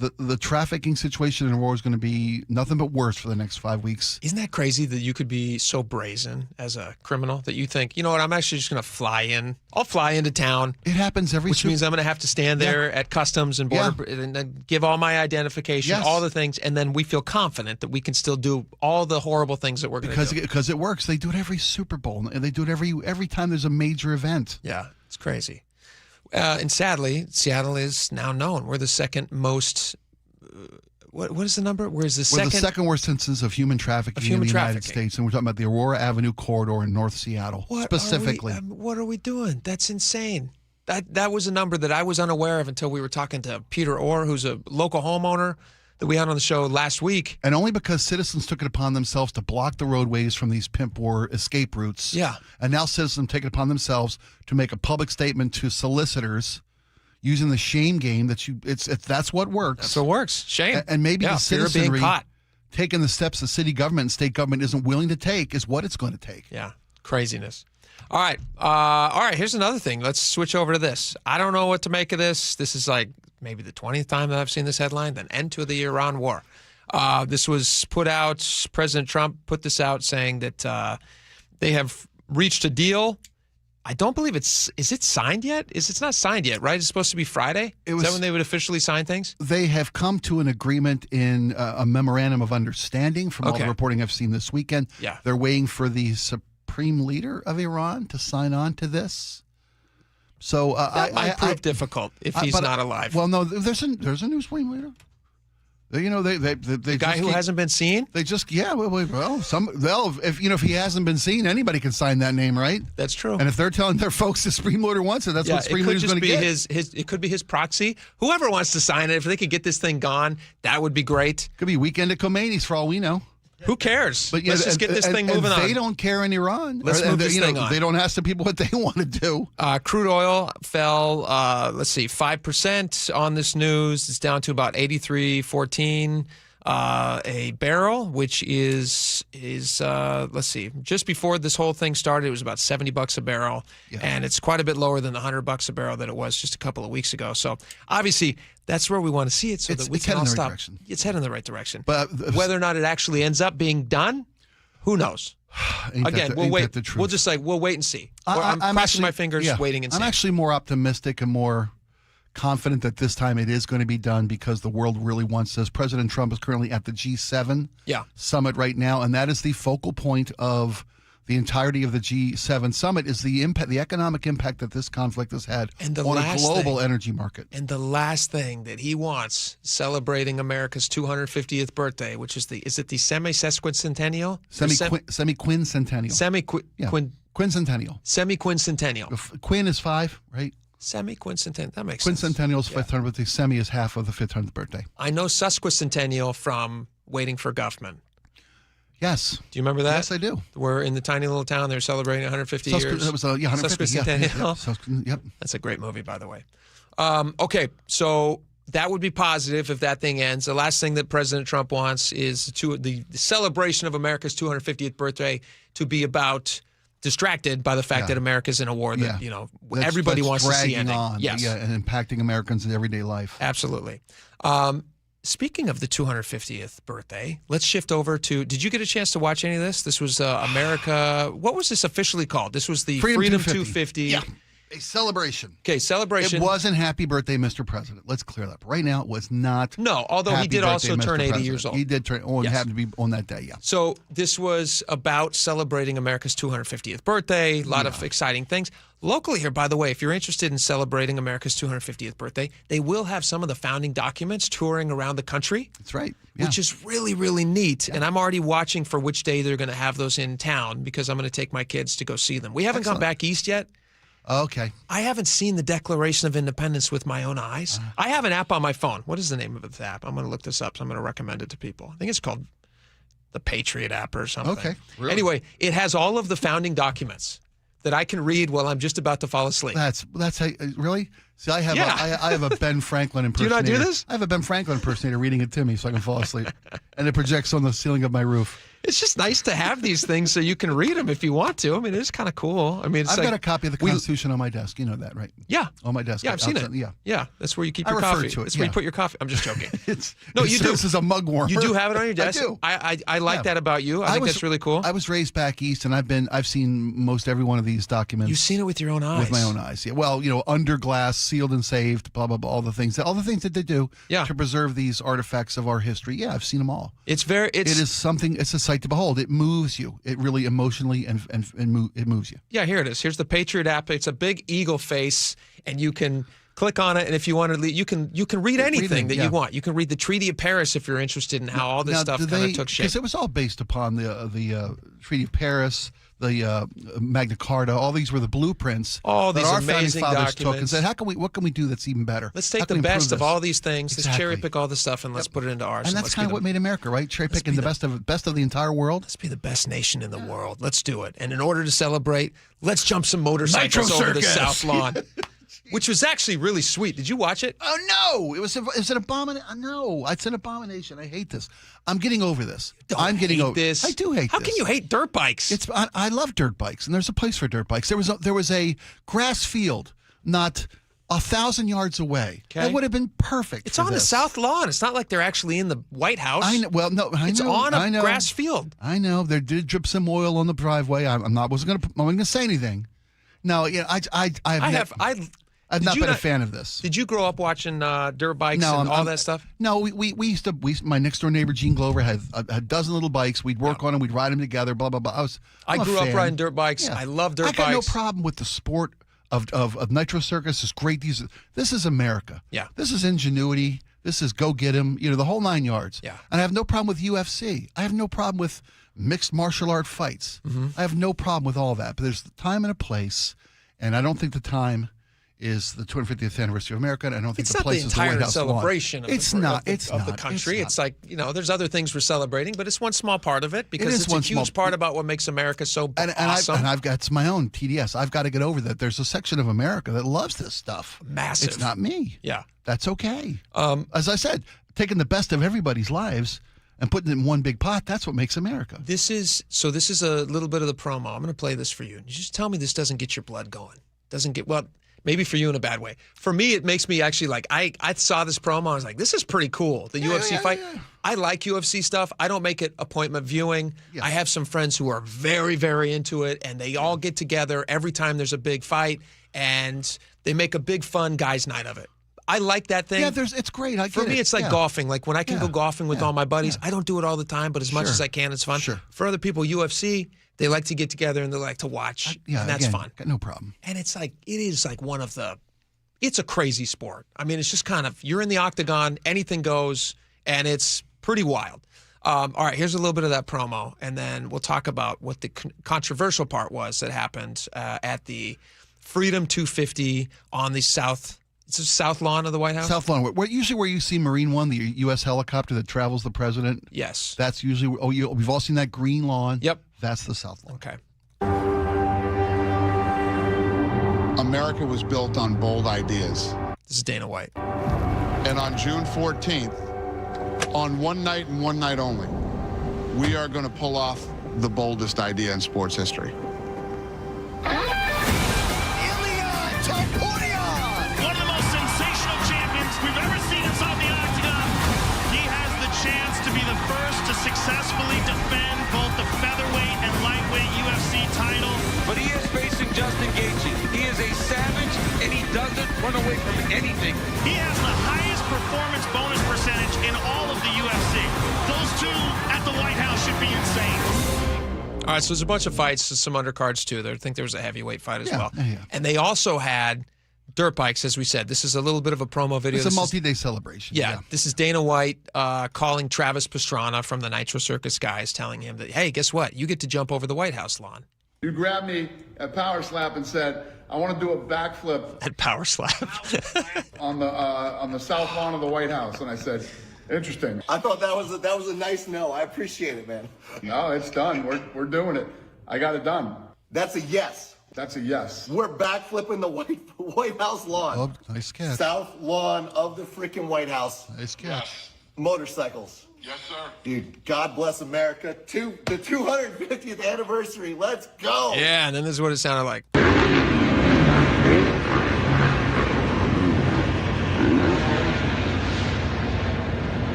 The trafficking situation in Aurora is going to be nothing but worse for the next 5 weeks. Isn't that crazy that you could be so brazen as a criminal that you think, you know what, I'm actually just going to fly in. I'll fly into town. It happens which means I'm going to have to stand there at customs and border and give all my identification, all the things, and then we feel confident that we can still do all the horrible things that we're going to do. Because it works. They do it every Super Bowl, and they do it every time there's a major event. Yeah, it's crazy. And sadly, Seattle is now known. We're the second most. What is the number? We're the second worst instance of human trafficking in the United States, and we're talking about the Aurora Avenue corridor in North Seattle specifically. What are we doing? That's insane. That was a number that I was unaware of until we were talking to Peter Orr, who's a local homeowner that we had on the show last week. And only because citizens took it upon themselves to block the roadways from these pimp war escape routes. Yeah. And now citizens take it upon themselves to make a public statement to solicitors using the shame game that's what works. That's what works. Shame. And maybe the citizenry taking the steps the city government and state government isn't willing to take is what it's going to take. Yeah. Craziness. All right. Here's another thing. Let's switch over to this. I don't know what to make of this. This is like maybe the 20th time that I've seen this headline, an end to the Iran war. This was put out, President Trump put this out saying that they have reached a deal. I don't believe is it signed yet? It's not signed yet, right? It's supposed to be Friday? Is that when they would officially sign things? They have come to an agreement in a memorandum of understanding from all the reporting I've seen this weekend. Yeah. They're waiting for the supreme leader of Iran to sign on to this. So that might prove difficult if he's not alive. Well, no, there's a new supreme leader. You know, they the guy who hasn't been seen. They just if he hasn't been seen, anybody can sign that name, right? That's true. And if they're telling their folks the Springloader wants it, that's what Springloader's going to get. It could be his proxy. Whoever wants to sign it, if they could get this thing gone, that would be great. Could be weekend at Khomeini's for all we know. Who cares? But let's just get this thing moving on. They don't care in Iran. Let's move this thing on. They don't ask the people what they want to do. Crude oil fell, 5% on this news. It's down to about 83.14 a barrel, which is just before this whole thing started, it was about $70 a barrel, and it's quite a bit lower than the $100 a barrel that it was just a couple of weeks ago. So obviously, that's where we want to see it, so that we can all stop. It's heading in the right direction. But whether or not it actually ends up being done, who knows? Again, we'll wait. We'll wait and see. I'm crossing my fingers, waiting and seeing. I'm actually more optimistic and more confident that this time it is going to be done because the world really wants this. President Trump is currently at the G7 summit right now, and that is the focal point of the entirety of the G7 summit is the impact, the economic impact that this conflict has had on a global energy market. And the last thing that he wants, celebrating America's 250th birthday, which is is it the semi-sesquicentennial? Semi-quincentennial. Quincentennial. Semi-quincentennial. Quin is 5, right? Semi-quincentennial. That makes sense. Quincentennial is 500th birthday. Semi is half of the 500th birthday. I know sesquicentennial from Waiting for Guffman. Yes. Do you remember that? Yes, I do. We're in the tiny little town. They're celebrating 150 years. That was 150. Sesquicentennial. Yep. That's a great movie, by the way. Okay, so that would be positive if that thing ends. The last thing that President Trump wants is the celebration of America's 250th birthday to be about distracted by the fact that America's in a war that everybody wants to see ending. Yes. Yeah, and impacting Americans in everyday life. Absolutely. Speaking of the 250th birthday, let's shift over to. Did you get a chance to watch any of this? This was America. What was this officially called? This was the Freedom 250. Yeah. A celebration. Okay, celebration. It wasn't Happy Birthday, Mr. President. Let's clear that up. Right now, it was not. No, although he did also turn 80 years old. He did turn, happened to be on that day, yeah. So this was about celebrating America's 250th birthday, a lot of exciting things. Locally here, by the way, if you're interested in celebrating America's 250th birthday, they will have some of the founding documents touring around the country. That's right. Which is really, really neat. Yeah. And I'm already watching for which day they're going to have those in town because I'm going to take my kids to go see them. We haven't gone back east yet. Okay. I haven't seen the Declaration of Independence with my own eyes. I have an app on my phone. What is the name of the app? I'm going to look this up, so I'm going to recommend it to people. I think it's called the Patriot app or something. Okay. Really? Anyway, it has all of the founding documents that I can read while I'm just about to fall asleep. That's how, really? See, I have a Ben Franklin impersonator. Do you not do this? I have a Ben Franklin impersonator reading it to me so I can fall asleep. And it projects on the ceiling of my roof. It's just nice to have these things so you can read them if you want to. I mean, it is kind of cool. I mean, I've got a copy of the Constitution on my desk. You know that, right? Yeah. On my desk. Yeah, I've seen it. Yeah. Yeah, that's where you keep your coffee. To it, that's where you put your coffee. I'm just joking. No, you do. This is a mug warmer. You do have it on your desk? I do. I like that about you. I think that's really cool. I was raised back east, and I've seen most every one of these documents. You've seen it with your own eyes. With my own eyes, yeah. Well, under glass, sealed and saved, blah, blah, blah, all the things that they do to preserve these artifacts of our history. Yeah, I've seen them all. It's a sight to behold. It moves you. It really emotionally and it moves you. Yeah, here it is. Here's the Patriot app. It's a big eagle face, and you can click on it, and if you want to, you can read anything that you want. You can read the Treaty of Paris if you're interested in how all this stuff kind of took shape. Because it was all based upon the Treaty of Paris, the Magna Carta. All these were the blueprints all these that our amazing founding fathers documents. took and said, what can we do that's even better? Let's take the best of all these things. Let's cherry pick all this stuff and let's put it into ours. And that's kind of what made America, right? Cherry picking the best of the entire world. Let's be the best nation in the world. Let's do it. And in order to celebrate, let's jump some motorcycles over the South Lawn. Which was actually really sweet. Did you watch it? Oh, no. It was an abomination. No, it's an abomination. I hate this. I'm getting over this. I'm getting over this. I do hate this. How can you hate dirt bikes? I love dirt bikes, and there's a place for dirt bikes. There was a grass field not 1,000 yards away. Okay. That would have been perfect. It's on the South Lawn. It's not like they're actually in the White House. I know. Well, no, it's on a grass field. I know. There did drip some oil on the driveway. I wasn't going to say anything. No, I've not been a fan of this. Did you grow up watching dirt bikes and all that stuff? No, we used to. My next door neighbor Gene Glover had a dozen little bikes. We'd work on them. We'd ride them together. Blah blah blah. I grew up riding dirt bikes. Yeah. I love dirt bikes. I got no problem with the sport of Nitro Circus. It's great. This is America. Yeah. This is ingenuity. This is go get him, the whole 9 yards. Yeah. And I have no problem with UFC. I have no problem with mixed martial art fights. I have no problem with all that. But there's the time and a place, and I don't think the time is the 250th anniversary of America, and I don't think the place is the White House lawn. Celebration of it's the, not. of the, of the country. It's like, there's other things we're celebrating, but it's one small part of it because it's a huge part about what makes America so awesome. I've got, it's my own TDS. I've got to get over that. There's a section of America that loves this stuff. Massive. It's not me. Yeah. That's okay. As I said, taking the best of everybody's lives and putting it in one big pot, that's what makes America. This is a little bit of the promo. I'm going to play this for you. You just tell me this doesn't get your blood going. Doesn't get, well, maybe for you in a bad way. For me, it makes me actually like, I saw this promo, I was like, this is pretty cool, the UFC fight. Yeah. I like UFC stuff. I don't make it appointment viewing. Yeah. I have some friends who are very, very into it, and they all get together every time there's a big fight, and they make a big, fun guys' night of it. I like that thing. Yeah, it's great. For me, it's like golfing. Like when I can go golfing with all my buddies, I don't do it all the time, but as much as I can, it's fun. Sure. For other people, UFC, they like to get together and they like to watch, and that's fun. No problem. And it's like, it is like one of the, it's a crazy sport. I mean, it's just kind of, you're in the octagon, anything goes, and it's pretty wild. All right, here's a little bit of that promo, and then we'll talk about what the controversial part was that happened at the Freedom 250 on the south lawn of the White House? South lawn. Usually where you see Marine One, the U.S. helicopter that travels the president. Yes. That's usually, we've all seen that green lawn. Yep. That's the South lawn. Okay. America was built on bold ideas. This is Dana White. And on June 14th, on one night and one night only, we are going to pull off the boldest idea in sports history. Successfully defend both the featherweight and lightweight UFC title. But he is facing Justin Gaethje. He is a savage, and he doesn't run away from anything. He has the highest performance bonus percentage in all of the UFC. Those two at the White House should be insane. All right, so there's a bunch of fights, some undercards too. I think there was a heavyweight fight as well. Yeah. And they also had dirt bikes, as we said. This is a little bit of a promo video. It's a multi-day celebration. Yeah, this is Dana White calling Travis Pastrana from the Nitro Circus guys, telling him that, hey, guess what? You get to jump over the White House lawn. You grabbed me at Power Slap and said, I want to do a backflip. At Power Slap. on the south lawn of the White House. And I said, interesting. I thought that was a nice no. I appreciate it, man. No, it's done. We're doing it. I got it done. That's a yes. That's a yes. We're backflipping the White House lawn. Oh, nice catch. South lawn of the freaking White House. Nice catch. Motorcycles. Yes, sir. Dude, God bless America. The 250th anniversary. Let's go. Yeah, and then this is what it sounded like.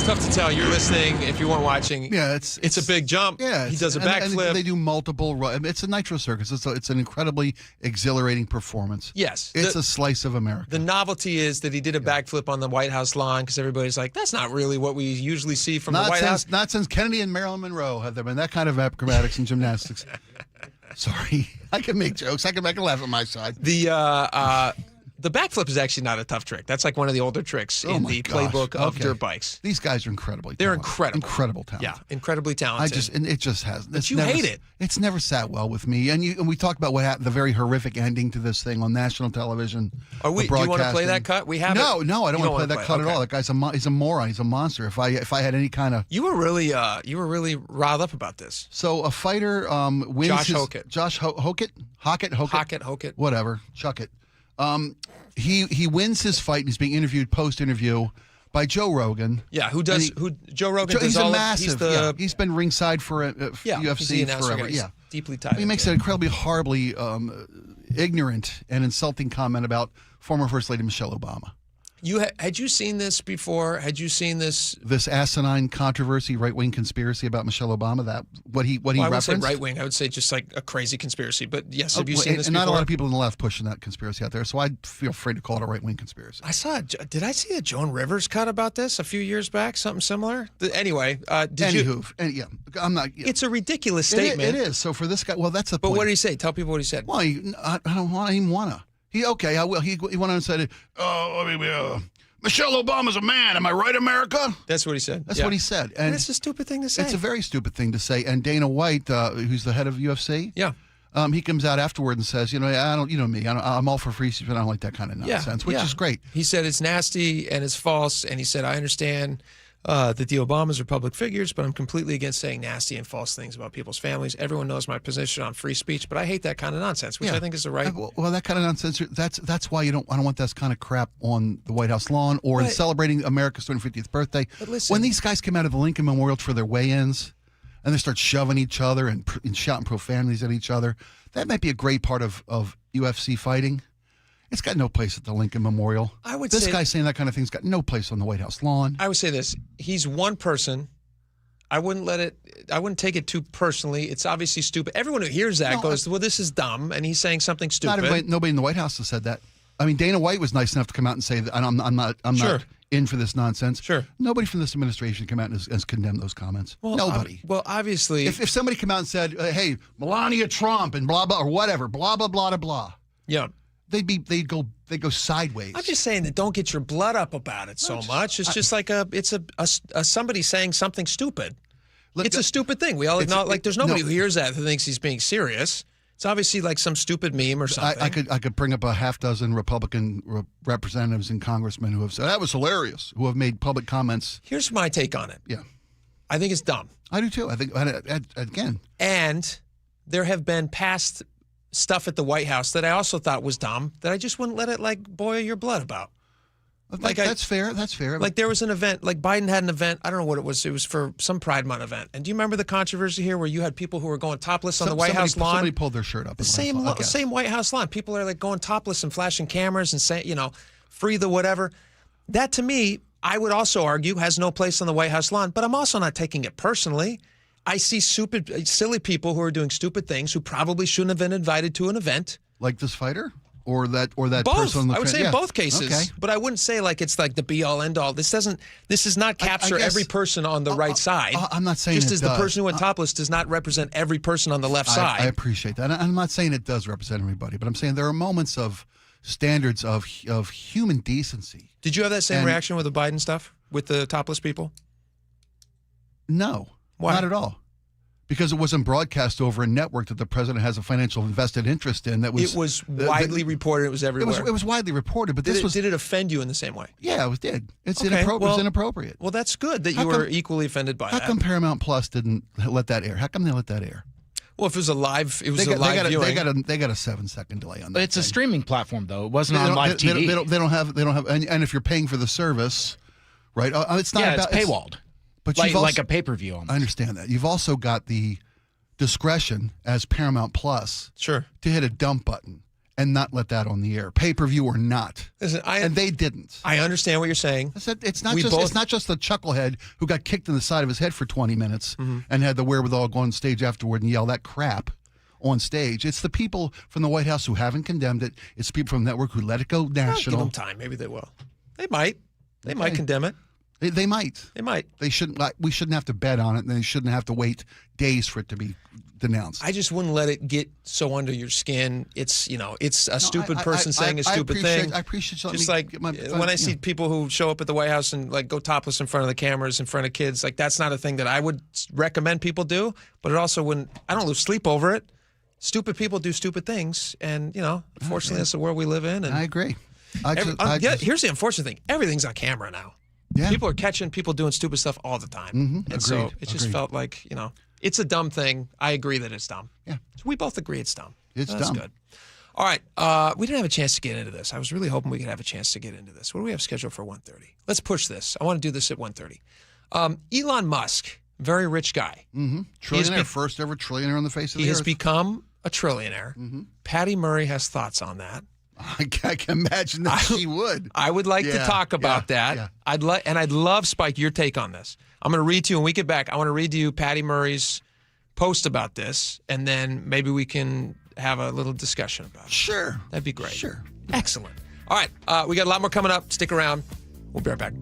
Tough to tell. You're listening. If you weren't watching, it's a big jump. Yeah, he does a backflip. And they do multiple. It's a Nitro Circus. It's an incredibly exhilarating performance. Yes, it's a slice of America. The novelty is that he did a backflip on the White House lawn because everybody's like, that's not really what we usually see from the White House. Not since Kennedy and Marilyn Monroe have there been that kind of acrobatics and gymnastics. Sorry, I can make jokes. I can laugh at my side. The backflip is actually not a tough trick. That's like one of the older tricks in the playbook of dirt bikes. These guys are incredibly talented. They're incredible. Incredible talent. Yeah, incribly talented. It just has. But you hate it. It's never sat well with me. And we talked about what happened, the very horrific ending to this thing on national television. Do you want to play that cut? We have No, I don't want to play that cut at all. That guy's he's a moron. He's a monster. If I had any kind of. You were really riled up about this. So a fighter wins. Josh Hockett. Hockett. Whatever. Chuck it. He wins his fight and he's being interviewed post-interview by Joe Rogan. Yeah, Joe Rogan does all massive. He's been ringside for UFC forever. Yeah, deeply tied. He makes an incredibly horribly ignorant and insulting comment about former First Lady Michelle Obama. Had you seen this before? Had you seen this asinine controversy, right-wing conspiracy about Michelle Obama? That what he referenced? I would say right-wing. I would say just like a crazy conspiracy. But yes, have you seen this? And before? Not a lot of people on the left pushing that conspiracy out there, so I feel afraid to call it a right-wing conspiracy. Did I see a Joan Rivers cut about this a few years back? Something similar. Anyway, I'm not. It's a ridiculous statement. It is. So for this guy, well, that's the point. But what did he say? Tell people what he said. Well, I don't even wanna. I will. He went on and said, Michelle Obama's a man. Am I right, America? That's what he said. That's what he said. And it's a stupid thing to say. It's a very stupid thing to say. And Dana White, who's the head of UFC, he comes out afterward and says, I don't, me, I'm all for free speech, but I don't like that kind of nonsense, which is great. He said it's nasty and it's false, and he said, I understand that the Obamas are public figures, but I'm completely against saying nasty and false things about people's families. Everyone knows my position on free speech, but I hate that kind of nonsense, which I think is the right. Well, that kind of nonsense. That's why I don't want that kind of crap on the White House lawn or in celebrating America's 250th birthday. But listen, when these guys come out of the Lincoln Memorial for their weigh-ins and they start shoving each other and shouting profanities at each other, that might be a great part of UFC fighting. It's got no place at the Lincoln Memorial. This guy saying that kind of thing's got no place on the White House lawn. I would say this. He's one person. I wouldn't take it too personally. It's obviously stupid. Everyone who hears that goes, well, this is dumb, and he's saying something stupid. Nobody in the White House has said that. I mean, Dana White was nice enough to come out and say that I'm not in for this nonsense. Sure. Nobody from this administration came out and has condemned those comments. Well, nobody. Obviously. If somebody came out and said, hey, Melania Trump and blah, blah, or whatever, blah, blah, blah, blah, blah. Yeah. They'd go sideways. I'm just saying that don't get your blood up about it so much. It's just like somebody saying something stupid. It's a stupid thing. We all acknowledge, there's nobody who hears that who thinks he's being serious. It's obviously like some stupid meme or something. I could bring up a half dozen Republican representatives and congressmen who have said that was hilarious, who have made public comments. Here's my take on it. Yeah. I think it's dumb. I do too. I think, again. And there have been past stuff at the White House that I also thought was dumb that I just wouldn't let it boil your blood about. That's fair. That's fair. Like there was an event, like Biden had an event. I don't know what it was. It was for some Pride Month event. And do you remember the controvery here where you had people who were going topless on the White House lawn? Somebody pulled their shirt up. The same White House lawn. People are like going topless and flashing cameras and saying, free the whatever. That to me, I would also argue has no place on the White House lawn. But I'm also not taking it personally. I see silly people who are doing stupid things who probably shouldn't have been invited to an event. Like this fighter? Or that both. person on the I would say in both cases. Okay. But I wouldn't say it's like the be all end all. This does not capture every person on the right side. I'm not saying just as the person who went topless does not represent every person on the left side. I appreciate that. I'm not saying it does represent everybody, but I'm saying there are moments of standards of human decency. Did you have that same reaction with the Biden stuff with the topless people? No. Why? Not at all. Because it wasn't broadcast over a network that the president has a financial invested interest in. It was widely reported. It was everywhere. It was widely reported, but did it offend you in the same way? Yeah, it did. It's inappropriate. Well, that's good that you were equally offended by that. How come Paramount Plus didn't let that air? How come they let that air? Well, if it was a live, viewing. They got a 7-second delay on that. But it's a streaming platform, though. It wasn't on live TV. They don't have, and if you're paying for the service, right? It's not about it's paywalled. But like a pay-per-view almost. I understand that. You've also got the discretion as Paramount Plus to hit a dump button and not let that on the air, pay-per-view or not. Listen, and they didn't. I understand what you're saying. It's not just the chucklehead who got kicked in the side of his head for 20 minutes and had the wherewithal to go on stage afterward and yell that crap on stage. It's the people from the White House who haven't condemned it. It's the people from the network who let it go national. Give them time. Maybe they will. They might. They might condemn it. They might. They might. They shouldn't. We shouldn't have to bet on it, and they shouldn't have to wait days for it to be denounced. I just wouldn't let it get so under your skin. It's a stupid person saying a stupid thing. I appreciate you. Just like when I see people who show up at the White House and go topless in front of the cameras in front of kids, that's not a thing that I would recommend people do. But it also wouldn't. I don't lose sleep over it. Stupid people do stupid things, and unfortunately, that's the world we live in. And I agree. Here's the unfortunate thing: everything's on camera now. Yeah. People are catching people doing stupid stuff all the time. Mm-hmm. And so it just felt like, it's a dumb thing. I agree that it's dumb. Yeah. So we both agree it's dumb. That's dumb. Good. All right. We didn't have a chance to get into this. I was really hoping we could have a chance to get into this. What do we have scheduled for 1:30? Let's push this. I want to do this at 1:30. Elon Musk, very rich guy. Mm-hmm. Trillionaire, first ever trillionaire on the face of the earth. He has become a trillionaire. Mm-hmm. Patty Murray has thoughts on that. I can imagine that she would. I would like to talk about that. Yeah. I'd love, Spike, your take on this. I'm going to read to you when we get back. I want to read to you Patty Murray's post about this, and then maybe we can have a little discussion about it. Sure. That'd be great. Sure. Excellent. All right. We got a lot more coming up. Stick around. We'll be right back.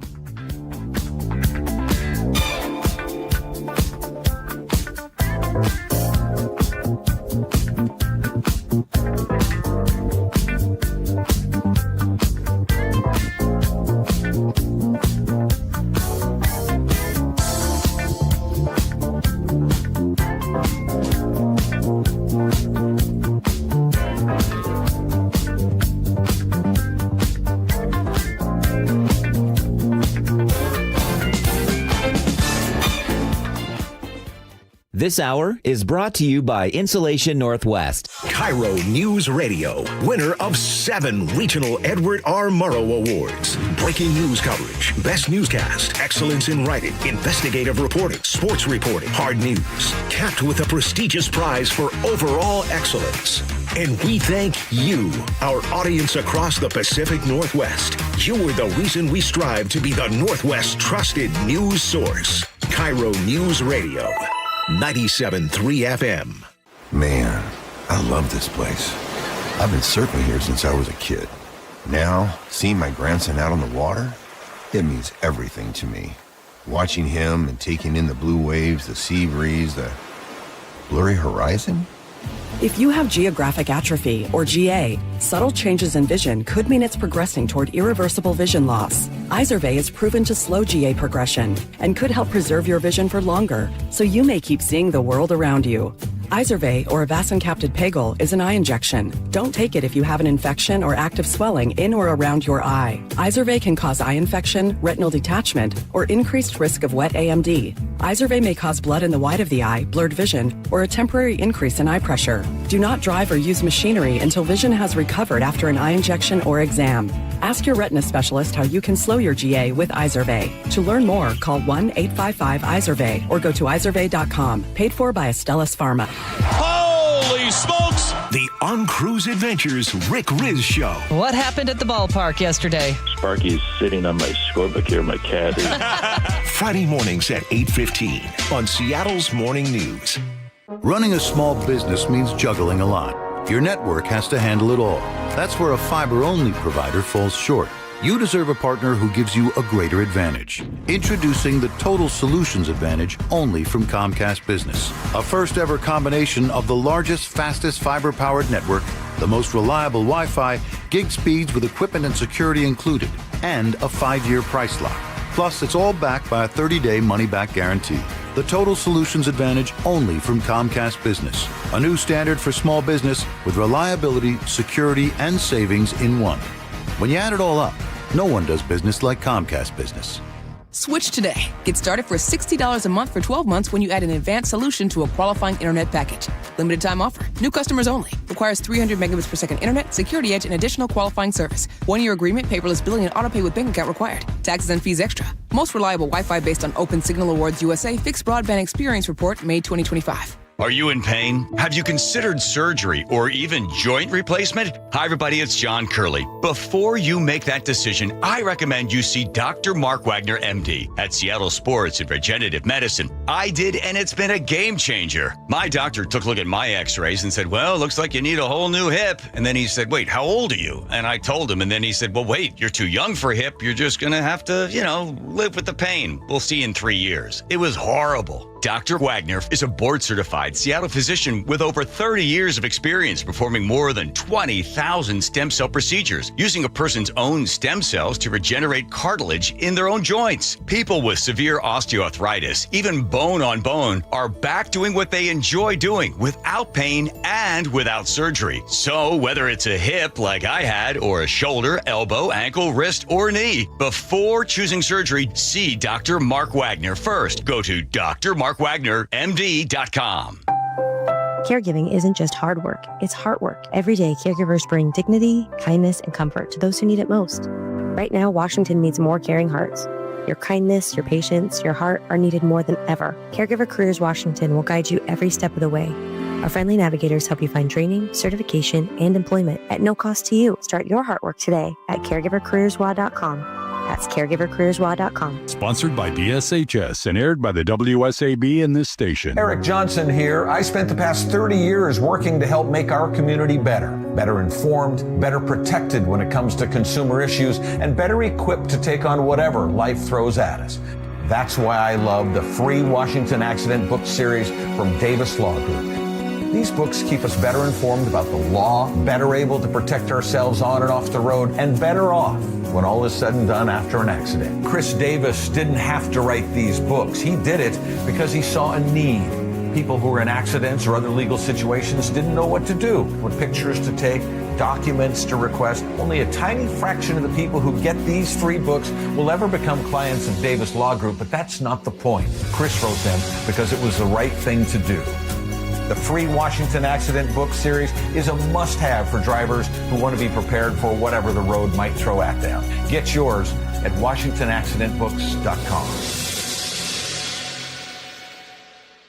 This hour is brought to you by Insulation Northwest. KIRO News Radio, winner of 7 regional Edward R. Murrow Awards. Breaking news coverage, best newscast, excellence in writing, investigative reporting, sports reporting, hard news. Capped with a prestigious prize for overall excellence. And we thank you, our audience across the Pacific Northwest. You are the reason we strive to be the Northwest's trusted news source. KIRO News Radio. 97.3 FM. Man, I love this place. I've been surfing here since I was a kid. Now, seeing my grandson out on the water, it means everything to me. Watching him and taking in the blue waves, the sea breeze, the blurry horizon. If you have geographic atrophy, or GA, subtle changes in vision could mean it's progressing toward irreversible vision loss. Izervay is proven to slow GA progression and could help preserve your vision for longer, so you may keep seeing the world around you. Izervay, or avacincaptad pegol, is an eye injection. Don't take it if you have an infection or active swelling in or around your eye. Izervay can cause eye infection, retinal detachment, or increased risk of wet AMD. Izervay may cause blood in the white of the eye, blurred vision, or a temporary increase in eye pressure. Do not drive or use machinery until vision has recovered after an eye injection or exam. Ask your retina specialist how you can slow your GA with Izervay. To learn more, call 1-855-IZERVAY or go to izervay.com. Paid for by Astellas Pharma. Holy smokes! The On Cruise Adventures Rick Riz Show. What happened at the ballpark yesterday? Sparky's sitting on my scorebook here, my cat is. Friday mornings at 8:15 on Seattle's Morning News. Running a small business means juggling a lot. Your network has to handle it all. That's where a fiber-only provider falls short. You deserve a partner who gives you a greater advantage. Introducing the Total Solutions Advantage only from Comcast Business. A first-ever combination of the largest, fastest fiber-powered network, the most reliable Wi-Fi, gig speeds with equipment and security included, and a 5-year price lock. Plus, it's all backed by a 30-day money-back guarantee. The Total Solutions Advantage only from Comcast Business. A new standard for small business with reliability, security, and savings in one. When you add it all up, no one does business like Comcast Business. Switch today. Get started for $60 a month for 12 months when you add an advanced solution to a qualifying internet package. Limited time offer. New customers only. Requires 300 megabits per second internet, security edge, and additional qualifying service. 1-year agreement, paperless billing, and autopay with bank account required. Taxes and fees extra. Most reliable Wi-Fi based on Open Signal Awards USA Fixed Broadband Experience Report, May 2025. Are you in pain? Have you considered surgery or even joint replacement? Hi, everybody. It's John Curley. Before you make that decision, I recommend you see Dr. Mark Wagner, MD, at Seattle Sports and Regenerative Medicine. I did, and it's been a game changer. My doctor took a look at my x-rays and said, well, looks like you need a whole new hip. And then he said, wait, how old are you? And I told him, and then he said, well, wait, you're too young for a hip. You're just going to have to, live with the pain. We'll see you in 3 years. It was horrible. Dr. Wagner is a board-certified Seattle physician with over 30 years of experience performing more than 20,000 stem cell procedures, using a person's own stem cells to regenerate cartilage in their own joints. People with severe osteoarthritis, even bone on bone, are back doing what they enjoy doing without pain and without surgery. So whether it's a hip like I had, or a shoulder, elbow, ankle, wrist, or knee, before choosing surgery, see Dr. Mark Wagner first. Go to drmarkwagnermd.com. Caregiving isn't just hard work, it's heart work. Every day, caregivers bring dignity, kindness, and comfort to those who need it most. Right now, Washington needs more caring hearts. Your kindness, your patience, your heart are needed more than ever. Caregiver Careers Washington will guide you every step of the way. Our friendly navigators help you find training, certification, and employment at no cost to you. Start your heart work today at caregivercareerswa.com. That's caregivercareerswa.com. Sponsored by DSHS and aired by the WSAB in this station. Eric Johnson here. I spent the past 30 years working to help make our community better informed, better protected when it comes to consumer issues, and better equipped to take on whatever life throws at us. That's why I love the free Washington Accident book series from Davis Law Group. These books keep us better informed about the law, better able to protect ourselves on and off the road, and better off when all is said and done after an accident. Chris Davis didn't have to write these books. He did it because he saw a need. People who were in accidents or other legal situations didn't know what to do, what pictures to take, documents to request. Only a tiny fraction of the people who get these free books will ever become clients of Davis Law Group, but that's not the point. Chris wrote them because it was the right thing to do. The free Washington Accident Book Series is a must-have for drivers who want to be prepared for whatever the road might throw at them. Get yours at WashingtonAccidentBooks.com.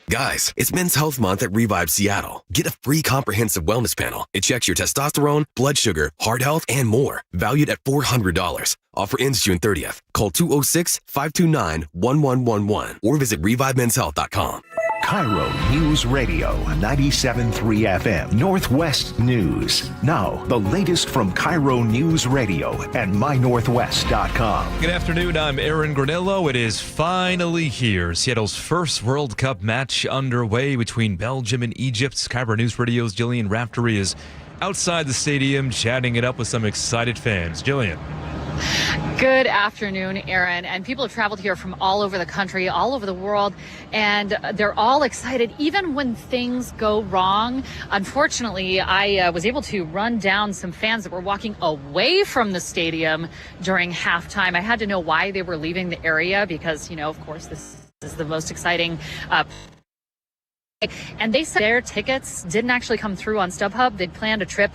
Guys, it's Men's Health Month at Revive Seattle. Get a free comprehensive wellness panel. It checks your testosterone, blood sugar, heart health, and more. Valued at $400. Offer ends June 30th. Call 206-529-1111 or visit ReviveMen'sHealth.com. KIRO News Radio 97.3 FM Northwest News. Now, the latest from KIRO News Radio and MyNorthwest.com. Good afternoon, I'm Aaron Granillo. It is finally here. Seattle's first World Cup match underway between Belgium and Egypt. KIRO News Radio's Jillian Raftery is outside the stadium chatting it up with some excited fans. Jillian. Good afternoon, Aaron. And people have traveled here from all over the country, all over the world, and they're all excited, even when things go wrong. Unfortunately, I was able to run down some fans that were walking away from the stadium during halftime. I had to know why they were leaving the area because, of course, this is the most exciting and they said their tickets didn't actually come through on StubHub. They'd planned a trip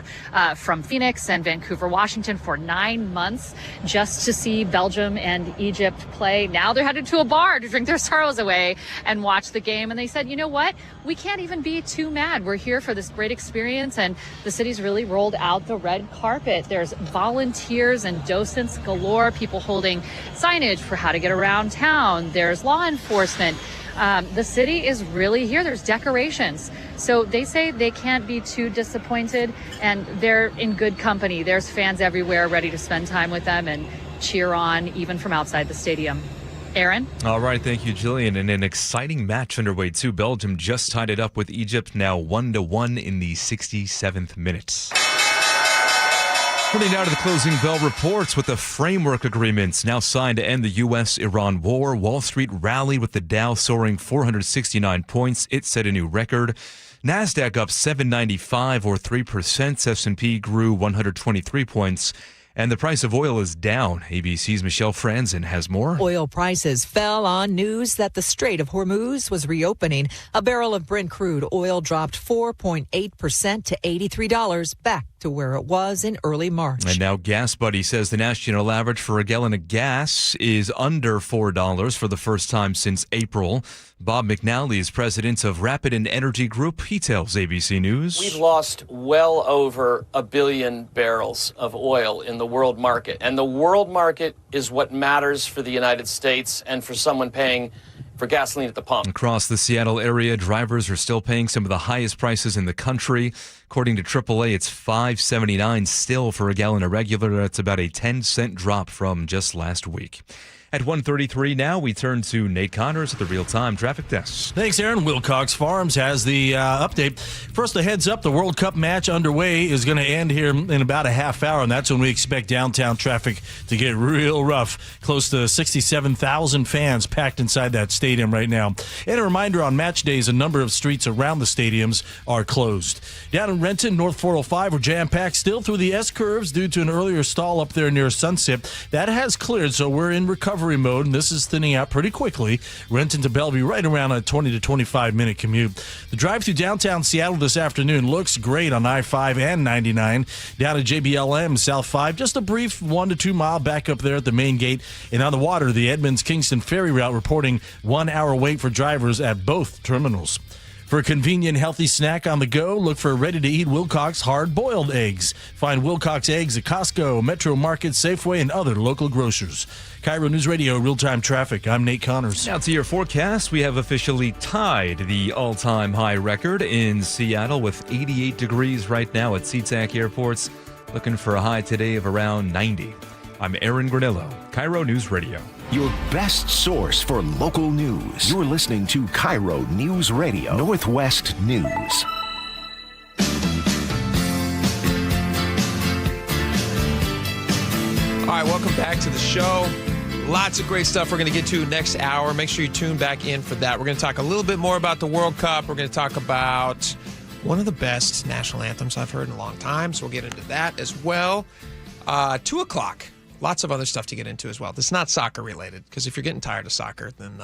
from Phoenix and Vancouver, Washington for 9 months just to see Belgium and Egypt play. Now they're headed to a bar to drink their sorrows away and watch the game. And they said, you know what? We can't even be too mad. We're here for this great experience. And the city's really rolled out the red carpet. There's volunteers and docents galore, people holding signage for how to get around town. There's law enforcement. The city is really here. There's decorations. So they say they can't be too disappointed, and they're in good company. There's fans everywhere ready to spend time with them and cheer on, even from outside the stadium. Aaron? All right, thank you, Jillian. And an exciting match underway, too. Belgium just tied it up with Egypt, now 1-1 in the 67th minute. Turning now to the closing bell reports with the framework agreements now signed to end the U.S.-Iran war. Wall Street rallied with the Dow soaring 469 points. It set a new record. NASDAQ up 795 or 3%. S&P grew 123 points. And the price of oil is down. ABC's Michelle Franzen has more. Oil prices fell on news that the Strait of Hormuz was reopening. A barrel of Brent crude oil dropped 4.8% to $83, back to where it was in early March. And now Gas Buddy says the national average for a gallon of gas is under $4 for the first time since April. Bob McNally is president of Rapid and Energy Group. He tells ABC News. We've lost well over 1 billion barrels of oil in the world market. And the world market is what matters for the United States and for someone paying for gasoline at the pump. Across the Seattle area, drivers are still paying some of the highest prices in the country. According to AAA, it's $5.79 still for a gallon of regular. That's about a 10-cent drop from just last week. At 1:33 now, we turn to Nate Connors at the real-time traffic desk. Thanks, Aaron. Wilcox Farms has the update. First, a heads up, the World Cup match underway is going to end here in about a half hour, and that's when we expect downtown traffic to get real rough. Close to 67,000 fans packed inside that stadium right now. And a reminder, on match days, a number of streets around the stadiums are closed. Down in Renton, North 405, we're jam-packed still through the S-curves due to an earlier stall up there near Sunset. That has cleared, so we're in recovery mode, and this is thinning out pretty quickly. Renton to Bellevue, right around a 20 to 25 minute commute. The drive through downtown Seattle this afternoon looks great on I-5 and 99. Down at JBLM, South 5, just a brief 1 to 2 mile back up there at the main gate. And on the water, the Edmonds-Kingston ferry route reporting 1 hour wait for drivers at both terminals. For a convenient, healthy snack on the go, look for ready-to-eat Wilcox hard-boiled eggs. Find Wilcox eggs at Costco, Metro Market, Safeway, and other local grocers. KIRO News Radio, real-time traffic. I'm Nate Connors. Now to your forecast. We have officially tied the all-time high record in Seattle with 88 degrees right now at SeaTac Airports. Looking for a high today of around 90. I'm Aaron Granillo, KIRO News Radio. Your best source for local news. You're listening to KIRO News Radio, Northwest News. All right, welcome back to the show. Lots of great stuff we're going to get to next hour. Make sure you tune back in for that. We're going to talk a little bit more about the World Cup. We're going to talk about one of the best national anthems I've heard in a long time, so we'll get into that as well. 2 o'clock. Lots of other stuff to get into as well. It's not soccer related, because if you're getting tired of soccer, then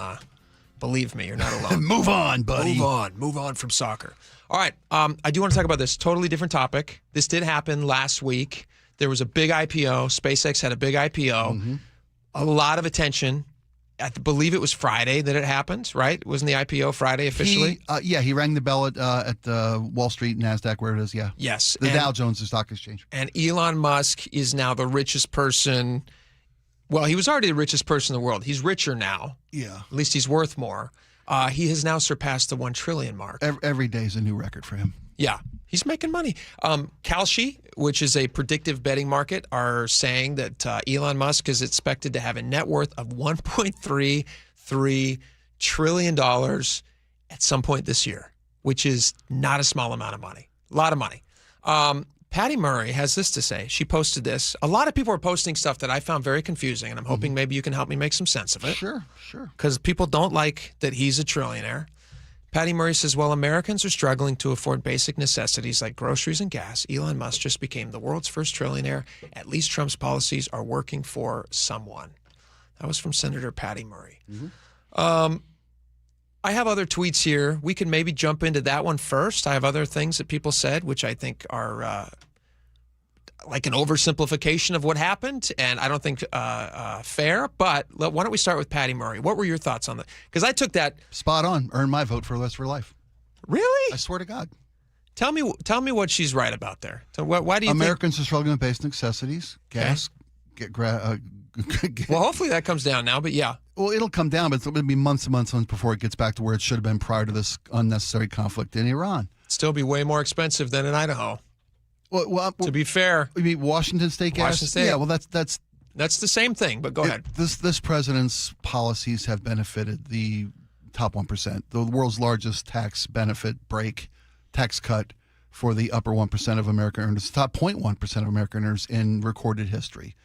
believe me, you're not alone. Move on, buddy. Move on from soccer. All right, I do want to talk about this totally different topic. This did happen last week. There was a big IPO. SpaceX had a big IPO. Mm-hmm. A lot of attention. I believe it was Friday that it happened, right? Wasn't the IPO Friday officially? He rang the bell at Wall Street, NASDAQ, where it is, yeah. Yes. The Dow Jones, the stock exchange. And Elon Musk is now the richest person. Well, he was already the richest person in the world. He's richer now. Yeah. At least he's worth more. He has now surpassed the 1 trillion mark. Every day is a new record for him. Yeah. He's making money. Kalshi, which is a predictive betting market, are saying that Elon Musk is expected to have a net worth of $1.33 trillion at some point this year, which is not a small amount of money. A lot of money. Patty Murray has this to say. She posted this. A lot of people are posting stuff that I found very confusing, and I'm hoping maybe you can help me make some sense of it. Sure. Because people don't like that he's a trillionaire. Patty Murray says, while Americans are struggling to afford basic necessities like groceries and gas, Elon Musk just became the world's first trillionaire. At least Trump's policies are working for someone. That was from Senator Patty Murray. Mm-hmm. I have other tweets here. We can maybe jump into that one first. I have other things that people said, which I think are like an oversimplification of what happened, and I don't think fair. But why don't we start with Patty Murray? What were your thoughts on that? Because I took that spot on. Earned my vote for the rest of her life. Really? I swear to God. Tell me what she's right about there. So why do you Americans are struggling with basic necessities, gas, well, hopefully that comes down now, but yeah. Well, it'll come down, but it's going to be months and months before it gets back to where it should have been prior to this unnecessary conflict in Iran. Still be way more expensive than in Idaho. Well, to be fair, you mean Washington State gas? Washington State. Yeah, well, that's the same thing. But go ahead. This president's policies have benefited the top 1%, the world's largest tax benefit tax cut for the upper 1% of American earners, top 0.1% of American earners in recorded history.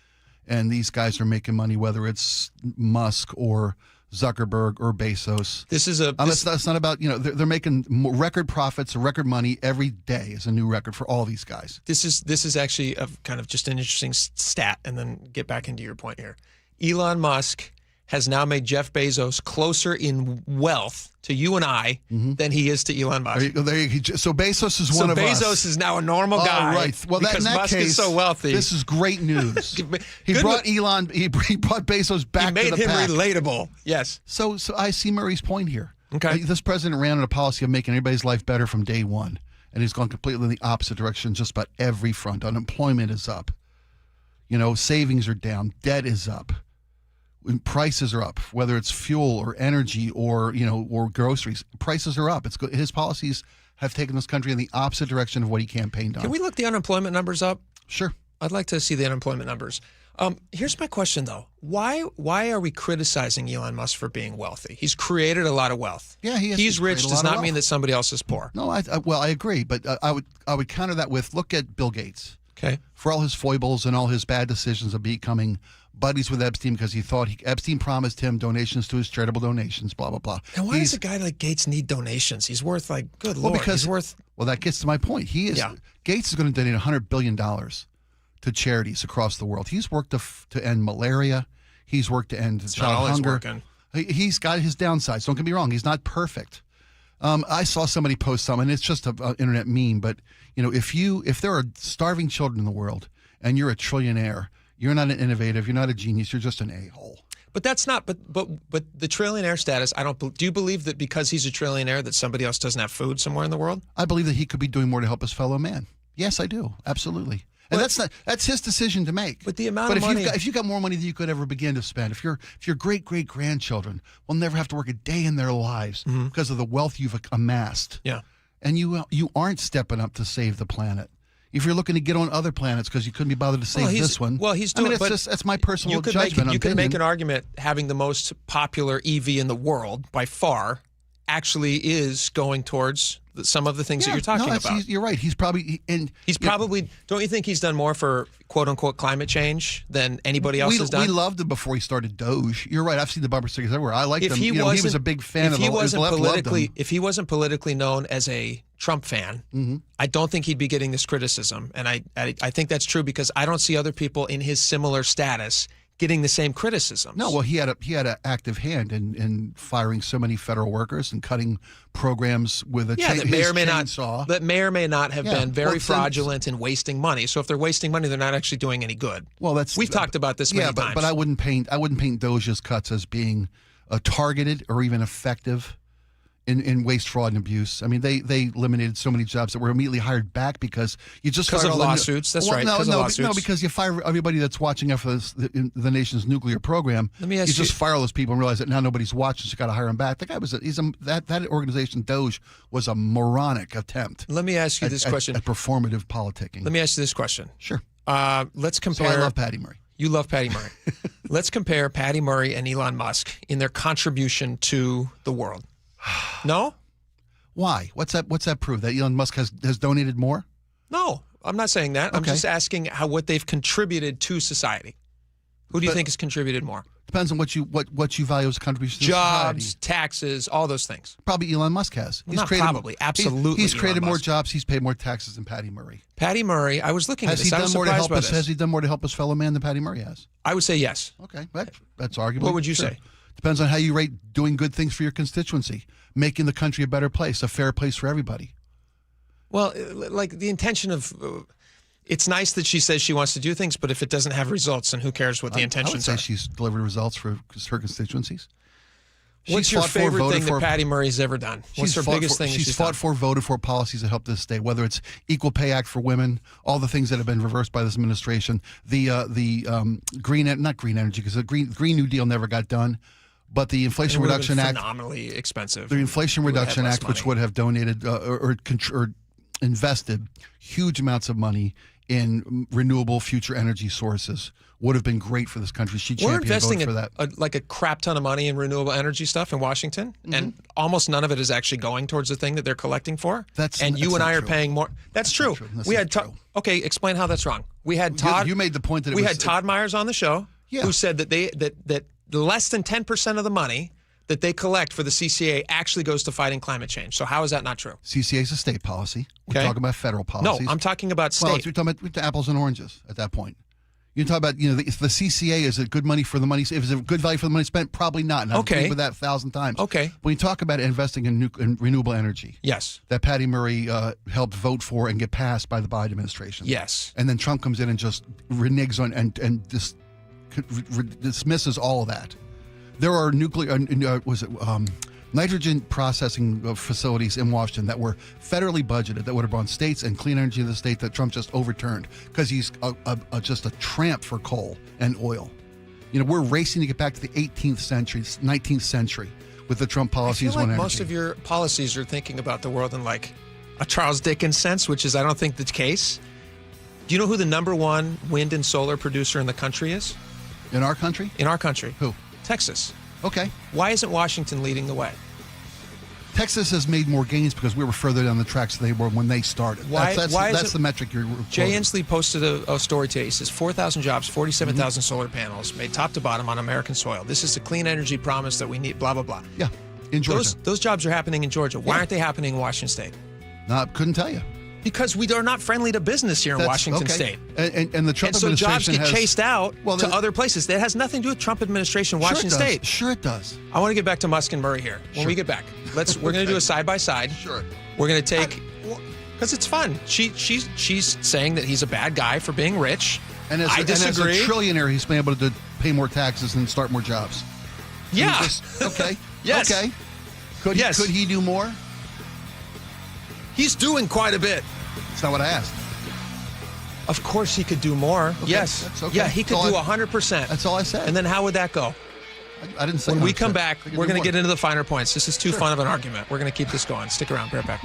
And these guys are making money, whether it's Musk or Zuckerberg or Bezos. That's not about, they're making record profits or record money every day is a new record for all these guys. This is actually kind of just an interesting stat, and then get back into your point here. Elon Musk has now made Jeff Bezos closer in wealth to you and I than he is to Elon Musk. So Bezos is one of us. So Bezos is now a normal guy. Right. Well, because in that Musk case, is so wealthy. This is great news. He brought Bezos back to the pack. He made him relatable. Yes. So I see Murray's point here. Okay. This president ran on a policy of making everybody's life better from day one, and he's gone completely in the opposite direction just about every front. Unemployment is up. Savings are down. Debt is up. Prices are up, whether it's fuel or energy or groceries. Prices are up. His policies have taken this country in the opposite direction of what he campaigned on. Can we look the unemployment numbers up? Sure. I'd like to see the unemployment numbers. Here's my question, though. Why are we criticizing Elon Musk for being wealthy? He's created a lot of wealth. Yeah, he's rich does not mean that somebody else is poor. No, I agree, but I would counter that with look at Bill Gates. Okay. For all his foibles and all his bad decisions of becoming buddies with Epstein because he thought Epstein promised him donations to his charitable donations, blah, blah, blah. And why does a guy like Gates need donations? He's worth good Lord. Well, that gets to my point. Gates is going to donate $100 billion to charities across the world. He's worked to end malaria. He's worked to end child hunger. He's got his downsides. Don't get me wrong. He's not perfect. I saw somebody post something, and it's just an internet meme, but if there are starving children in the world and you're a trillionaire, you're not an innovative, you're not a genius, you're just an a-hole. But that's not. But the trillionaire status. Do you believe that because he's a trillionaire that somebody else doesn't have food somewhere in the world? I believe that he could be doing more to help his fellow man. Yes, I do, absolutely. And that's his decision to make. But the amount of money. If you got more money than you could ever begin to spend, if your great grandchildren will never have to work a day in their lives because of the wealth you've amassed. Yeah. And you aren't stepping up to save the planet. If you're looking to get on other planets because you couldn't be bothered to save this one. Well, he's doing. That's my personal judgment. You can make an argument having the most popular EV in the world by far actually is going towards some of the things that you're talking about. You're right. He's probably don't you think he's done more for quote unquote climate change than anybody else has done? We loved him before he started Doge. You're right. I've seen the bumper stickers everywhere. I liked him. He was a big fan of the left. If he wasn't politically known as a Trump fan, I don't think he'd be getting this criticism. And I think that's true because I don't see other people in his similar status getting the same criticisms. No, well, he had an active hand in firing so many federal workers and cutting programs with a that may or may not have been very fraudulent and wasting money. So if they're wasting money, they're not actually doing any good. Well, we've talked about this many times. But I wouldn't paint Doge's cuts as being targeted or even effective in waste, fraud, and abuse. I mean, they eliminated so many jobs that were immediately hired back because you just because of lawsuits. That's right. No, because you fire everybody that's watching out for the nation's nuclear program. Let me ask you, just fire all those people and realize that now nobody's watching, so you got to hire them back. The guy that organization Doge was a moronic attempt. Let me ask you this question: at performative politicking. Let me ask you this question. Sure. Let's compare. So I love Patty Murray. You love Patty Murray. Let's compare Patty Murray and Elon Musk in their contribution to the world. No? Why? What's that prove? That Elon Musk has donated more? No, I'm not saying that. Okay. I'm just asking what they've contributed to society. Who do you think has contributed more? Depends on what you value as a contribution to jobs, society. Taxes, all those things. Probably Elon Musk has. Absolutely. He's created more jobs. He's paid more taxes than Patty Murray. Patty Murray, I was looking at this. Has he done more to help his fellow man than Patty Murray has? I would say yes. Okay, that's arguable. What would you say? Depends on how you rate doing good things for your constituency, making the country a better place, a fair place for everybody. Well, like the intention of, it's nice that she says she wants to do things, but if it doesn't have results, then who cares what the intentions are? I are? would say she's delivered results for her constituencies. What's your favorite thing that Patty Murray's ever done? What's her biggest thing she's fought for, voted for policies that help this state, whether it's Equal Pay Act for women, all the things that have been reversed by this administration, the not green energy, because the Green New Deal never got done. But the Inflation Reduction Act, phenomenally expensive. The Inflation Reduction Act, which would have donated or invested huge amounts of money in renewable future energy sources, would have been great for this country. We're investing for that. a crap ton of money in renewable energy stuff in Washington, and almost none of it is actually going towards the thing that they're collecting for. You and I are paying more. That's true. We had okay. Explain how that's wrong. We had Todd. You made the point that we had Todd Myers on the show, who said that that less than 10% of the money that they collect for the CCA actually goes to fighting climate change. So how is that not true? CCA is a state policy. We're talking about federal policies. No, I'm talking about state. Well, you're talking about apples and oranges at that point. You're talking about, if the CCA is it good money for the money, if it's a good value for the money spent, probably not. And I've agreed with that 1,000 times. Okay. When you talk about investing in renewable energy, yes, that Patty Murray helped vote for and get passed by the Biden administration. Yes. And then Trump comes in and just reneges on and dismisses all of that. There are nitrogen processing facilities in Washington that were federally budgeted that would have brought states and clean energy to the state that Trump just overturned because he's just a tramp for coal and oil. We're racing to get back to the 18th century, 19th century with the Trump policies. I feel like most of your policies are thinking about the world in like a Charles Dickens sense, which is I don't think the case. Do you know who the #1 wind and solar producer in the country is? In our country? In our country. Who? Texas. Okay. Why isn't Washington leading the way? Texas has made more gains because we were further down the tracks than they were when they started. That's the metric you're quoting. Jay Inslee posted a story today. He says 4,000 jobs, 47,000 solar panels made top to bottom on American soil. This is the clean energy promise that we need, blah, blah, blah. Yeah, in Georgia. Those jobs are happening in Georgia. Why aren't they happening in Washington State? Couldn't tell you. Because we are not friendly to business here in Washington State. And the Trump administration jobs get has, chased out to other places. That has nothing to do with Trump administration in Washington State. Sure it does. I want to get back to Musk and Murray here. When we get back, we're going to do a side-by-side. Sure. We're going to take, because it's fun. She's saying that he's a bad guy for being rich. And I disagree. And as a trillionaire, he's been able to pay more taxes and start more jobs. Yeah. Okay. Yes. Okay. Could he do more? He's doing quite a bit. That's not what I asked. Of course he could do more. Okay, yes. That's okay. Yeah, he could do 100%. That's all I said. And then how would that go? I didn't say When we come back, we're going to get into the finer points. This is too fun of an argument. We're going to keep this going. Stick around. Be right back.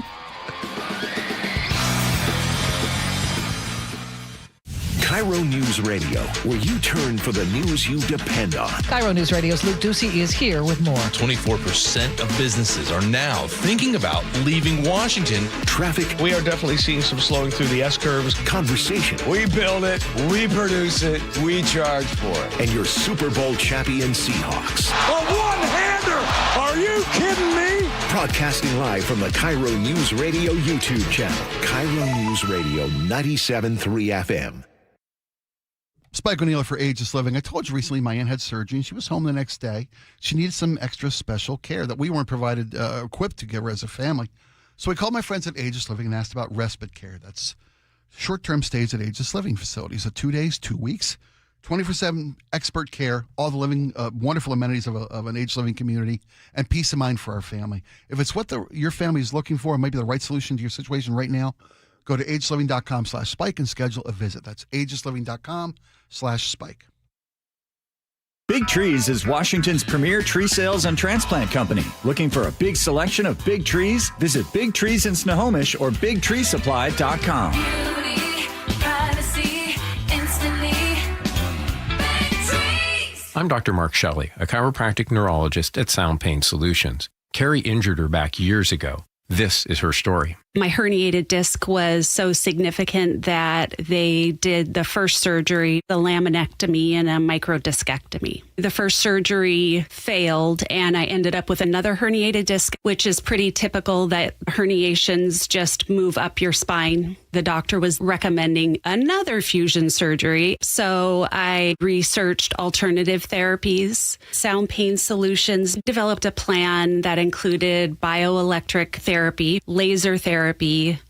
KIRO News Radio, where you turn for the news you depend on. KIRO News Radio's Luke Ducey is here with more. 24% of businesses are now thinking about leaving Washington. Traffic. We are definitely seeing some slowing through the S-curves. Conversation. We build it, we produce it, we charge for it. And your Super Bowl champion Seahawks. A one-hander! Are you kidding me? Broadcasting live from the KIRO News Radio YouTube channel. KIRO News Radio 97.3 FM. Spike O'Neill for Ageless Living. I told you recently my aunt had surgery and she was home the next day. She needed some extra special care that we weren't provided, equipped to give her as a family. So I called my friends at Ageless Living and asked about respite care. That's short-term stays at Ageless Living facilities. So 2 days, 2 weeks, 24/7 expert care, all the living, wonderful amenities of an Ageless Living community, and peace of mind for our family. If it's what your family is looking for, it might be the right solution to your situation right now, go to agelessliving.com/spike and schedule a visit. That's agelessliving.com/spike. Big Trees is Washington's premier tree sales and transplant company. Looking for a big selection of big trees? Visit Big Trees in Snohomish or BigTreeSupply.com. I'm Dr. Mark Shelley, a chiropractic neurologist at Sound Pain Solutions. Carrie injured her back years ago. This is her story. My herniated disc was so significant that they did the first surgery, the laminectomy and a microdiscectomy. The first surgery failed and I ended up with another herniated disc, which is pretty typical that herniations just move up your spine. The doctor was recommending another fusion surgery, so I researched alternative therapies. Sound Pain Solutions developed a plan that included bioelectric therapy, laser therapy,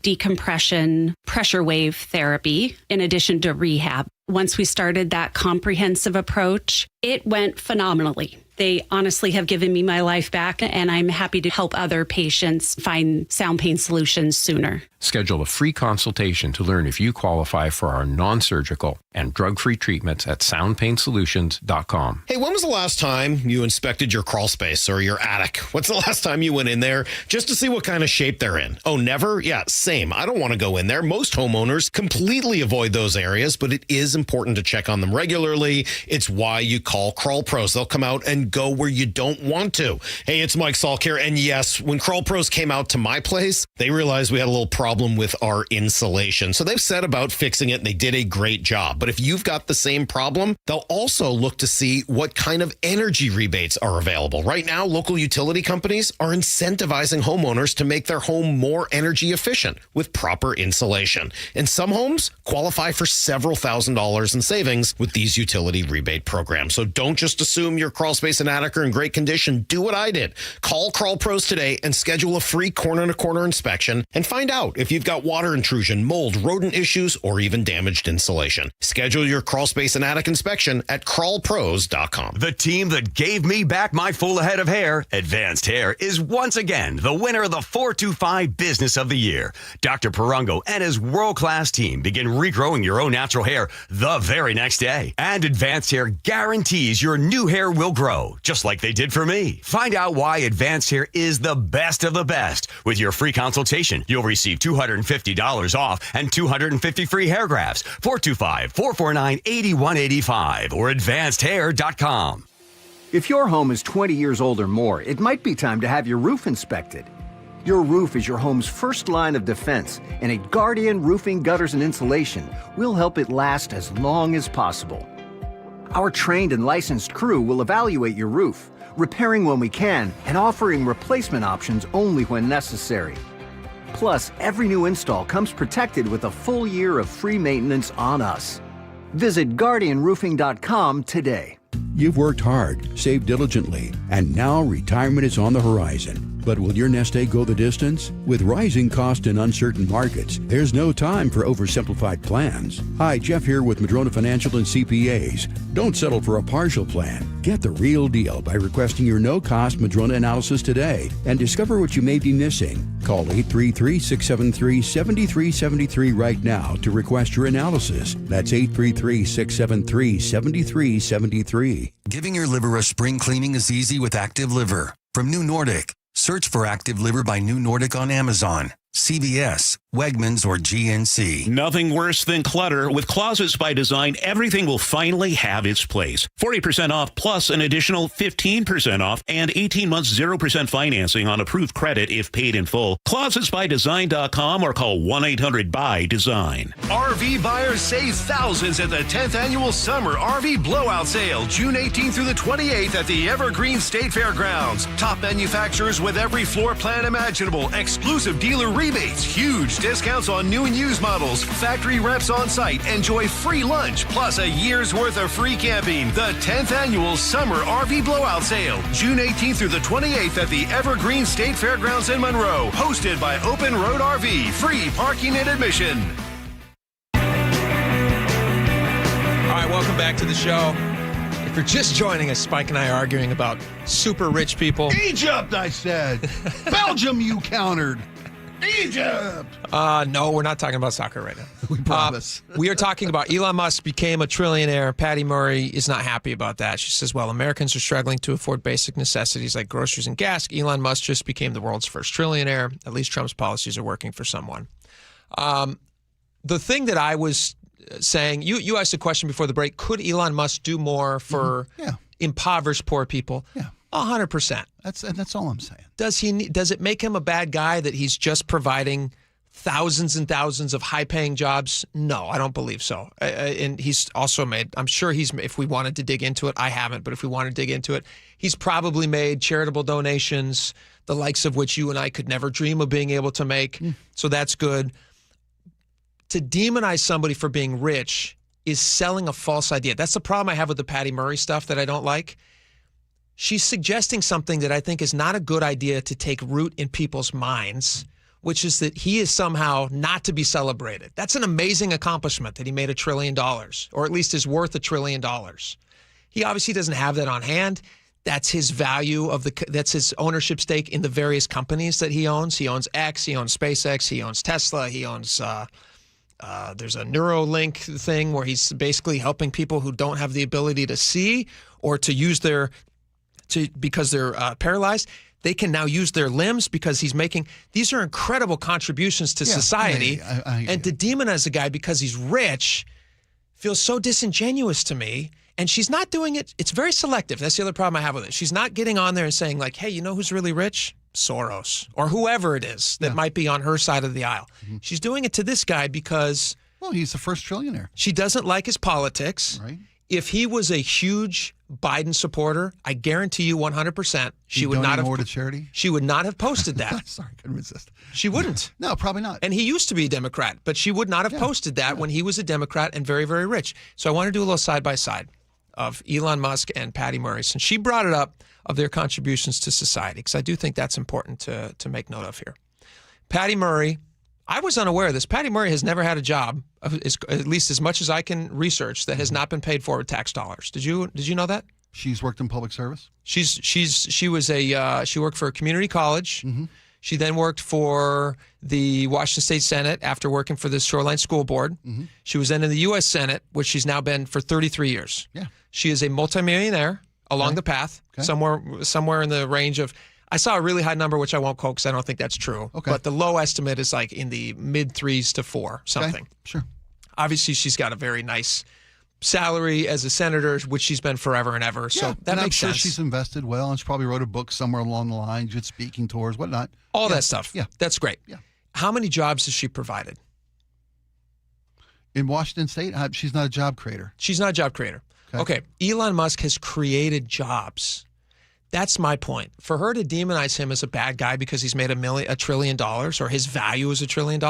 decompression, pressure wave therapy, in addition to rehab. Once we started that comprehensive approach, it went phenomenally. They honestly have given me my life back, and I'm happy to help other patients find sound pain solutions sooner. Schedule a free consultation to learn if you qualify for our non-surgical and drug-free treatments at soundpainsolutions.com. Hey, when was the last time you inspected your crawl space or your attic? What's the last time you went in there just to see what kind of shape they're in? Oh, never? Yeah, same. I don't want to go in there. Most homeowners completely avoid those areas, but it is important to check on them regularly. It's why you call Crawl Pros. They'll come out and go where you don't want to. Hey, it's Mike Salk here. And yes, when Crawl Pros came out to my place, they realized we had a little problem with our insulation. So they've set about fixing it and they did a great job. But if you've got the same problem, they'll also look to see what kind of energy rebates are available. Right now, local utility companies are incentivizing homeowners to make their home more energy efficient with proper insulation. And some homes qualify for several $1,000s in savings with these utility rebate programs. So don't just assume your crawl space and attic are in great condition. Do what I did. Call Crawl Pros today and schedule a free corner-to-corner inspection and find out if you've got water intrusion, mold, rodent issues, or even damaged insulation. Schedule your crawl space and attic inspection at crawlpros.com. The team that gave me back my full head of hair, Advanced Hair, is once again the winner of the 425 Business of the Year. Dr. Parango and his world-class team begin regrowing your own natural hair the very next day. And Advanced Hair guarantees your new hair will grow, just like they did for me. Find out why Advanced Hair is the best of the best. With your free consultation, you'll receive $250 off and 250 free hair grafts. 425-449-8185 or advancedhair.com. If your home is 20 years old or more, it might be time to have your roof inspected. Your roof is your home's first line of defense, and at Guardian Roofing, Gutters, and Insulation, we'll help it last as long as possible. Our trained and licensed crew will evaluate your roof, repairing when we can and offering replacement options only when necessary. Plus, every new install comes protected with a full year of free maintenance on us. Visit GuardianRoofing.com today. You've worked hard, saved diligently, and now retirement is on the horizon. But will your nest egg go the distance? With rising cost and uncertain markets, there's no time for oversimplified plans. Hi, Jeff here with Madrona Financial and CPAs. Don't settle for a partial plan. Get the real deal by requesting your no-cost Madrona analysis today and discover what you may be missing. Call 833-673-7373 right now to request your analysis. That's 833-673-7373. Giving your liver a spring cleaning is easy with Active Liver. From New Nordic. Search for Active Liver by New Nordic on Amazon, CVS, Wegmans, or GNC. Nothing worse than clutter. With Closets by Design, everything will finally have its place. 40% off plus an additional 15% off and 18 months 0% financing on approved credit if paid in full. Closet.byDesign.com or call 1-800-BUY-DESIGN. RV buyers save thousands at the 10th Annual Summer RV Blowout Sale, June 18th through the 28th at the Evergreen State Fairgrounds. Top manufacturers with every floor plan imaginable, exclusive dealer rebates, huge discounts on new and used models, factory reps on site, enjoy free lunch, plus a year's worth of free camping. The 10th Annual Summer RV Blowout Sale, June 18th through the 28th at the Evergreen State Fairgrounds in Monroe, hosted by Open Road RV, free parking and admission. All right, welcome back to the show. If you're just joining us, Spike and I are arguing about super rich people. Egypt, I said. Belgium, you countered. Egypt! No, we're not talking about soccer right now. We promise. We are talking about Elon Musk became a trillionaire. Patty Murray is not happy about that. She says, well, Americans are struggling to afford basic necessities like groceries and gas. Elon Musk just became the world's first trillionaire. At least Trump's policies are working for someone. The thing that I was saying, you asked a question before the break, could Elon Musk do more for impoverished poor people? Yeah. 100%. That's all I'm saying. Does it make him a bad guy that he's just providing thousands and thousands of high-paying jobs? No, I don't believe so. And he's also made, I'm sure if we wanted to dig into it, I haven't, but if we want to dig into it, he's probably made charitable donations, the likes of which you and I could never dream of being able to make. So that's good. To demonize somebody for being rich is selling a false idea. That's the problem I have with the Patty Murray stuff that I don't like. She's suggesting something that I think is not a good idea to take root in people's minds, which is that he is somehow not to be celebrated. That's an amazing accomplishment that he made $1 trillion, or at least is worth $1 trillion. He obviously doesn't have that on hand. That's his value that's his ownership stake in the various companies that he owns. He owns X, he owns SpaceX, he owns Tesla, he owns there's a Neuralink thing where he's basically helping people who don't have the ability to see or to use because they're paralyzed. They can now use their limbs because he's making, these are incredible contributions to society. And to demonize a guy because he's rich feels so disingenuous to me. And she's not doing it. It's very selective. That's the other problem I have with it. She's not getting on there and saying like, hey, you know who's really rich? Soros or whoever it is that might be on her side of the aisle. She's doing it to this guy because, well, he's the first trillionaire. She doesn't like his politics. Right. If he was a huge Biden supporter, I guarantee you 100% she would not have more to charity. She would not have posted that. Sorry, couldn't resist. She wouldn't. No, probably not. And he used to be a Democrat, but she would not have posted that when he was a Democrat and very, very rich. So I want to do a little side by side of Elon Musk and Patty Murray, since she brought it up, of their contributions to society, because I do think that's important to make note of here. Patty Murray, I was unaware of this. Patty Murray has never had a job, at least as much as I can research, that has not been paid for with tax dollars. Did you know that? She's worked in public service. She worked for a community college. She then worked for the Washington State Senate after working for the Shoreline School Board. She was then in the U.S. Senate, which she's now been for 33 years. Yeah. She is a multimillionaire along the path, somewhere in the range of, I saw a really high number, which I won't quote because I don't think that's true. Okay. But the low estimate is like in the mid 3s to 4, something. Okay. Sure. Obviously, she's got a very nice salary as a senator, which she's been forever and ever. So that makes sense. I'm sure she's invested well, and she probably wrote a book somewhere along the line, just speaking tours, whatnot. All that stuff. Yeah. That's great. Yeah. How many jobs has she provided? In Washington State, she's not a job creator. She's not a job creator. Okay. Elon Musk has created jobs. That's my point. For her to demonize him as a bad guy because he's made $1 trillion, or his value is $1 trillion,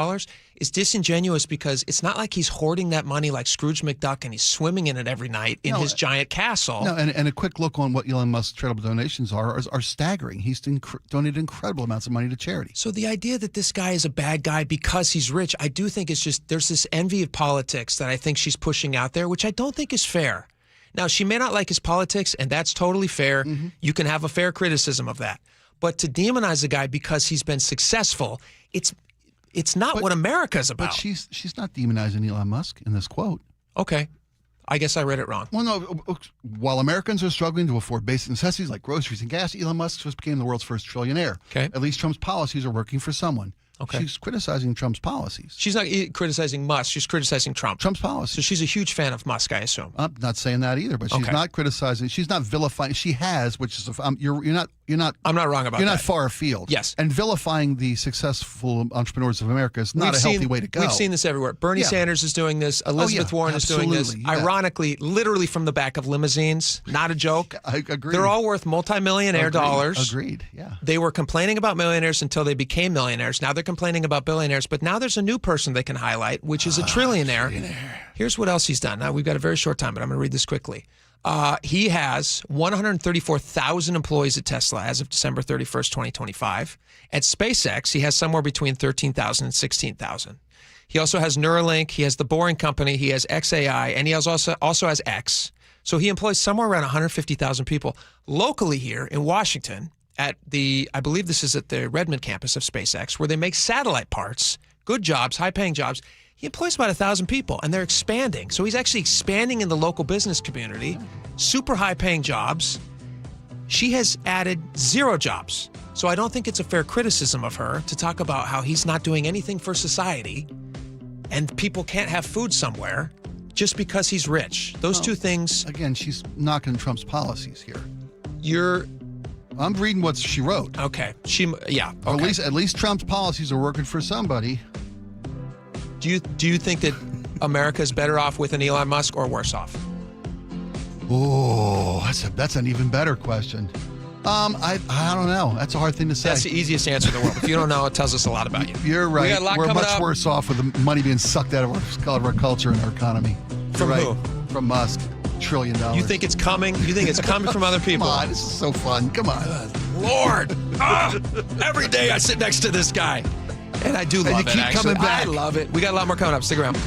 is disingenuous, because it's not like he's hoarding that money like Scrooge McDuck and he's swimming in it every night in his giant castle. No, and a quick look on what Elon Musk's charitable donations are staggering. He's donated incredible amounts of money to charity. So the idea that this guy is a bad guy because he's rich, I do think it's just, there's this envy of politics that I think she's pushing out there, which I don't think is fair. Now, she may not like his politics, and that's totally fair. You can have a fair criticism of that. But to demonize a guy because he's been successful, it's not what America's about. But she's not demonizing Elon Musk in this quote. Okay. I guess I read it wrong. Well, no. While Americans are struggling to afford basic necessities like groceries and gas, Elon Musk just became the world's first trillionaire. Okay. At least Trump's policies are working for someone. Okay. She's criticizing Trump's policies. She's not criticizing Musk. She's criticizing Trump. Trump's policies. So she's a huge fan of Musk, I assume. I'm not saying that either, but she's not criticizing. She's not vilifying. She has, which is you're not. I'm not wrong about that. You're not far afield. Yes. And vilifying the successful entrepreneurs of America is not a healthy way to go. We've seen this everywhere. Bernie Sanders is doing this. Elizabeth Warren is doing this. Ironically, literally from the back of limousines. Not a joke. I agree. They're all worth multimillionaire dollars. Agreed. Yeah. They were complaining about millionaires until they became millionaires. Now they're complaining about billionaires. But now there's a new person they can highlight, which is a trillionaire. Here's what else he's done. Now, we've got a very short time, but I'm going to read this quickly. He has 134,000 employees at Tesla as of December 31st, 2025. At SpaceX, he has somewhere between 13,000 and 16,000. He also has Neuralink. He has The Boring Company. He has XAI, and he has also has X. So he employs somewhere around 150,000 people. Locally here in Washington, I believe this is at the Redmond campus of SpaceX, where they make satellite parts, good jobs, high-paying jobs. He employs about 1,000 people, and they're expanding. So he's actually expanding in the local business community, super high-paying jobs. She has added 0 jobs. So I don't think it's a fair criticism of her to talk about how he's not doing anything for society and people can't have food somewhere just because he's rich. Those two things. Again, she's knocking Trump's policies here. I'm reading what she wrote. Okay. Okay. At least Trump's policies are working for somebody. Do you think that America is better off with an Elon Musk or worse off? Oh, that's an even better question. I don't know. That's a hard thing to say. That's the easiest answer in the world. If you don't know, it tells us a lot about you. You're right. We got a lot We're coming much up. worse off with the money being sucked out of our culture and our economy. From right. who? From Musk. $1 trillion. You think it's coming? You think it's coming from other people? Come on, this is so fun. Come on. Lord. Every day I sit next to this guy. And I do love it, keep actually. coming back. I love it. We got a lot more coming up. Stick around.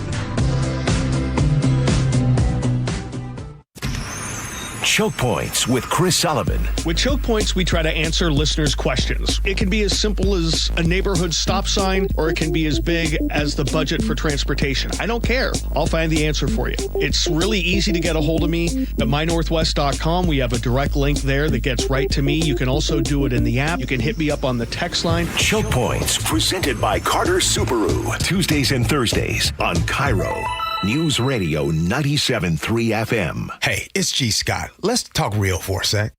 Choke Points with Chris Sullivan. With Choke Points, we try to answer listeners' questions. It can be as simple as a neighborhood stop sign, or it can be as big as the budget for transportation. I don't care. I'll find the answer for you. It's really easy to get a hold of me at mynorthwest.com. We have a direct link there that gets right to me. You can also do it in the app. You can hit me up on the text line. Choke Points, presented by Carter Subaru. Tuesdays and Thursdays on KIRO Newsradio 97.3 FM. Hey, it's G. Scott. Let's talk real for a sec.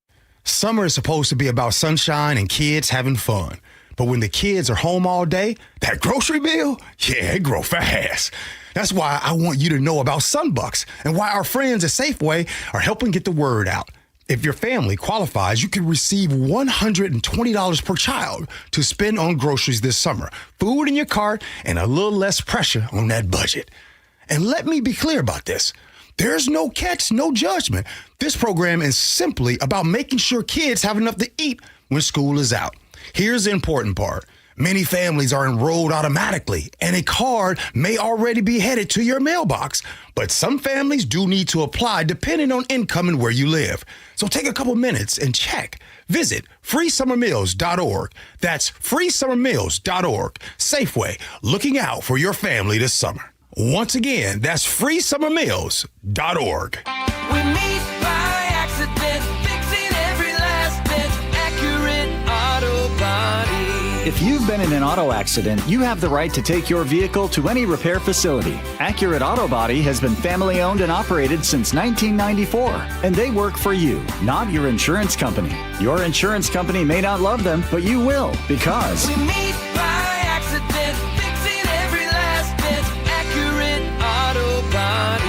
Summer is supposed to be about sunshine and kids having fun. But when the kids are home all day, that grocery bill, it grow fast. That's why I want you to know about Sunbucks and why our friends at Safeway are helping get the word out. If your family qualifies, you can receive $120 per child to spend on groceries this summer. Food in your cart and a little less pressure on that budget. And let me be clear about this. There's no catch, no judgment. This program is simply about making sure kids have enough to eat when school is out. Here's the important part. Many families are enrolled automatically, and a card may already be headed to your mailbox. But some families do need to apply depending on income and where you live. So take a couple minutes and check. Visit freesummermeals.org. That's freesummermeals.org. Safeway, looking out for your family this summer. Once again, that's freesummermeals.org. We meet by accident, fixing every last bit, Accurate Auto Body. If you've been in an auto accident, you have the right to take your vehicle to any repair facility. Accurate Auto Body has been family owned and operated since 1994, and they work for you, not your insurance company. Your insurance company may not love them, but you will, because We meet by accident, fixing every last bit, Accurate Auto Body.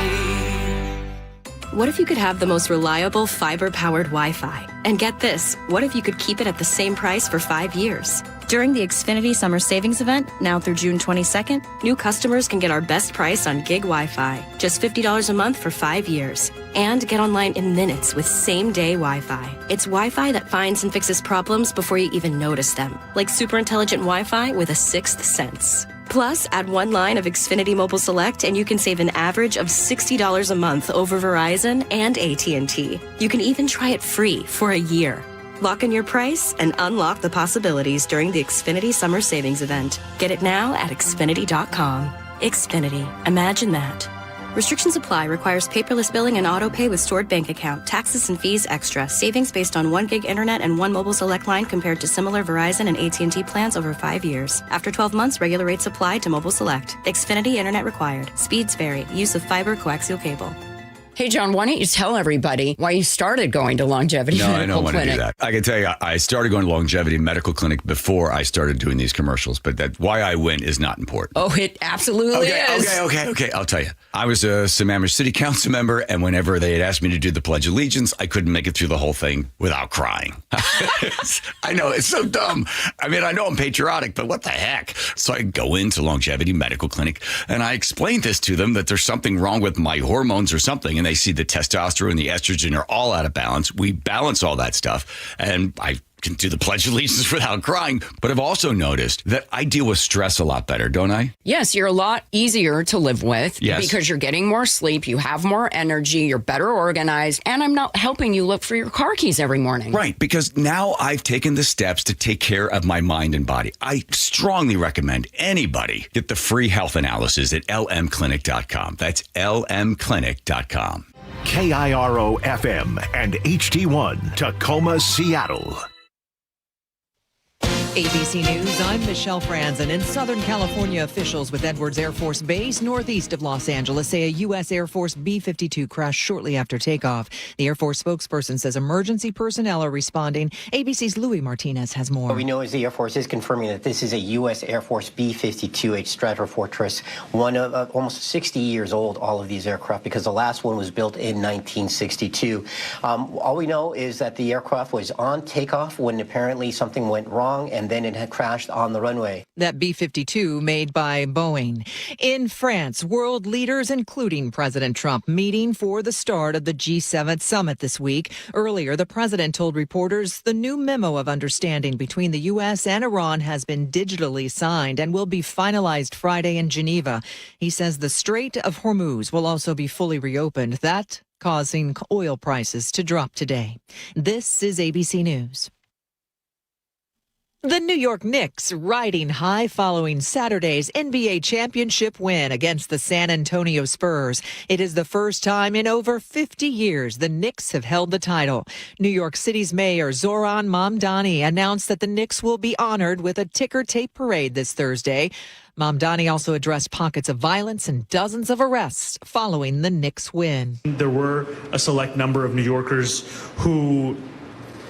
What if you could have the most reliable fiber-powered Wi-Fi? And get this, what if you could keep it at the same price for 5 years? During the Xfinity Summer Savings Event, now through June 22nd, new customers can get our best price on gig Wi-Fi, just $50 a month for 5 years. And get online in minutes with same-day Wi-Fi. It's Wi-Fi that finds and fixes problems before you even notice them, like super intelligent Wi-Fi with a sixth sense. Plus, add one line of Xfinity Mobile Select and you can save an average of $60 a month over Verizon and AT&T. You can even try it free for a year. Lock in your price and unlock the possibilities during the Xfinity Summer Savings Event. Get it now at Xfinity.com. Xfinity. Imagine that. Restrictions apply. Requires paperless billing and auto pay with stored bank account. Taxes and fees extra. Savings based on 1 gig internet and 1 mobile select line compared to similar Verizon and AT&T plans over 5 years. After 12 months, regular rates apply to mobile select. Xfinity internet required. Speeds vary. Use of fiber coaxial cable. Hey, John, why don't you tell everybody why you started going to Longevity Medical Clinic? No, I don't want to do that. I can tell you, I started going to Longevity Medical Clinic before I started doing these commercials, but that why I went is not important. Oh, it absolutely is. Okay. I'll tell you. I was a Sammamish City Council member, and whenever they had asked me to do the Pledge of Allegiance, I couldn't make it through the whole thing without crying. I know, it's so dumb. I mean, I know I'm patriotic, but what the heck? So I go into Longevity Medical Clinic, and I explained this to them, that there's something wrong with my hormones or something, and they see the testosterone and the estrogen are all out of balance. We balance all that stuff, and I can do the Pledge of Allegiance without crying. But I've also noticed that I deal with stress a lot better, don't I? Yes, you're a lot easier to live with because you're getting more sleep, you have more energy, you're better organized, and I'm not helping you look for your car keys every morning. Right, because now I've taken the steps to take care of my mind and body. I strongly recommend anybody get the free health analysis at lmclinic.com. That's lmclinic.com. KIRO FM and HD1 Tacoma, Seattle. ABC News, I'm Michelle Franzen. In Southern California, officials with Edwards Air Force Base northeast of Los Angeles say a U.S. Air Force B-52 crashed shortly after takeoff. The Air Force spokesperson says emergency personnel are responding. ABC's Louis Martinez has more. What we know is the Air Force is confirming that this is a U.S. Air Force B-52, a Stratofortress, one of almost 60 years old, all of these aircraft, because the last one was built in 1962. All we know is that the aircraft was on takeoff when apparently something went wrong, and then it had crashed on the runway. That B-52 made by Boeing. In France, world leaders, including President Trump, meeting for the start of the G7 summit this week. Earlier, the president told reporters the new memo of understanding between the U.S. and Iran has been digitally signed and will be finalized Friday in Geneva. He says the Strait of Hormuz will also be fully reopened. That causing oil prices to drop today. This is ABC News. The New York Knicks riding high following Saturday's NBA championship win against the San Antonio Spurs. It is the first time in over 50 years the Knicks have held the title. New York City's mayor Zoran Mamdani announced that the Knicks will be honored with a ticker tape parade this Thursday. Mamdani also addressed pockets of violence and dozens of arrests following the Knicks win. There were a select number of New Yorkers who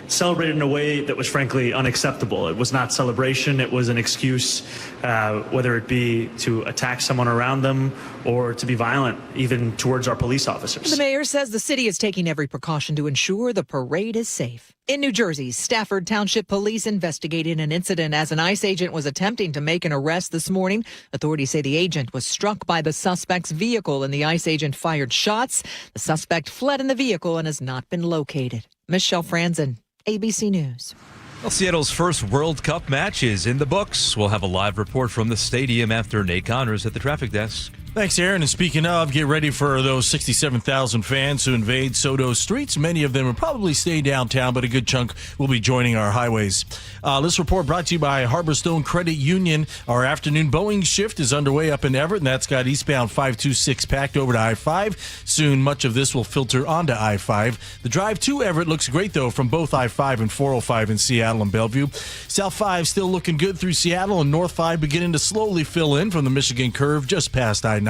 celebrated in a way that was frankly unacceptable. It was not celebration, it was an excuse, whether it be to attack someone around them or to be violent, even towards our police officers. The mayor says the city is taking every precaution to ensure the parade is safe. In New Jersey, Stafford Township Police investigated an incident as an ICE agent was attempting to make an arrest this morning. Authorities say the agent was struck by the suspect's vehicle and the ICE agent fired shots. The suspect fled in the vehicle and has not been located. Michelle Franzen, ABC News. Well, Seattle's first World Cup match is in the books. We'll have a live report from the stadium after Nate Connors at the traffic desk. Thanks, Aaron. And speaking of, get ready for those 67,000 fans who invade Soto's streets. Many of them will probably stay downtown, but a good chunk will be joining our highways. This report brought to you by Harborstone Credit Union. Our afternoon Boeing shift is underway up in Everett, and that's got eastbound 526 packed over to I-5. Soon, much of this will filter onto I-5. The drive to Everett looks great, though, from both I-5 and 405 in Seattle and Bellevue. South 5 still looking good through Seattle, and North 5 beginning to slowly fill in from the Michigan curve just past I-90.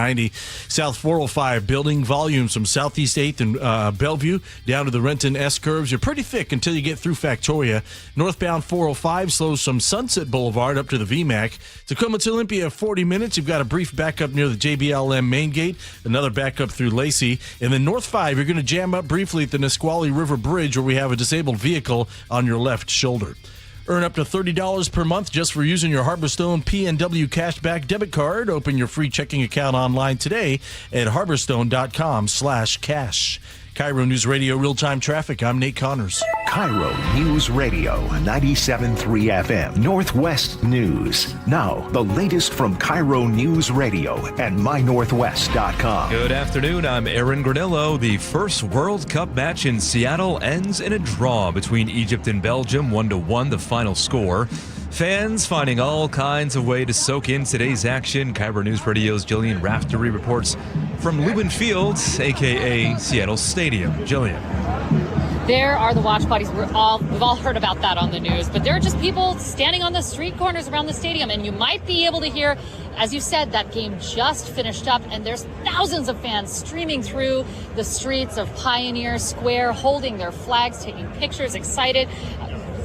South 405 building volumes from Southeast 8th and Bellevue down to the Renton S curves. You're pretty thick until you get through Factoria. Northbound 405 slows from Sunset Boulevard up to the VMAC. Tacoma to Olympia, 40 minutes. You've got a brief backup near the JBLM main gate, another backup through Lacey. And then North 5, you're going to jam up briefly at the Nisqually River Bridge where we have a disabled vehicle on your left shoulder. Earn up to $30 per month just for using your Harborstone PNW Cashback debit card. Open your free checking account online today at harborstone.com/cash. KIRO News Radio real-time traffic. I'm Nate Connors. KIRO News Radio 97.3 FM Northwest News. Now, the latest from KIRO News Radio and mynorthwest.com. Good afternoon. I'm Aaron Granillo. The first World Cup match in Seattle ends in a draw between Egypt and Belgium, 1-1, the final score. Fans finding all kinds of way to soak in today's action. KIRO News Radio's Jillian Raftery reports from Lubin Field, a.k.a. Seattle Stadium. Jillian. There are the watch parties. We've all heard about that on the news, but there are just people standing on the street corners around the stadium, and you might be able to hear, as you said, that game just finished up, and there's thousands of fans streaming through the streets of Pioneer Square, holding their flags, taking pictures, excited,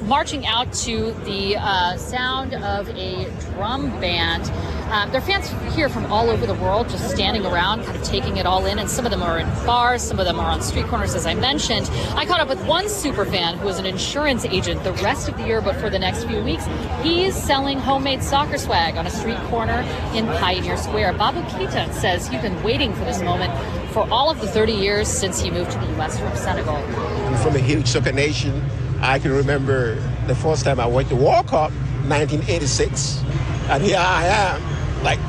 marching out to the sound of a drum band. There are fans here from all over the world just standing around, kind of taking it all in, and some of them are in bars, some of them are on street corners, as I mentioned. I caught up with one super fan who is an insurance agent the rest of the year, but for the next few weeks, he's selling homemade soccer swag on a street corner in Pioneer Square. Babu Keita says he's been waiting for this moment for all of the 30 years since he moved to the U.S. from Senegal. I'm from a huge soccer nation. I can remember the first time I went to World Cup, 1986, and here I am, like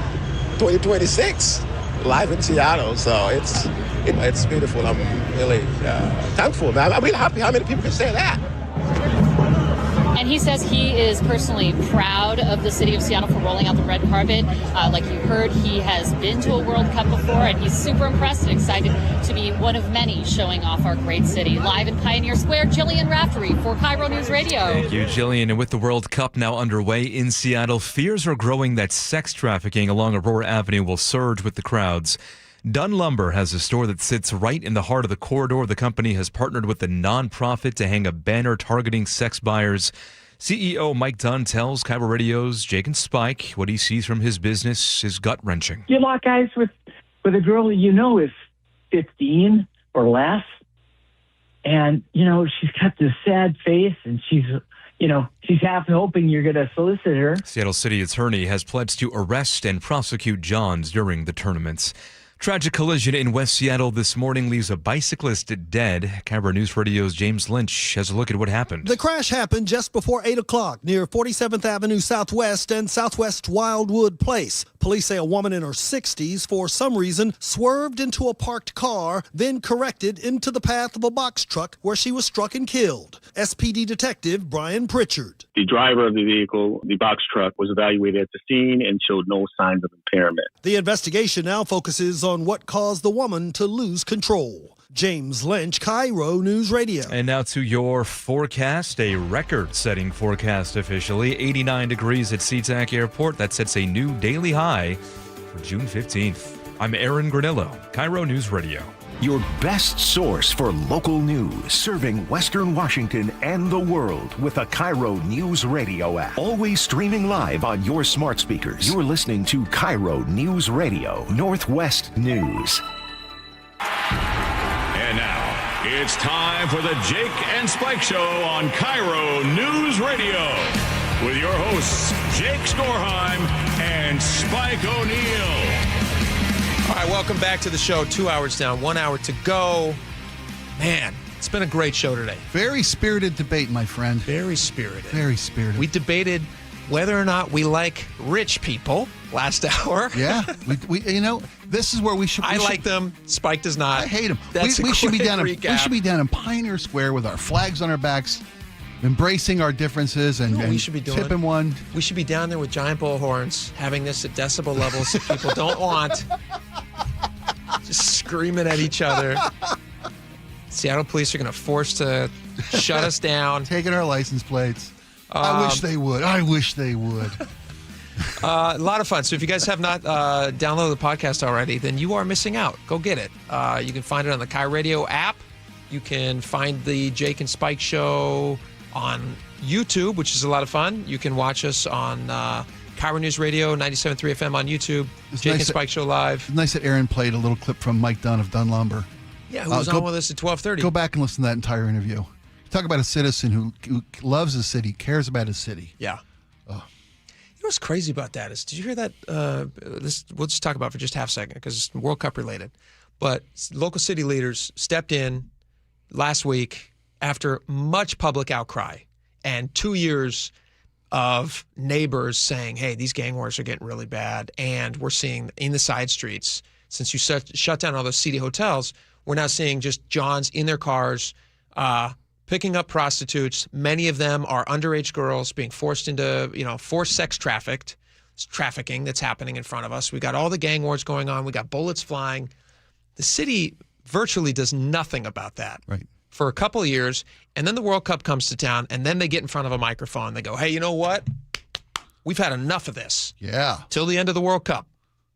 2026, live in Seattle. So it's beautiful. I'm really thankful. I'm really happy. How many people can say that? And he says he is personally proud of the city of Seattle for rolling out the red carpet. Like you heard, he has been to a World Cup before, and he's super impressed and excited to be one of many showing off our great city. Live in Pioneer Square, Jillian Raftery for KIRO News Radio. Thank you, Jillian. And with the World Cup now underway in Seattle, fears are growing that sex trafficking along Aurora Avenue will surge with the crowds. Dunn Lumber has a store that sits right in the heart of the corridor. The company has partnered with a nonprofit to hang a banner targeting sex buyers. CEO Mike Dunn tells KIRO Radio's Jake and Spike what he sees from his business is gut-wrenching. You lock eyes with a girl you know is 15 or less, and, she's got this sad face, and she's half hoping you're going to solicit her. Seattle City Attorney has pledged to arrest and prosecute Johns during the tournaments. Tragic collision in West Seattle this morning leaves a bicyclist dead. KIRO News Radio's James Lynch has a look at what happened. The crash happened just before 8 o'clock near 47th Avenue Southwest and Southwest Wildwood Place. Police say a woman in her 60s, for some reason, swerved into a parked car, then corrected into the path of a box truck where she was struck and killed. SPD Detective Brian Pritchard. The driver of the vehicle, the box truck, was evaluated at the scene and showed no signs of impairment. The investigation now focuses on what caused the woman to lose control. James Lynch, KIRO News Radio. And now to your forecast, a record-setting forecast officially. 89 degrees at SeaTac Airport. That sets a new daily high for June 15th. I'm Aaron Granillo, KIRO News Radio. Your best source for local news, serving Western Washington and the world with the KIRO News Radio app. Always streaming live on your smart speakers. You're listening to KIRO News Radio, Northwest News. And now, it's time for the Jake and Spike Show on KIRO News Radio with your hosts, Jake Skorheim and Spike O'Neill. All right, welcome back to the show. 2 hours down, 1 hour to go. Man, it's been a great show today. Very spirited debate, my friend. Very spirited. Very spirited. We debated whether or not we like rich people last hour. Yeah, we this is where we should. I like them. Spike does not. I hate them. That's we should be down. recap. We should be down in Pioneer Square with our flags on our backs, embracing our differences and, we should be doing? tipping one. We should be down there with giant bullhorns, having this at decibel levels that people don't want. Just screaming at each other. Seattle police are going to force to shut us down. Taking our license plates. I wish they would. A lot of fun. So if you guys have not downloaded the podcast already, then you are missing out. Go get it. You can find it on the KIRO Radio app. You can find the Jake and Spike Show on YouTube, which is a lot of fun. You can watch us on KIRO News Radio, 97.3 FM on YouTube. It's Jake nice and Spike Show live. It's nice that Aaron played a little clip from Mike Dunn of Dunn Lumber. Yeah, who was on with us at 12:30. Go back and listen to that entire interview. Talk about a citizen who loves his city, cares about his city. Yeah. You know what's crazy about that is, did you hear that? We'll just talk about it for just half a second because it's World Cup related. But local city leaders stepped in last week after much public outcry and 2 years of neighbors saying, hey, these gang wars are getting really bad. And we're seeing in the side streets, since you shut down all those seedy hotels, we're now seeing just Johns in their cars, picking up prostitutes. Many of them are underage girls being forced into, forced sex trafficking that's happening in front of us. We got all the gang wars going on. We got bullets flying. The city virtually does nothing about that for a couple of years. And then the World Cup comes to town, and then they get in front of a microphone. They go, hey, you know what? We've had enough of this. Yeah. Till the end of the World Cup.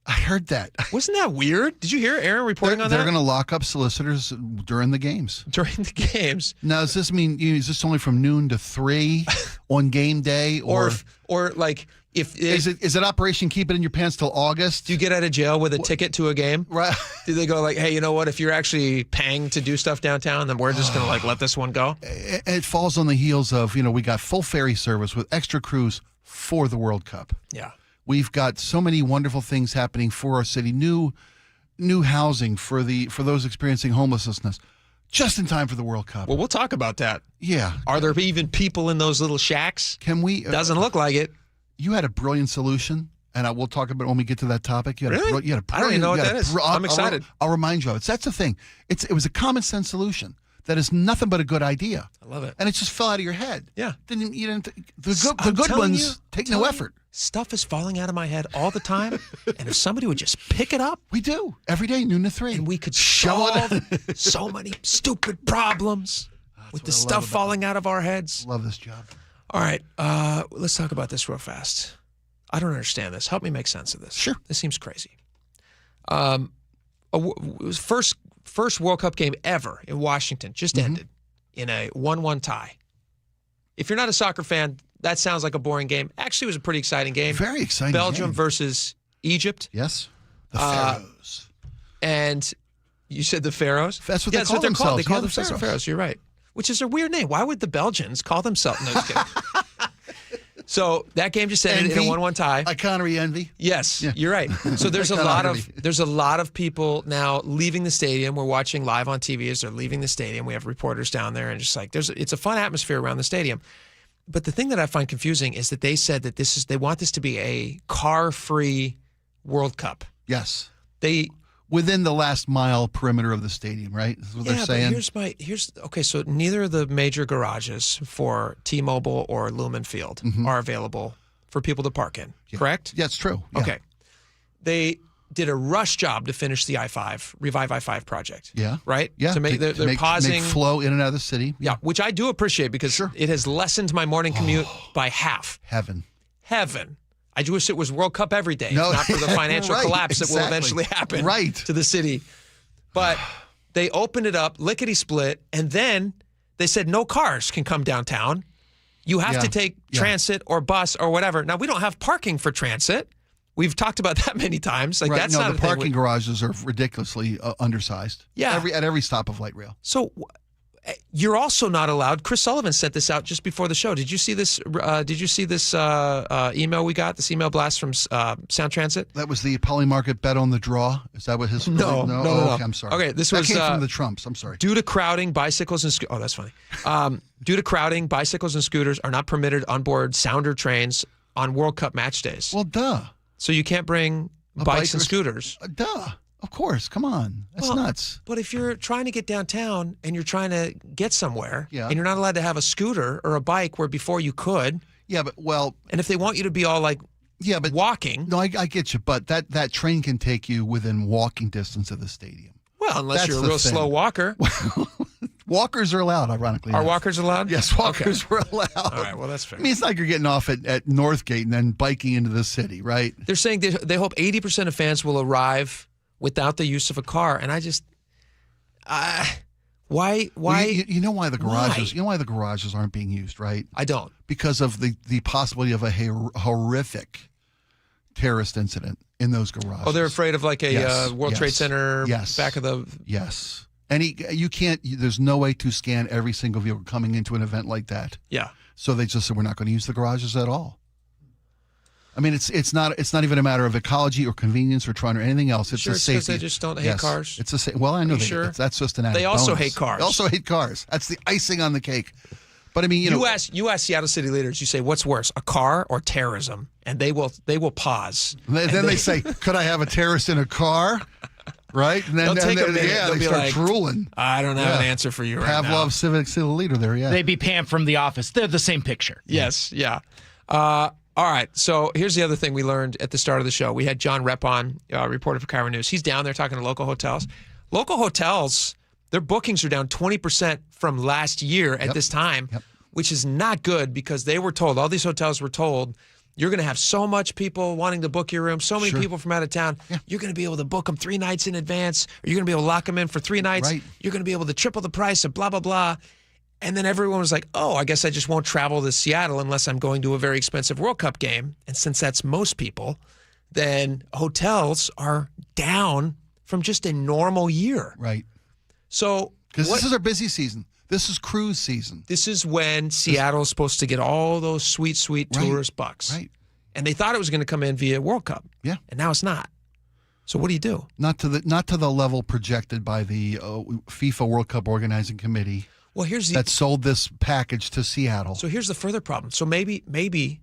I heard that. Wasn't that weird? Did you hear Aaron reporting on that? They're going to lock up solicitors during the games. During the games. Now, does this mean is this only from noon to 3 on game day, or if is it Operation Keep It in Your Pants till August? Do you get out of jail with a ticket to a game? Right. Do they go like, hey, you know what? If you're actually paying to do stuff downtown, then we're just going to let this one go? It falls on the heels of we got full ferry service with extra crews for the World Cup. Yeah. We've got so many wonderful things happening for our city. New housing for those experiencing homelessness, just in time for the World Cup. Well, we'll talk about that. Yeah. Are there even people in those little shacks? Can we? Doesn't look like it. You had a brilliant solution, and we'll talk about it when we get to that topic. You had really? You had a brilliant, I don't even know what that is. I'm excited. I'll remind you of it. That's the thing. It was a common sense solution that is nothing but a good idea. I love it. And it just fell out of your head. Yeah. The good ones take no effort. Stuff is falling out of my head all the time, and if somebody would just pick it up. We do. Every day, noon to 3. And we could solve so many stupid problems with the stuff falling out of our heads. Love this job. All right, let's talk about this real fast. I don't understand this. Help me make sense of this. Sure. This seems crazy. It was first World Cup game ever in Washington just ended in a 1-1 tie. If you're not a soccer fan, that sounds like a boring game. Actually, it was a pretty exciting game. Very exciting Belgium game. versus Egypt. Yes. The Pharaohs. And you said the Pharaohs? That's what they call themselves. They call themselves the Pharaohs. You're right. Which is a weird name. Why would the Belgians call themselves? No, just kidding. So that game just ended in a 1-1 tie. Iconery envy. Yes, you're right. So there's a lot of people now leaving the stadium. We're watching live on TV as they're leaving the stadium. We have reporters down there, and just like it's a fun atmosphere around the stadium. But the thing that I find confusing is that they said that they want this to be a car-free World Cup. Yes. Within the last mile perimeter of the stadium, right? That's what they're saying. Okay, so neither of the major garages for T-Mobile or Lumen Field are available for people to park in, correct? Yeah, it's true. Yeah. Okay. They did a rush job to finish the Revive I-5 project. Yeah. Right? Yeah. They're pausing. Make flow in and out of the city. Yeah, which I do appreciate because it has lessened my morning commute by half. Heaven. I wish it was World Cup every day, not for the financial collapse that will eventually happen to the city. But they opened it up, lickety-split, and then they said no cars can come downtown. You have to take transit or bus or whatever. Now, we don't have parking for transit. We've talked about that many times. That's not the parking garages are ridiculously undersized. Yeah. At every stop of light rail. So you're also not allowed. Chris Sullivan sent this out just before the show. Did you see this? Email we got? This email blast from Sound Transit. That was the Polymarket bet on the draw. Is that what his? No. Okay, I'm sorry. Okay, that came from the Trumps. I'm sorry. Due to crowding, bicycles and oh, that's funny. Due to crowding, bicycles and scooters are not permitted on board Sounder trains on World Cup match days. Well, duh. So you can't bring bikes and scooters. Duh. Of course. Come on. That's nuts. But if you're trying to get downtown and you're trying to get somewhere and you're not allowed to have a scooter or a bike where before you could. Yeah, but and if they want you to be all like walking. No, I get you. But that train can take you within walking distance of the stadium. Well, unless you're a real slow walker. Walkers are allowed, ironically. Are walkers allowed? Yes, walkers were allowed. All right, well, that's fair. I mean, it's like you're getting off at Northgate and then biking into the city, right? They're saying they hope 80% of fans will arrive without the use of a car, and I just, why? Well, you know why the garages? You know why the garages aren't being used, right? I don't. Because of the possibility of a horrific terrorist incident in those garages. Oh, they're afraid of like a World Trade Center back of the. Yes. And you can't. There's no way to scan every single vehicle coming into an event like that. Yeah. So they just said we're not going to use the garages at all. I mean, it's not even a matter of ecology or convenience or trying or anything else. It's a safety. Because they just don't hate cars. It's a well, I know that's just an added They also bonus. hate cars. They also hate cars. That's the icing on the cake. But I mean, you ask Seattle city leaders. You say, "What's worse, a car or terrorism?" And they will pause. Then they say, "Could I have a terrorist in a car?" Right? And then, They'll take a minute. yeah, They'll they be start like, drooling. I don't have an answer for you right now. Pavlov, civic leader there, yeah. They'd be Pam from The Office. They're the same picture. Yes, yeah. All right, so here's the other thing we learned at the start of the show. We had John Rep on, reporter for KIRO News. He's down there talking to local hotels. Local hotels, their bookings are down 20% from last year at this time, which is not good because they were told, all these hotels were told, you're going to have so much people wanting to book your room, so many people from out of town. Yeah. You're going to be able to book them 3 nights in advance, or you're going to be able to lock them in for 3 nights. Right. You're going to be able to triple the price of blah, blah, blah. And then everyone was like, oh, I guess I just won't travel to Seattle unless I'm going to a very expensive World Cup game. And since that's most people, then hotels are down from just a normal year. Right. So because this is our busy season. This is cruise season. This is when Seattle's supposed to get all those sweet, sweet tourist bucks. Right. And they thought it was going to come in via World Cup. Yeah. And now it's not. So what do you do? Not to the level projected by the FIFA World Cup Organizing Committee. Well, that sold this package to Seattle. So here's the further problem. So maybe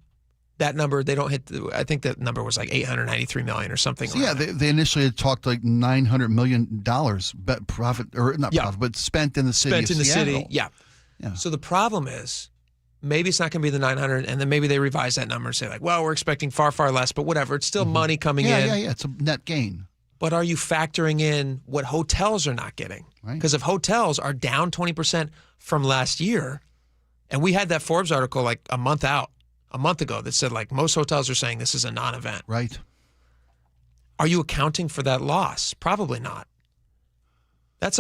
that number, they don't hit, I think that number was like $893 million or something. So yeah, they initially had talked like $900 million profit, or not profit, but spent in the city of Seattle. City, yeah. So the problem is, maybe it's not going to be the 900, and then maybe they revise that number and say like, well, we're expecting far, far less, but whatever. It's still money coming in. Yeah, it's a net gain. But are you factoring in what hotels are not getting? Because if hotels are down 20% from last year, and we had that Forbes article like a month ago that said like most hotels are saying this is a non-event. Right. Are you accounting for that loss? Probably not. That's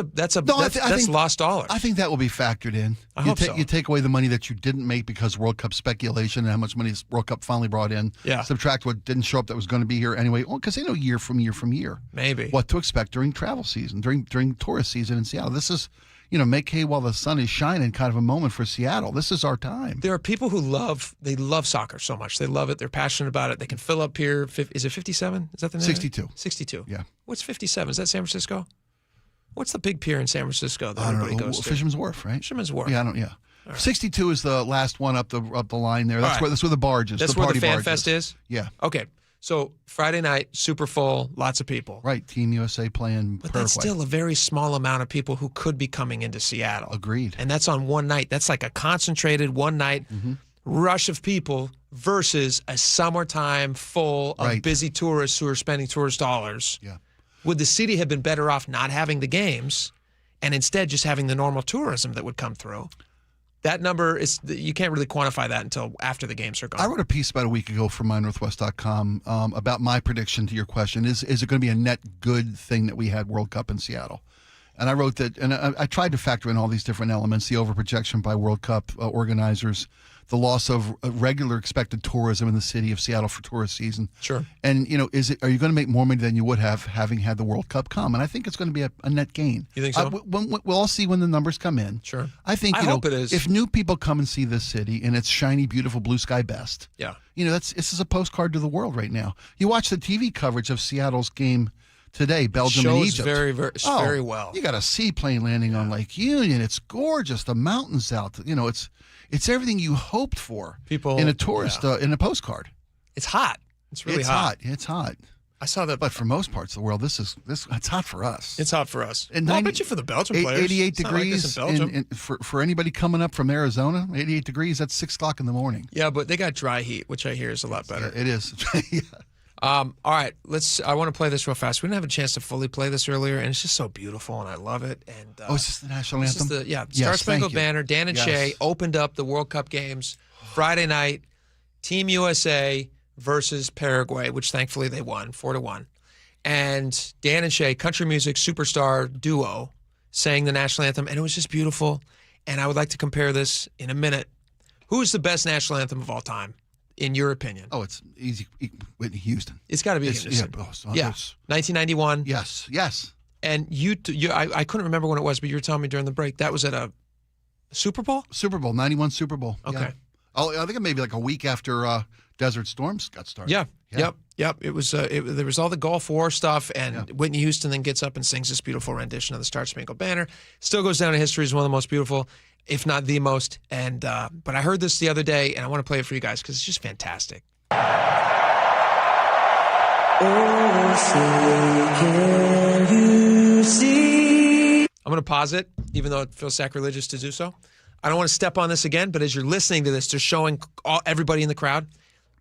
lost dollars. I think that will be factored in. I hope so. You take away the money that you didn't make because World Cup speculation and how much money World Cup finally brought in. Yeah. Subtract what didn't show up that was going to be here anyway. Because they know year from year. Maybe. What to expect during travel season, during tourist season in Seattle. This is, make hay while the sun is shining kind of a moment for Seattle. This is our time. There are people who love soccer so much. They love it. They're passionate about it. They can fill up here. Is it 57? Is that the name? 62. 62. Yeah. What's 57? Is that San Francisco? What's the big pier in San Francisco that everybody goes to? Fisherman's Wharf, right? Fisherman's Wharf. Yeah, Right. 62 is the last one up the line there. That's where the barge is. That's where the Fan Fest is? Yeah. Okay. So Friday night, super full, lots of people. Right. Team USA playing But Paraguay. that's still a very small amount of people who could be coming into Seattle. Agreed. And that's on one night. That's like a concentrated one night rush of people versus a summertime full of busy tourists who are spending tourist dollars. Yeah. Would the city have been better off not having the games and instead just having the normal tourism that would come through? That number is, you can't really quantify that until after the games are gone. I wrote a piece about a week ago for MyNorthwest.com about my prediction to your question. Is it going to be a net good thing that we had World Cup in Seattle? And I wrote that, and I tried to factor in all these different elements, the overprojection by World Cup organizers, the loss of regular expected tourism in the city of Seattle for tourist season. Sure. And, are you going to make more money than you would have having had the World Cup come? And I think it's going to be a net gain. You think so? We'll all see when the numbers come in. Sure. I think, I hope it is. If new people come and see this city and it's shiny, beautiful, blue sky best. Yeah. This is a postcard to the world right now. You watch the TV coverage of Seattle's game today, Belgium and Egypt. Very, very, very well. You got a seaplane landing on Lake Union. It's gorgeous. The mountains out. It's everything you hoped for. People in a tourist in a postcard. It's hot. It's really hot. It's hot. I saw that. But for most parts of the world, it's hot for us. It's hot for us. And I bet you for the Belgian players, 88 degrees it's not like this in Belgium. For anybody coming up from Arizona, 88 degrees. That's 6 o'clock in the morning. Yeah, but they got dry heat, which I hear is a lot better. Yeah, it is. Yeah. All right, I want to play this real fast. We didn't have a chance to fully play this earlier, and it's just so beautiful, and I love it. And is this the national anthem? Star Spangled Banner. Dan and Shay opened up the World Cup games Friday night. Team USA versus Paraguay, which thankfully they won 4-1. And Dan and Shay, country music superstar duo, sang the national anthem, and it was just beautiful. And I would like to compare this in a minute. Who is the best national anthem of all time? In your opinion? Oh, it's easy. Whitney Houston. It's got to be Houston. Yeah, 1991. Yes. And I couldn't remember when it was, but you were telling me during the break that was at a Super Bowl? Super Bowl, 91 Super Bowl. Okay. Yeah. I think it may be like a week after Desert Storms got started. Yeah. Yep. It was. There was all the Gulf War stuff, and Whitney Houston then gets up and sings this beautiful rendition of the Star Spangled Banner. Still goes down in history as one of the most beautiful, if not the most. And but I heard this the other day, and I want to play it for you guys because it's just fantastic. Oh, say can you to pause it, even though it feels sacrilegious to do so. I don't want to step on this again, but as you're listening to this, they're showing everybody in the crowd.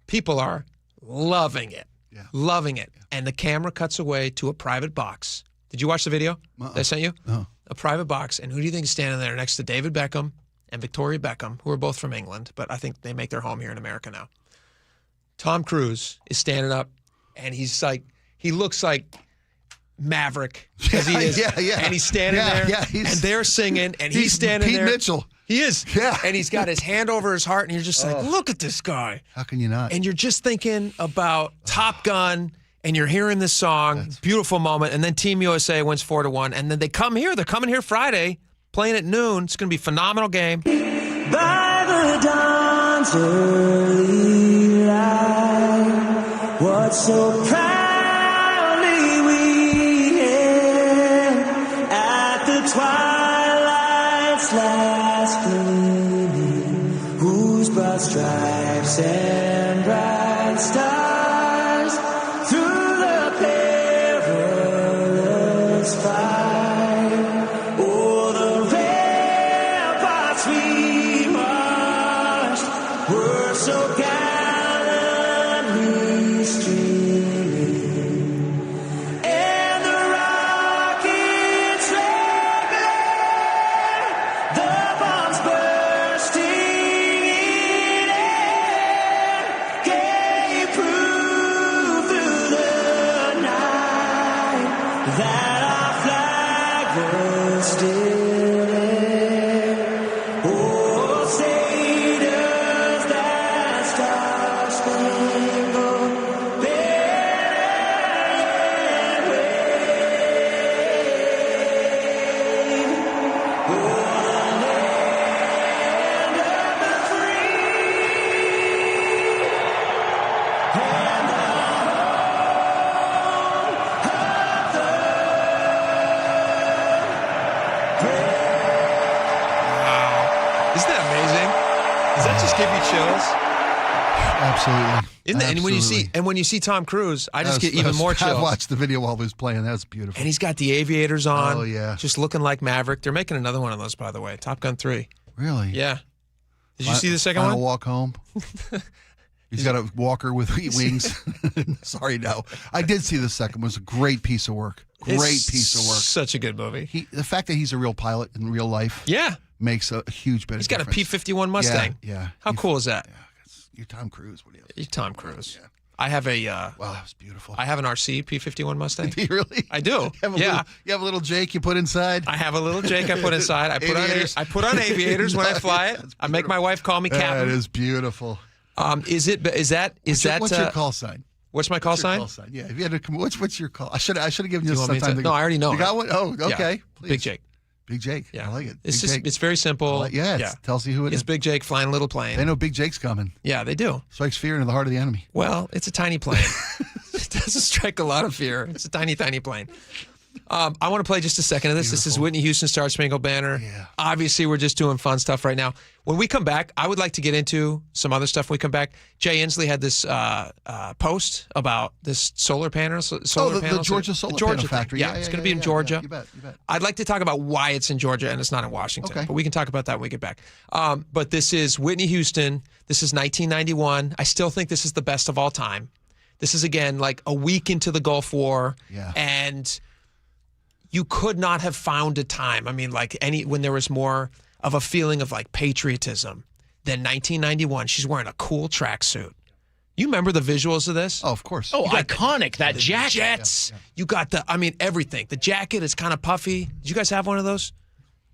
People are loving it. Yeah. Loving it. Yeah. And the camera cuts away to a private box. Did you watch the video that I sent you? No. A private box. And who do you think is standing there next to David Beckham and Victoria Beckham, who are both from England, but I think they make their home here in America now? Tom Cruise is standing up, and he looks like Maverick, because he is. And he's standing there, and they're singing, and he's standing Pete there. Mitchell. He is. Yeah. And he's got his hand over his heart, and you're just like, look at this guy. How can you not? And you're just thinking about Top Gun, and you're hearing this song, beautiful moment, and then Team USA wins 4-1, and then they come here. They're coming here Friday, playing at noon. It's going to be a phenomenal game. By the dawn's early light, what so proudly we hailed at the twilight's last gleaming, whose broad stripes and bright stars through the perilous fight, o'er the ramparts we marched, were so gallantly streaming, and the rockets' red glare, the bombs bursting in air, gave proof through the night that our flag was still there. Oh, say does that star-spangled banner wave o'er the land of the free and the home of the Wow. Isn't that amazing? Does that just give you chills? Absolutely. And when you see Tom Cruise, I just get even more I chills. watched the video while it was playing. That was beautiful. And he's got the aviators on. Oh, yeah. Just looking like Maverick. They're making another one of those, by the way. Top Gun 3. Really? Yeah. Did you see the second Final one? Walk home. He's got a walker with wings. Sorry, no. I did see the second one. It was a great piece of work. Such a good movie. The fact that he's a real pilot in real life makes a huge bit of difference. He's got a P-51 Mustang. Yeah. How cool is that? You're Tom Cruise. What do you You're Tom Cruise. Yeah. I have a wow, that was beautiful. I have an RC P-51 Mustang. Do you really? I do. You have a little Jake you put inside? I have a little Jake I put inside. I put on aviators when I fly it. I make my wife call me Captain. That is beautiful. What's your call sign? What's my call sign? Yeah, if you had to come, what's your call? I should have given you some time to No, I already know. You got one? Oh, okay. Yeah. Big Jake. Big Jake. Yeah. I like it. It's very simple. It tells you who it is. It's Big Jake flying a little plane. They know Big Jake's coming. Yeah, they do. Strikes fear into the heart of the enemy. Well, it's a tiny plane. It doesn't strike a lot of fear. It's a tiny, tiny plane. I want to play just a second of this. Beautiful. This is Whitney Houston's Star Spangled Banner. Yeah. Obviously, we're just doing fun stuff right now. When we come back, I would like to get into some other stuff when we come back. Jay Inslee had this post about this solar panels. The Georgia Solar Panel Factory. Yeah, it's going to be in Georgia. You bet. I'd like to talk about why it's in Georgia and it's not in Washington. Okay. But we can talk about that when we get back. But this is Whitney Houston. This is 1991. I still think this is the best of all time. This is, again, like a week into the Gulf War. Yeah. And you could not have found a time, when there was more of a feeling of like patriotism than 1991. She's wearing a cool tracksuit. You remember the visuals of this? Oh, of course. Oh, iconic, that jacket. Jets. Yeah. You got everything. The jacket is kind of puffy. Did you guys have one of those?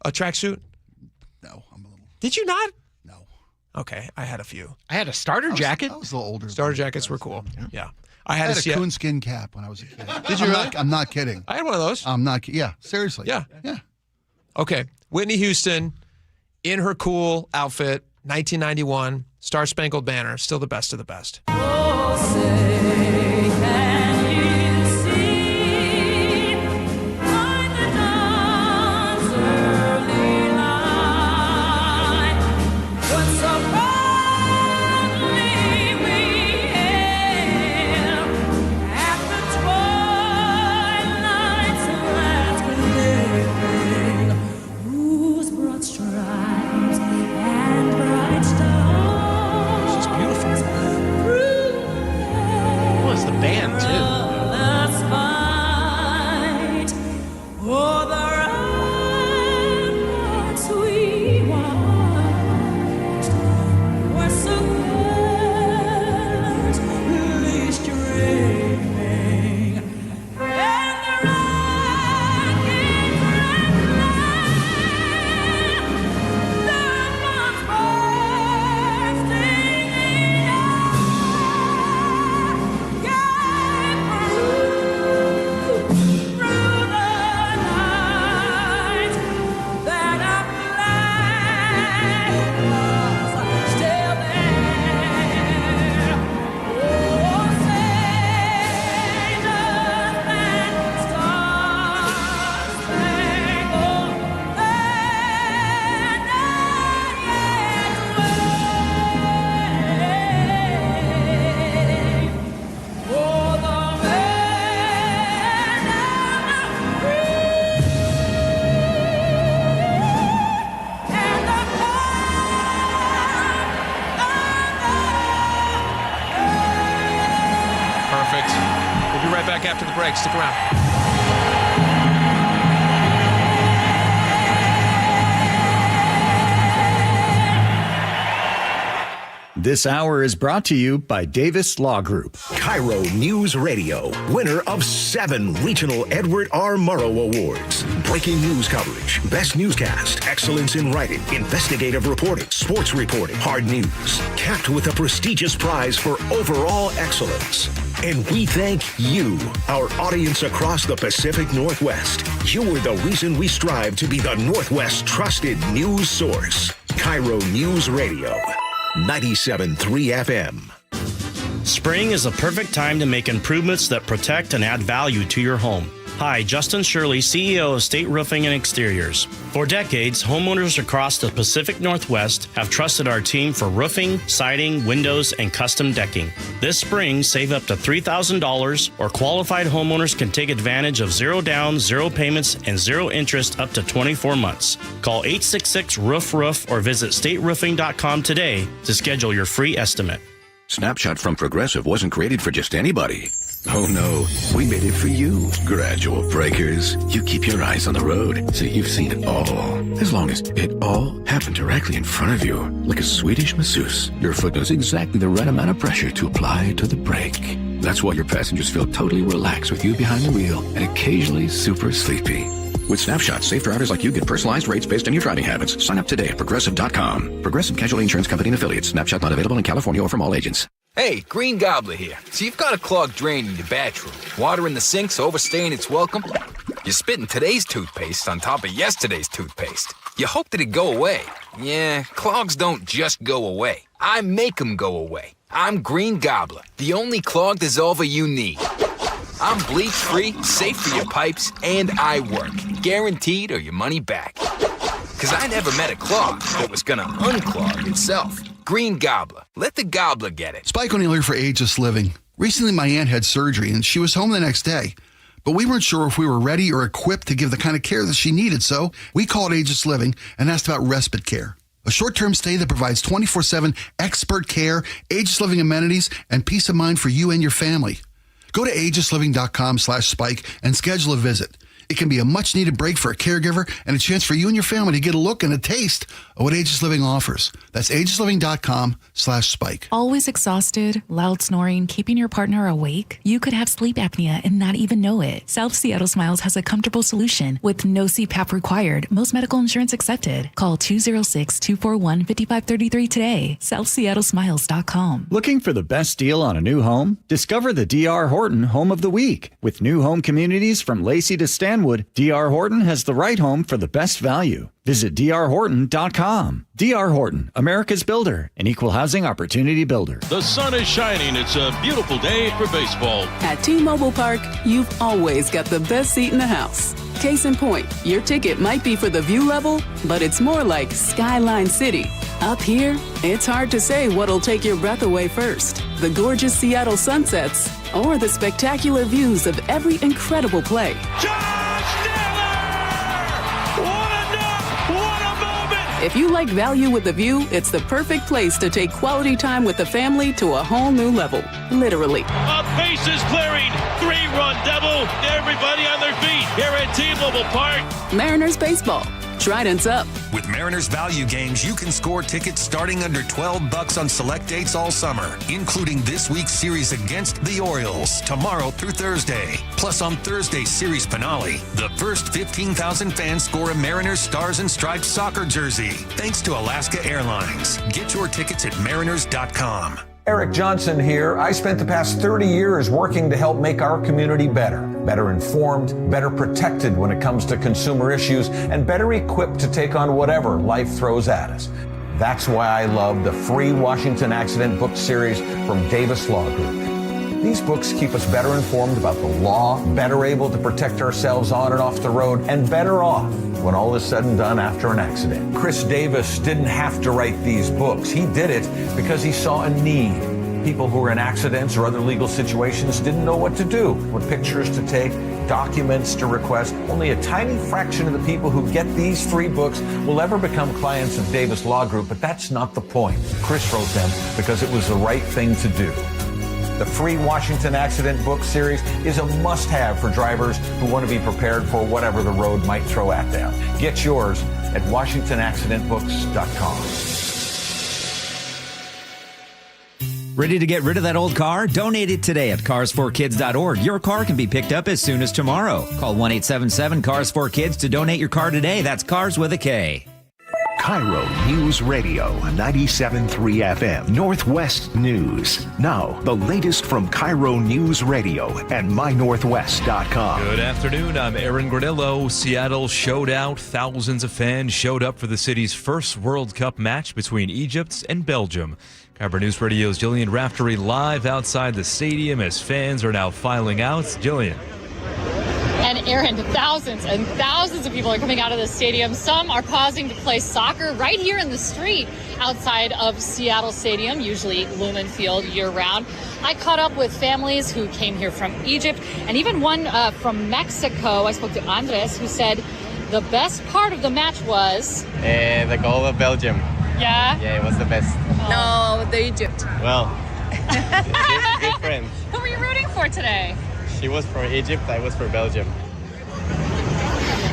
A tracksuit? No, I'm a little. Did you not? No. Okay, I had a few. I had a starter jacket. I was a little older. Starter jackets were cool. Yeah. I had a coonskin cap when I was a kid. Did you really? I'm not kidding. I had one of those. I'm not. Yeah, seriously. Yeah. Okay, Whitney Houston in her cool outfit, 1991, Star Spangled Banner, still the best of the best. break. Stick around. This hour is brought to you by Davis Law Group. KIRO News Radio, winner of 7 regional Edward R. Murrow Awards. Breaking news coverage, best newscast, excellence in writing, investigative reporting, sports reporting, hard news. Capped with a prestigious prize for overall excellence. And we thank you, our audience across the Pacific Northwest. You are the reason we strive to be the Northwest's trusted news source. KIRO News Radio. 97.3 FM. Spring is the perfect time to make improvements that protect and add value to your home. Hi, Justin Shirley, CEO of State Roofing and Exteriors. For decades, homeowners across the Pacific Northwest have trusted our team for roofing, siding, windows, and custom decking. This spring, save up to $3,000, or qualified homeowners can take advantage of 0 down, 0 payments, and 0 interest up to 24 months. Call 866-ROOF-ROOF or visit stateroofing.com today to schedule your free estimate. Snapshot from Progressive wasn't created for just anybody. Oh no, we made it for you. Gradual breakers. You keep your eyes on the road, so you've seen it all. As long as it all happened directly in front of you, like a Swedish masseuse, your foot knows exactly the right amount of pressure to apply to the brake. That's why your passengers feel totally relaxed with you behind the wheel and occasionally super sleepy. With Snapshot, safe drivers like you get personalized rates based on your driving habits. Sign up today at Progressive.com. Progressive Casualty Insurance Company and Affiliates. Snapshot not available in California or from all agents. Hey, Green Gobbler here. So you've got a clogged drain in your bathroom. Water in the sink's overstaying its welcome. You're spitting today's toothpaste on top of yesterday's toothpaste. You hope that it'd go away. Yeah, clogs don't just go away. I make them go away. I'm Green Gobbler, the only clog dissolver you need. I'm bleach-free, safe for your pipes, and I work. Guaranteed or your money back. Because I never met a clog that was going to unclog itself. Green Gobbler. Let the gobbler get it. Spike O'Neill here for Ageless Living. Recently, my aunt had surgery, and she was home the next day. But we weren't sure if we were ready or equipped to give the kind of care that she needed, so we called Ageless Living and asked about respite care. A short-term stay that provides 24/7 expert care, Ageless Living amenities, and peace of mind for you and your family. Go to agelessliving.com/spike and schedule a visit. It can be a much-needed break for a caregiver and a chance for you and your family to get a look and a taste of what Ageless Living offers. That's agelessliving.com/spike. Always exhausted, loud snoring, keeping your partner awake? You could have sleep apnea and not even know it. South Seattle Smiles has a comfortable solution with no CPAP required. Most medical insurance accepted. Call 206-241-5533 today. SouthSeattleSmiles.com. Looking for the best deal on a new home? Discover the D.R. Horton Home of the Week. With new home communities from Lacey to Stanwood, D.R. Horton has the right home for the best value. Visit drhorton.com. D.R. Horton, America's builder, an equal housing opportunity builder. The sun is shining. It's a beautiful day for baseball. At T-Mobile Park, you've always got the best seat in the house. Case in point, your ticket might be for the view level, but it's more like Skyline City. Up here, it's hard to say what'll take your breath away first. The gorgeous Seattle sunsets or the spectacular views of every incredible play. If you like value with a view, it's the perfect place to take quality time with the family to a whole new level. Literally. A bases clearing, 3-run double. Everybody on their feet here at T-Mobile Park. Mariners baseball. Trident's up. With Mariners Value Games, you can score tickets starting under $12 on select dates all summer, including this week's series against the Orioles, tomorrow through Thursday. Plus, on Thursday's series finale, the first 15,000 fans score a Mariners Stars and Stripes soccer jersey, thanks to Alaska Airlines. Get your tickets at mariners.com. Eric Johnson here. I spent the past 30 years working to help make our community better informed, better protected when it comes to consumer issues, and better equipped to take on whatever life throws at us. That's why I love the free Washington Accident book series from Davis Law Group. These books keep us better informed about the law, better able to protect ourselves on and off the road, and better off when all is said and done after an accident. Chris Davis didn't have to write these books. He did it because he saw a need. People who were in accidents or other legal situations didn't know what to do, what pictures to take, documents to request. Only a tiny fraction of the people who get these free books will ever become clients of Davis Law Group, but that's not the point. Chris wrote them because it was the right thing to do. The free Washington Accident Book Series is a must-have for drivers who want to be prepared for whatever the road might throw at them. Get yours at WashingtonAccidentBooks.com. Ready to get rid of that old car? Donate it today at carsforkids.org. Your car can be picked up as soon as tomorrow. Call 1-877-CARS4KIDS to donate your car today. That's Cars with a K. KIRO News Radio, 97.3 FM, Northwest News. Now, the latest from KIRO News Radio and mynorthwest.com. Good afternoon. I'm Aaron Granillo. Seattle showed out. Thousands of fans showed up for the city's first World Cup match between Egypt and Belgium. KIRO News Radio's Jillian Raftery live outside the stadium as fans are now filing out. Jillian. And Aaron, thousands and thousands of people are coming out of the stadium. Some are pausing to play soccer right here in the street outside of Seattle Stadium, usually Lumen Field year-round. I caught up with families who came here from Egypt and even one from Mexico. I spoke to Andres, who said the best part of the match was... the goal of Belgium. Yeah? Yeah, it was the best. No, the Egypt. Well, good friends. Who were you rooting for today? She was for Egypt, I was for Belgium.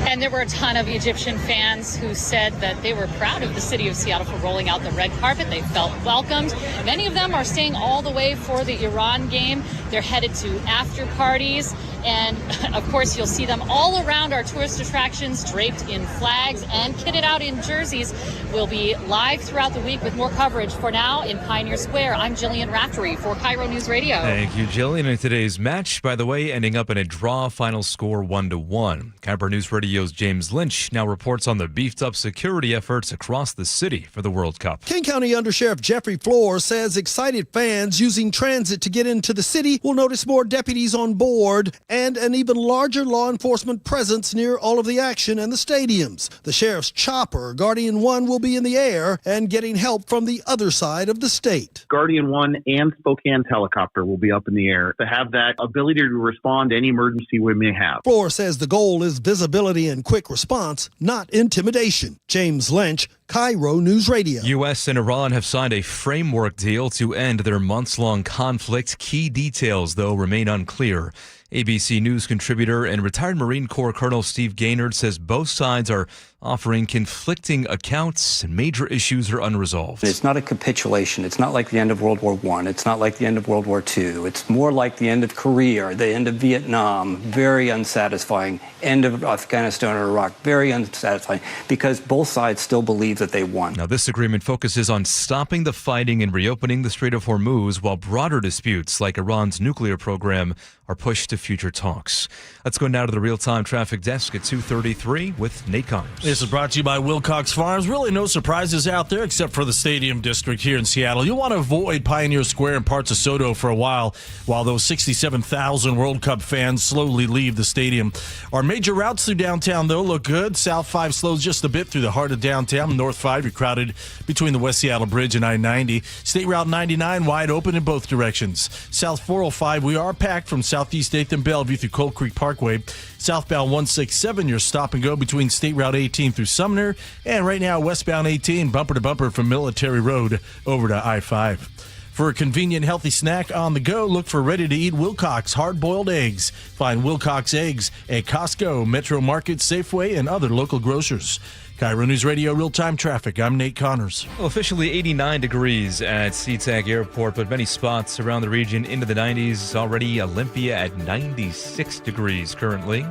And there were a ton of Egyptian fans who said that they were proud of the city of Seattle for rolling out the red carpet. They felt welcomed. Many of them are staying all the way for the Iran game. They're headed to after parties. And of course, you'll see them all around our tourist attractions, draped in flags and kitted out in jerseys. We'll be live throughout the week with more coverage. For now, in Pioneer Square, I'm Jillian Raftery for KIRO News Radio. Thank you, Jillian. In today's match, by the way, ending up in a draw, final score 1-1. KIRO News Radio's James Lynch now reports on the beefed-up security efforts across the city for the World Cup. King County Undersheriff Jeffrey Floor says excited fans using transit to get into the city will notice more deputies on board and an even larger law enforcement presence near all of the action and the stadiums. The sheriff's chopper, Guardian 1, will be in the air and getting help from the other side of the state. Guardian 1 and Spokane helicopter will be up in the air to have that ability to respond to any emergency we may have. Floor says the goal is visibility and quick response, not intimidation. James Lynch, KIRO News Radio. U.S. and Iran have signed a framework deal to end their months-long conflict. Key details, though, remain unclear. ABC News contributor and retired Marine Corps Colonel Steve Gaynord says both sides are offering conflicting accounts and major issues are unresolved. It's not a capitulation. It's not like the end of World War I. It's not like the end of World War II. It's more like the end of Korea or the end of Vietnam. Very unsatisfying. End of Afghanistan or Iraq. Very unsatisfying because both sides still believe that they won. Now, this agreement focuses on stopping the fighting and reopening the Strait of Hormuz, while broader disputes like Iran's nuclear program are pushed to future talks. Let's go now to the real-time traffic desk at 2:33 with Nate Connors. This is brought to you by Wilcox Farms. Really no surprises out there except for the Stadium District here in Seattle. You'll want to avoid Pioneer Square and parts of Soto for a while those 67,000 World Cup fans slowly leave the stadium. Our major routes through downtown, though, look good. South 5 slows just a bit through the heart of downtown. North 5, you're crowded between the West Seattle Bridge and I-90. State Route 99 wide open in both directions. South 405, we are packed from Southeast 8th and Bellevue through Cold Creek Parkway. Southbound 167, your stop and go between State Route 18 through Sumner. And right now, westbound 18, bumper to bumper from Military Road over to I-5. For a convenient, healthy snack on the go, look for ready-to-eat Wilcox hard-boiled eggs. Find Wilcox eggs at Costco, Metro Market, Safeway, and other local grocers. KIRO News Radio real-time traffic. I'm Nate Connors. Well, officially 89 degrees at SeaTac Airport, but many spots around the region into the 90s. Already Olympia at 96 degrees currently,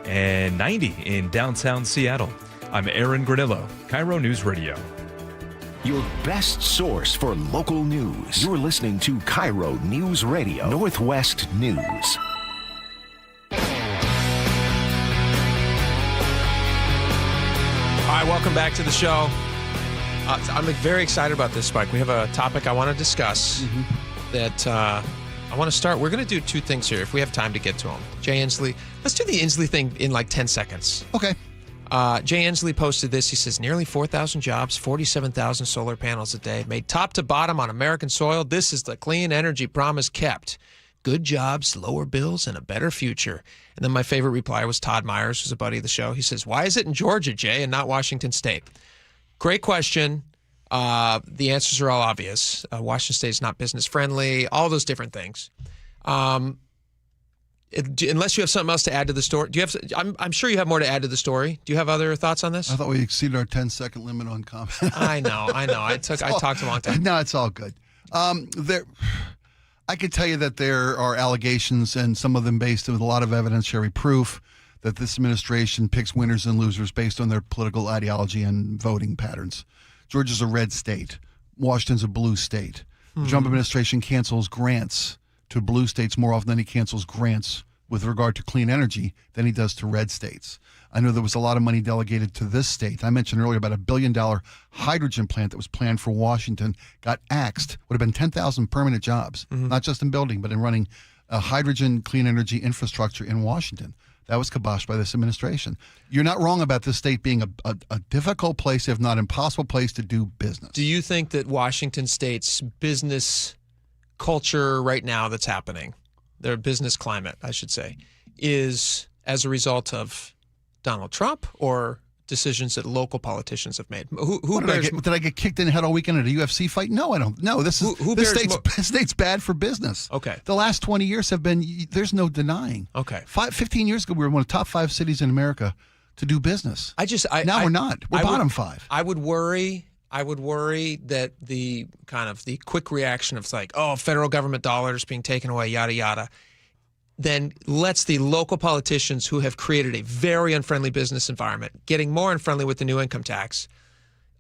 and 90 in downtown Seattle. I'm Aaron Granillo, KIRO News Radio. Your best source for local news. You're listening to KIRO News Radio, Northwest News. All right, welcome back to the show. I'm very excited about this, Spike. We have a topic I want to discuss that I want to start. We're going to do two things here if we have time to get to them. Jay Inslee. Let's do the Inslee thing in like 10 seconds. Okay. Jay Inslee posted this. He says, nearly 4,000 jobs, 47,000 solar panels a day, made top to bottom on American soil. This is the clean energy promise kept. Good jobs, lower bills, and a better future. And then my favorite reply was Todd Myers, who's a buddy of the show. He says, why is it in Georgia, Jay, and not Washington State? Great question. The answers are all obvious. Washington State is not business friendly, all those different things. Unless you have something else to add to the story. Do you have? I'm sure you have more to add to the story. Do you have other thoughts on this? I thought we exceeded our 10-second limit on comment. I know. I talked a long time. No, it's all good. I could tell you that there are allegations, and some of them based with a lot of evidentiary proof, that this administration picks winners and losers based on their political ideology and voting patterns. Georgia's a red state. Washington's a blue state. The Trump administration cancels grants to blue states more often than he cancels grants with regard to clean energy than he does to red states. I know there was a lot of money delegated to this state. I mentioned earlier about $1 billion hydrogen plant that was planned for Washington, got axed. Would have been 10,000 permanent jobs, not just in building, but in running a hydrogen clean energy infrastructure in Washington. That was kiboshed by this administration. You're not wrong about this state being a difficult place, if not impossible place to do business. Do you think that Washington State's business culture right now that's happening, their business climate, I should say, is as a result of Donald Trump or decisions that local politicians have made? Did I get kicked in the head all weekend at a UFC fight? No, I don't. No, this state's bad for business. Okay. The last 20 years have been, there's no denying. Okay. 15 years ago, we were one of the top 5 cities in America to do business. Now we're not. We're bottom 5. I would worry that the quick reaction of like, oh, federal government dollars being taken away, yada, yada, then lets the local politicians who have created a very unfriendly business environment, getting more unfriendly with the new income tax,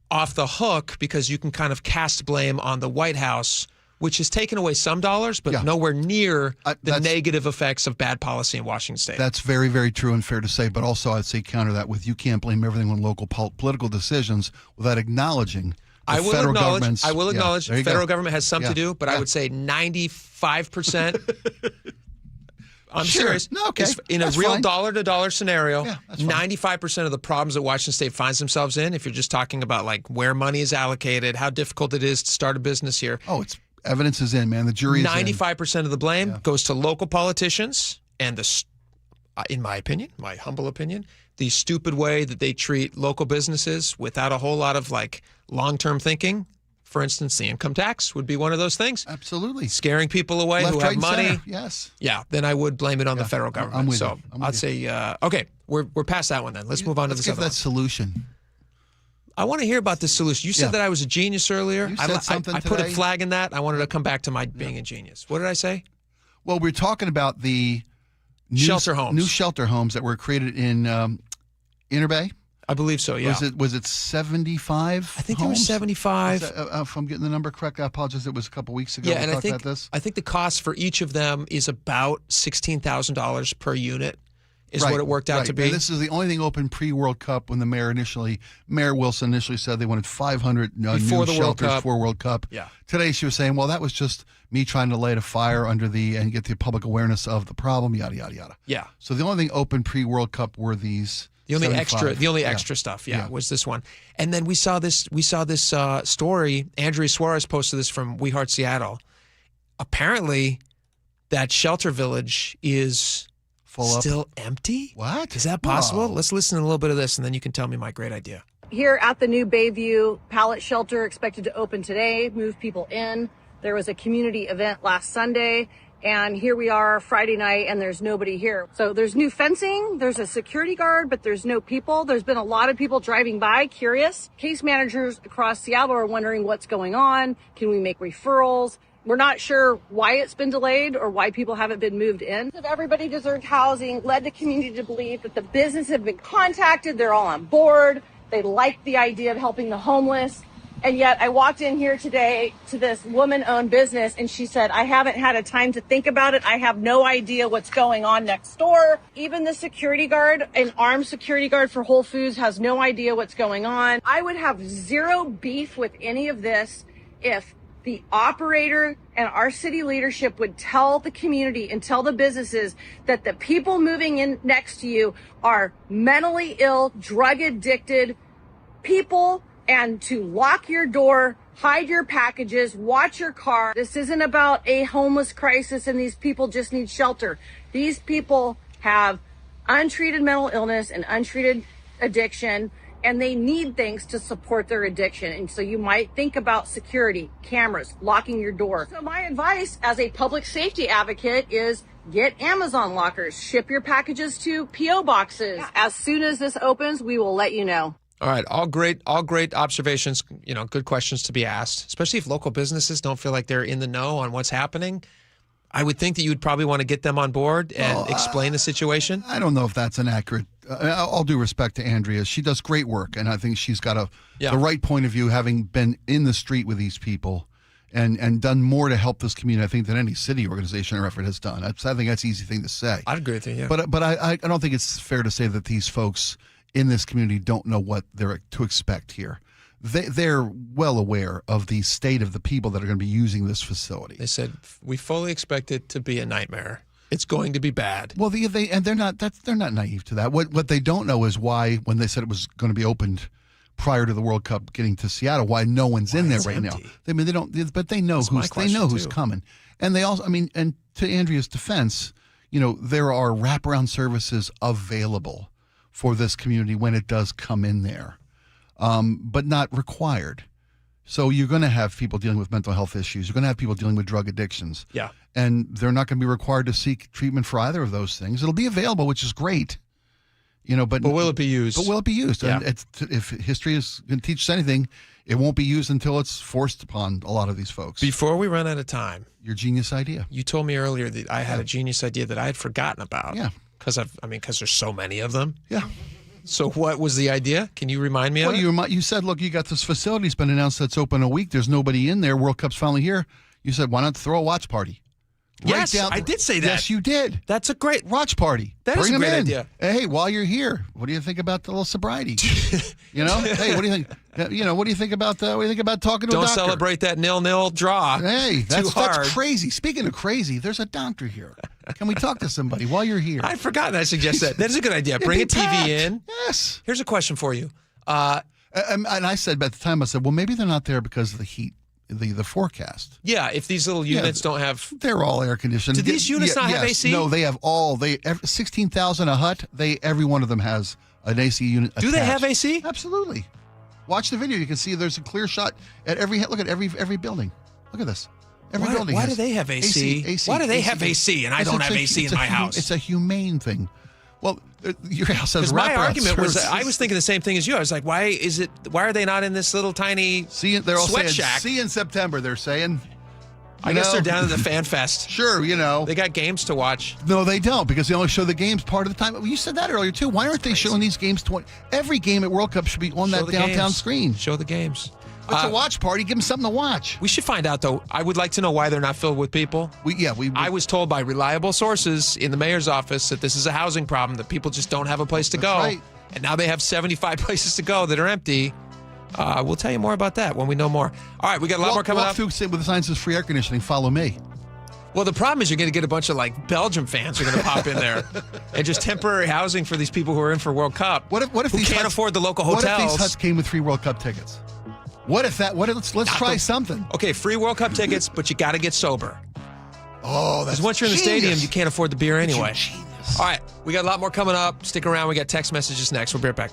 off the hook because you can kind of cast blame on the White House, which has taken away some dollars, but nowhere near the negative effects of bad policy in Washington State. That's very, very true and fair to say, but also I'd say counter that with you can't blame everything on local political decisions without acknowledging I will acknowledge the federal government has some to do, but I would say 95%. I'm serious. No, okay. In a real dollar-to-dollar scenario, 95% of the problems that Washington State finds themselves in, if you're just talking about like where money is allocated, how difficult it is to start a business here. Oh, evidence is in, man. The jury is 95% of the blame goes to local politicians and in my opinion, my humble opinion, the stupid way that they treat local businesses without a whole lot of like long-term thinking. For instance, the income tax would be one of those things. Absolutely. Scaring people away who have money. Center. Yes. Yeah, then I would blame it on the federal government. I'm with you. I'd say, okay, we're past that one then. Let's move on to this other one. Solution. I want to hear about this solution. You said that I was a genius earlier. You said something I put a today. flag in that. I wanted to come back to my being a genius. What did I say? Well, we're talking about the shelter homes. New shelter homes that were created in Inner Bay. I believe so, yeah. Was it 75? I think there were 75. If I'm getting the number correct, I apologize. It was a couple weeks ago. Yeah, and I think the cost for each of them is about $16,000 per unit is what it worked out to be. And this is the only thing open pre-World Cup when Mayor Wilson initially said they wanted 500 new shelters for World Cup. Yeah. Today she was saying, well, that was just me trying to light a fire and get the public awareness of the problem, yada, yada, yada. Yeah. So the only thing open pre-World Cup were these. The only extra stuff, was this one. And then we saw this story. Andrea Suarez posted this from We Heart Seattle. Apparently, that shelter village is still empty. What? Is that possible? Whoa. Let's listen to a little bit of this, and then you can tell me my great idea. Here at the new Bayview pallet shelter, expected to open today, move people in. There was a community event last Sunday. And here we are Friday night and there's nobody here. So there's new fencing, there's a security guard, but there's no people. There's been a lot of people driving by, curious. Case managers across Seattle are wondering what's going on. Can we make referrals? We're not sure why it's been delayed or why people haven't been moved in. Everybody Deserved Housing led the community to believe that the business have been contacted. They're all on board. They like the idea of helping the homeless. And yet I walked in here today to this woman-owned business and she said, I haven't had a time to think about it. I have no idea what's going on next door. Even the security guard, an armed security guard for Whole Foods, has no idea what's going on. I would have zero beef with any of this if the operator and our city leadership would tell the community and tell the businesses that the people moving in next to you are mentally ill, drug addicted people, and to lock your door, hide your packages, watch your car. This isn't about a homeless crisis and these people just need shelter. These people have untreated mental illness and untreated addiction, and they need things to support their addiction. And so you might think about security, cameras, locking your door. So my advice as a public safety advocate is get Amazon lockers, ship your packages to P.O. boxes. As soon as this opens, we will let you know. All right, all great observations, good questions to be asked, especially if local businesses don't feel like they're in the know on what's happening. I would think that you would probably want to get them on board and explain the situation. I don't know if that's an accurate, all due respect to Andrea. She does great work, and I think she's got the right point of view, having been in the street with these people and done more to help this community, I think, than any city organization or effort has done. I think that's an easy thing to say. I'd agree with you, yeah. But I don't think it's fair to say that these folks in this community don't know what they're to expect here. They're well aware of the state of the people that are going to be using this facility. They said, we fully expect it to be a nightmare. It's going to be bad. Well, they're not naive to that. What they don't know is why, when they said it was going to be opened prior to the World Cup getting to Seattle, why no one's in there right empty. Now. I mean, they don't, but they know who's coming. And they also, and to Andrea's defense, there are wraparound services available for this community when it does come in there. But not required. So you're going to have people dealing with mental health issues. You're going to have people dealing with drug addictions. Yeah. And they're not going to be required to seek treatment for either of those things. It'll be available, which is great. But will it be used? But will it be used? Yeah. And if history is going to teach us anything, it won't be used until it's forced upon a lot of these folks. Before we run out of time. Your genius idea. You told me earlier that I had a genius idea that I had forgotten about. Yeah. Because there's so many of them. Yeah. So what was the idea? Can you remind me of it? You said, look, you got this facility. It's been announced that's open a week. There's nobody in there. World Cup's finally here. You said, why not throw a watch party? Yes, I did say that. Yes, you did. That's a great watch party. That is a great idea. Hey, while you're here, what do you think about the little sobriety? Hey, what do you think? What do you think about talking to a doctor? Don't celebrate that 0-0 draw. Hey, that's crazy. Speaking of crazy, there's a doctor here. Can we talk to somebody while you're here? I forgot I suggested that. That is a good idea. Bring a TV in. Yes. Here's a question for you. And I said at the time, well, maybe they're not there because of the heat. The forecast. Yeah, if these little units don't have... They're all air conditioned. Do these units not have AC? No, they have 16,000 a hut. Every one of them has an AC unit attached. Do they have AC? Absolutely. Watch the video. You can see there's a clear shot at every building. Look at this. Every building. Why do they have AC? Why do they have AC and I don't have AC in my house? It's a humane thing. Well, your house has wraparound my argument services. was, I was thinking the same thing as you. I was like, why are they not in this little tiny they're all sweat saying, shack? See you in September, they're saying. I guess they're down at the Fan Fest. Sure, They got games to watch. No, they don't, because they only show the games part of the time. You said that earlier, too. Why aren't they showing these games? Every game at World Cup should be on that downtown screen. Show the games. It's a watch party. Give them something to watch. We should find out, though. I would like to know why they're not filled with people. I was told by reliable sources in the mayor's office that this is a housing problem, that people just don't have a place to go. Right. And now they have 75 places to go that are empty. We'll tell you more about that when we know more. All right, we got a lot more coming up. Walk through with the sign that says free air conditioning. Follow me. Well, the problem is you're going to get a bunch of Belgium fans who are going to pop in there and just temporary housing for these people who are in for World Cup. What if who these can't huts, afford the local hotels? What if these huts came with free World Cup tickets? What if that? Let's try something. Okay, free World Cup tickets, but you got to get sober. Oh, that's because once you're in the genius. stadium, you can't afford the beer anyway. Genius. All right, we got a lot more coming up. Stick around. We got text messages next. We'll be right back.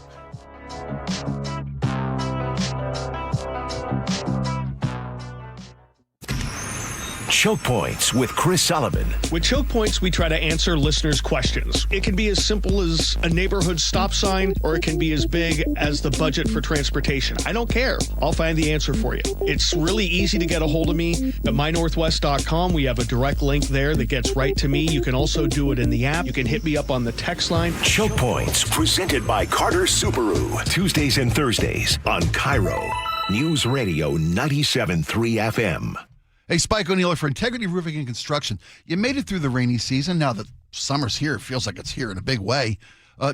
Choke Points with Chris Sullivan. With Choke Points, we try to answer listeners' questions. It can be as simple as a neighborhood stop sign, or it can be as big as the budget for transportation. I don't care. I'll find the answer for you. It's really easy to get a hold of me at mynorthwest.com. We have a direct link there that gets right to me. You can also do it in the app. You can hit me up on the text line. Choke Points, presented by Carter Subaru. Tuesdays and Thursdays on KIRO Newsradio 97.3 FM. Hey, Spike O'Neill for Integrity Roofing and Construction. You made it through the rainy season. Now that summer's here, it feels like it's here in a big way.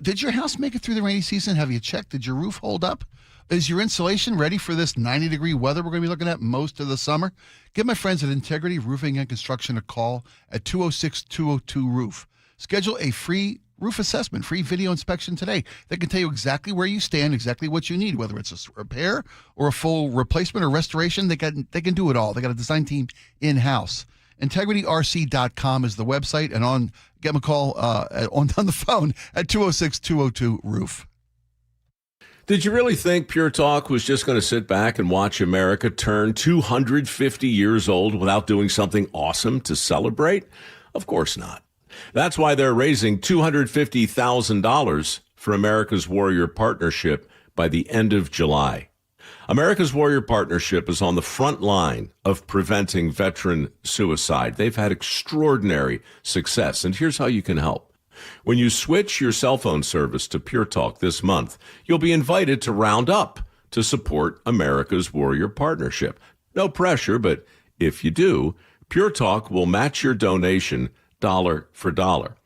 Did your house make it through the rainy season? Have you checked? Did your roof hold up? Is your insulation ready for this 90-degree weather we're going to be looking at most of the summer? Give my friends at Integrity Roofing and Construction a call at 206-202-ROOF. Schedule a free roof assessment, free video inspection today. They can tell you exactly where you stand, exactly what you need, whether it's a repair or a full replacement or restoration. They can do it all. They got a design team in-house. IntegrityRC.com is the website, and get them a call on the phone at 206-202-ROOF. Did you really think Pure Talk was just going to sit back and watch America turn 250 years old without doing something awesome to celebrate? Of course not. That's why they're raising $250,000 for America's Warrior Partnership by the end of July. America's Warrior Partnership is on the front line of preventing veteran suicide. They've had extraordinary success, and here's how you can help. When you switch your cell phone service to Pure Talk this month, you'll be invited to round up to support America's Warrior Partnership. No pressure, but if you do, Pure Talk will match your donation dollar for dollar.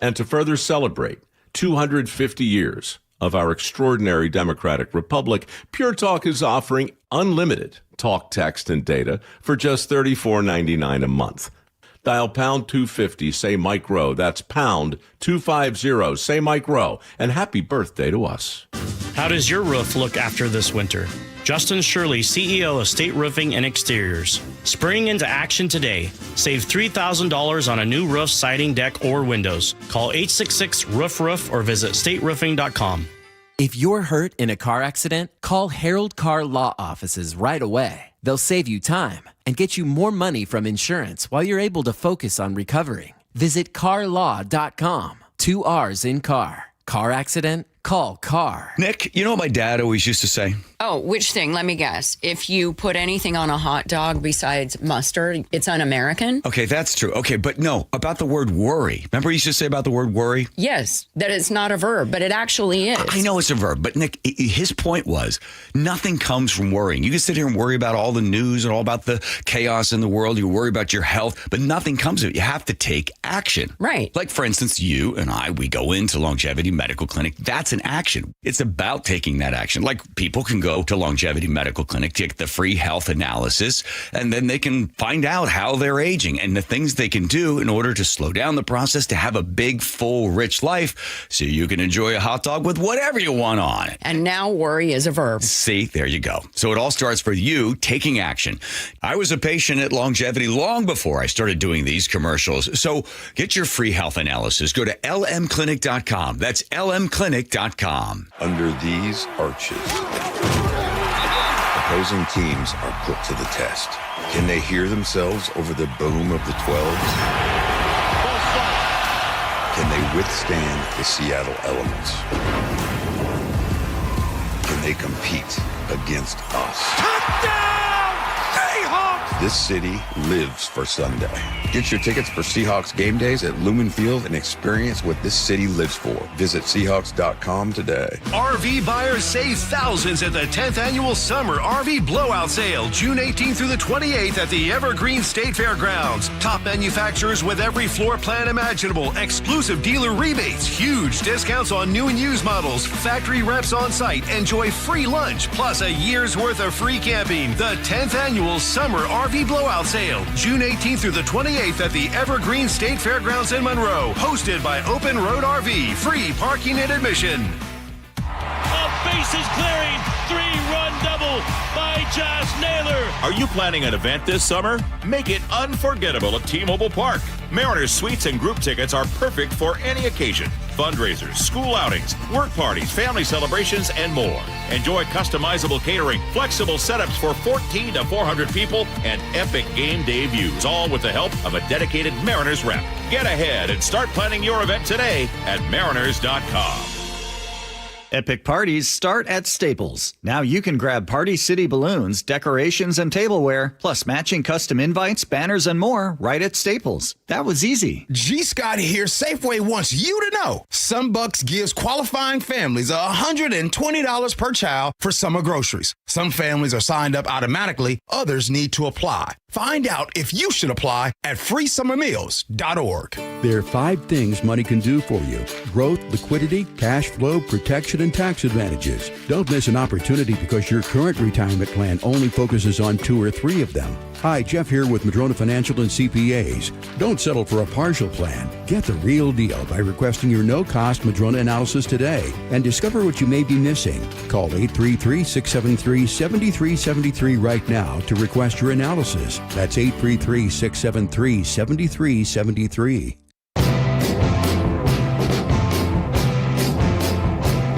And to further celebrate 250 years of our extraordinary democratic republic, Pure Talk is offering unlimited talk, text, and data for just $34.99 a month. Dial pound 250, say Mike Rowe. That's pound 250, say Mike Rowe. And happy birthday to us. How does your roof look after this winter? Justin Shirley, CEO of State Roofing and Exteriors. Spring into action today. Save $3,000 on a new roof, siding, deck, or windows. Call 866-ROOF-ROOF or visit stateroofing.com. If you're hurt in a car accident, call Harold Carr Law Offices right away. They'll save you time and get you more money from insurance while you're able to focus on recovering. Visit carlaw.com. 2 R's in car. Car accident? Call Carr. Nick, you know what my dad always used to say? Oh, which thing? Let me guess. If you put anything on a hot dog besides mustard, it's un-American? Okay, that's true. Okay, but no, about the word worry. Remember he used to say about the word worry? Yes, that it's not a verb, but it actually is. I know it's a verb, but Nick, his point was nothing comes from worrying. You can sit here and worry about all the news and all about the chaos in the world. You worry about your health, but nothing comes of it. You have to take action. Right. Like, for instance, you and I, we go into Longevity Medical Clinic. That's an action. It's about taking that action. Like, people can go to Longevity Medical Clinic to get the free health analysis, and then they can find out how they're aging and the things they can do in order to slow down the process to have a big, full, rich life so you can enjoy a hot dog with whatever you want on it. And now worry is a verb. See, there you go. So it all starts for you taking action. I was a patient at Longevity long before I started doing these commercials. So get your free health analysis. Go to lmclinic.com. That's lmclinic.com. Under these arches, opposing teams are put to the test. Can they hear themselves over the boom of the 12s? Can they withstand the Seattle elements? Can they compete against us? Touchdown, Seahawks! This city lives for Sunday. Get your tickets for Seahawks game days at Lumen Field and experience what this city lives for. Visit Seahawks.com today. RV buyers save thousands at the 10th Annual Summer RV Blowout Sale, June 18th through the 28th at the Evergreen State Fairgrounds. Top manufacturers with every floor plan imaginable, exclusive dealer rebates, huge discounts on new and used models, factory reps on site, enjoy free lunch, plus a year's worth of free camping. The 10th Annual Summer RV Blowout Sale, June 18th through the 28th at the Evergreen State Fairgrounds in Monroe. Hosted by Open Road RV. Free parking and admission. A bases clearing, 3-run double by Josh Naylor. Are you planning an event this summer? Make it unforgettable at T-Mobile Park. Mariners suites and group tickets are perfect for any occasion. Fundraisers, school outings, work parties, family celebrations, and more. Enjoy customizable catering, flexible setups for 14 to 400 people, and epic game day views, all with the help of a dedicated Mariners rep. Get ahead and start planning your event today at mariners.com. Epic parties start at Staples. Now you can grab Party City balloons, decorations, and tableware, plus matching custom invites, banners, and more right at Staples. That was easy. G. Scott here. Safeway wants you to know SunBucks gives qualifying families $120 per child for summer groceries. Some families are signed up automatically. Others need to apply. Find out if you should apply at freesummermeals.org. There are 5 things money can do for you: growth, liquidity, cash flow, protection, and tax advantages. Don't miss an opportunity because your current retirement plan only focuses on 2 or 3 of them. Hi, Jeff here with Madrona Financial and CPAs. Don't settle for a partial plan. Get the real deal by requesting your no-cost Madrona analysis today and discover what you may be missing. Call 833-673-7373 right now to request your analysis. That's 833-673-7373.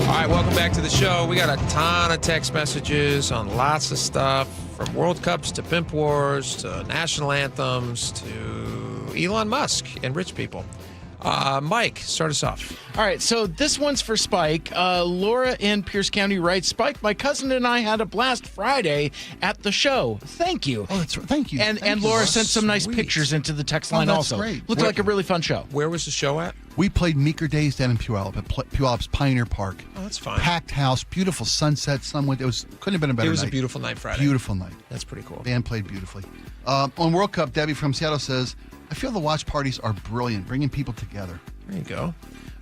All right, welcome back to the show. We got a ton of text messages on lots of stuff, from World Cups to Pimp Wars to national anthems to Elon Musk and rich people. Mike, start us off. All right, so this one's for Spike. Laura in Pierce County writes, Spike, my cousin and I had a blast Friday at the show. Thank you. Oh, thank you. And Laura sent some nice pictures into the text line also. Great. Looked like a really fun show. Where was the show at? We played Meeker Days down in Puyallup at Puyallup's Pioneer Park. Oh, that's fine. Packed house, beautiful sunset, sunwind. Couldn't have been a better night. It was a beautiful night Friday. Beautiful night. That's pretty cool. Band played beautifully. On World Cup, Debbie from Seattle says, I feel the watch parties are brilliant, bringing people together. There you go.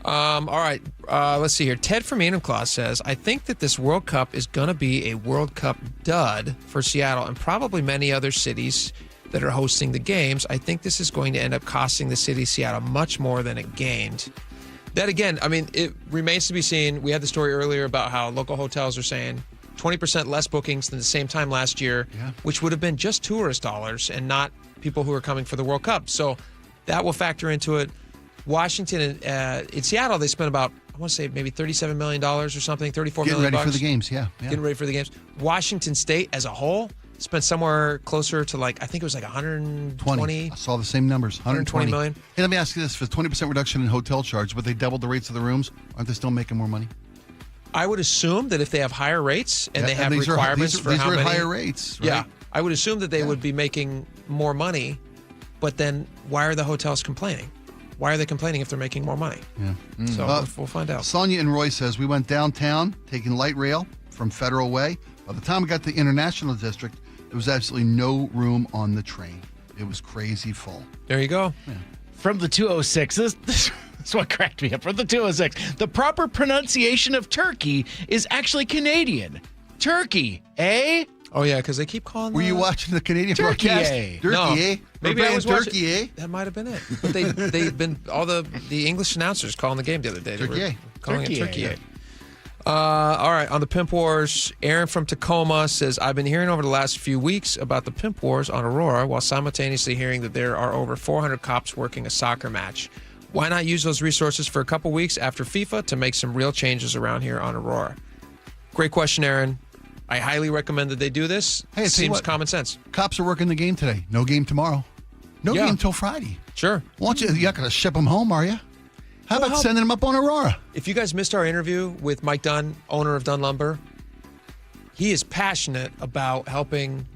All right. Let's see here. Ted from Enumclaw says, I think that this World Cup is going to be a World Cup dud for Seattle and probably many other cities that are hosting the games. I think this is going to end up costing the city of Seattle much more than it gained. That, again, I mean, it remains to be seen. We had the story earlier about how local hotels are saying 20% less bookings than the same time last year, which would have been just tourist dollars and not people who are coming for the World Cup. So that will factor into it. Washington, in Seattle, they spent about, I want to say maybe $37 million or something, $34 million. Getting ready for the games, yeah. Getting ready for the games. Washington State as a whole spent somewhere closer to I think it was 120. I saw the same numbers, 120 million. Hey, let me ask you this. For the 20% reduction in hotel charge, but they doubled the rates of the rooms, aren't they still making more money? I would assume that if they have higher rates and they have requirements for how many. These are higher rates, right? Yeah. I would assume that they would be making more money, but then why are the hotels complaining? Why are they complaining if they're making more money? Yeah. So we'll find out. Sonia and Roy says, we went downtown taking light rail from Federal Way. By the time we got to the International District, there was absolutely no room on the train. It was crazy full. There you go. Yeah. From the 206, this is what cracked me up. From the 206, the proper pronunciation of turkey is actually Canadian. Turkey, eh? Oh, yeah, because they keep calling Were you watching the Canadian turkey, broadcast? Eh? Turkey, no. eh? Maybe I was turkey, watching. eh? That might have been it. But they've been, all the English announcers calling the game the other day. They Turkey, were eh? calling Turkey, it turkey, eh? All right, on the Pimp Wars, Aaron from Tacoma says, I've been hearing over the last few weeks about the Pimp Wars on Aurora while simultaneously hearing that there are over 400 cops working a soccer match. Why not use those resources for a couple weeks after FIFA to make some real changes around here on Aurora? Great question, Aaron. I highly recommend that they do this. Hey, it seems common sense. Cops are working the game today. No game tomorrow. No game till Friday. Sure. You're not going to ship them home, are you? How about sending them up on Aurora? If you guys missed our interview with Mike Dunn, owner of Dunn Lumber, he is passionate about helping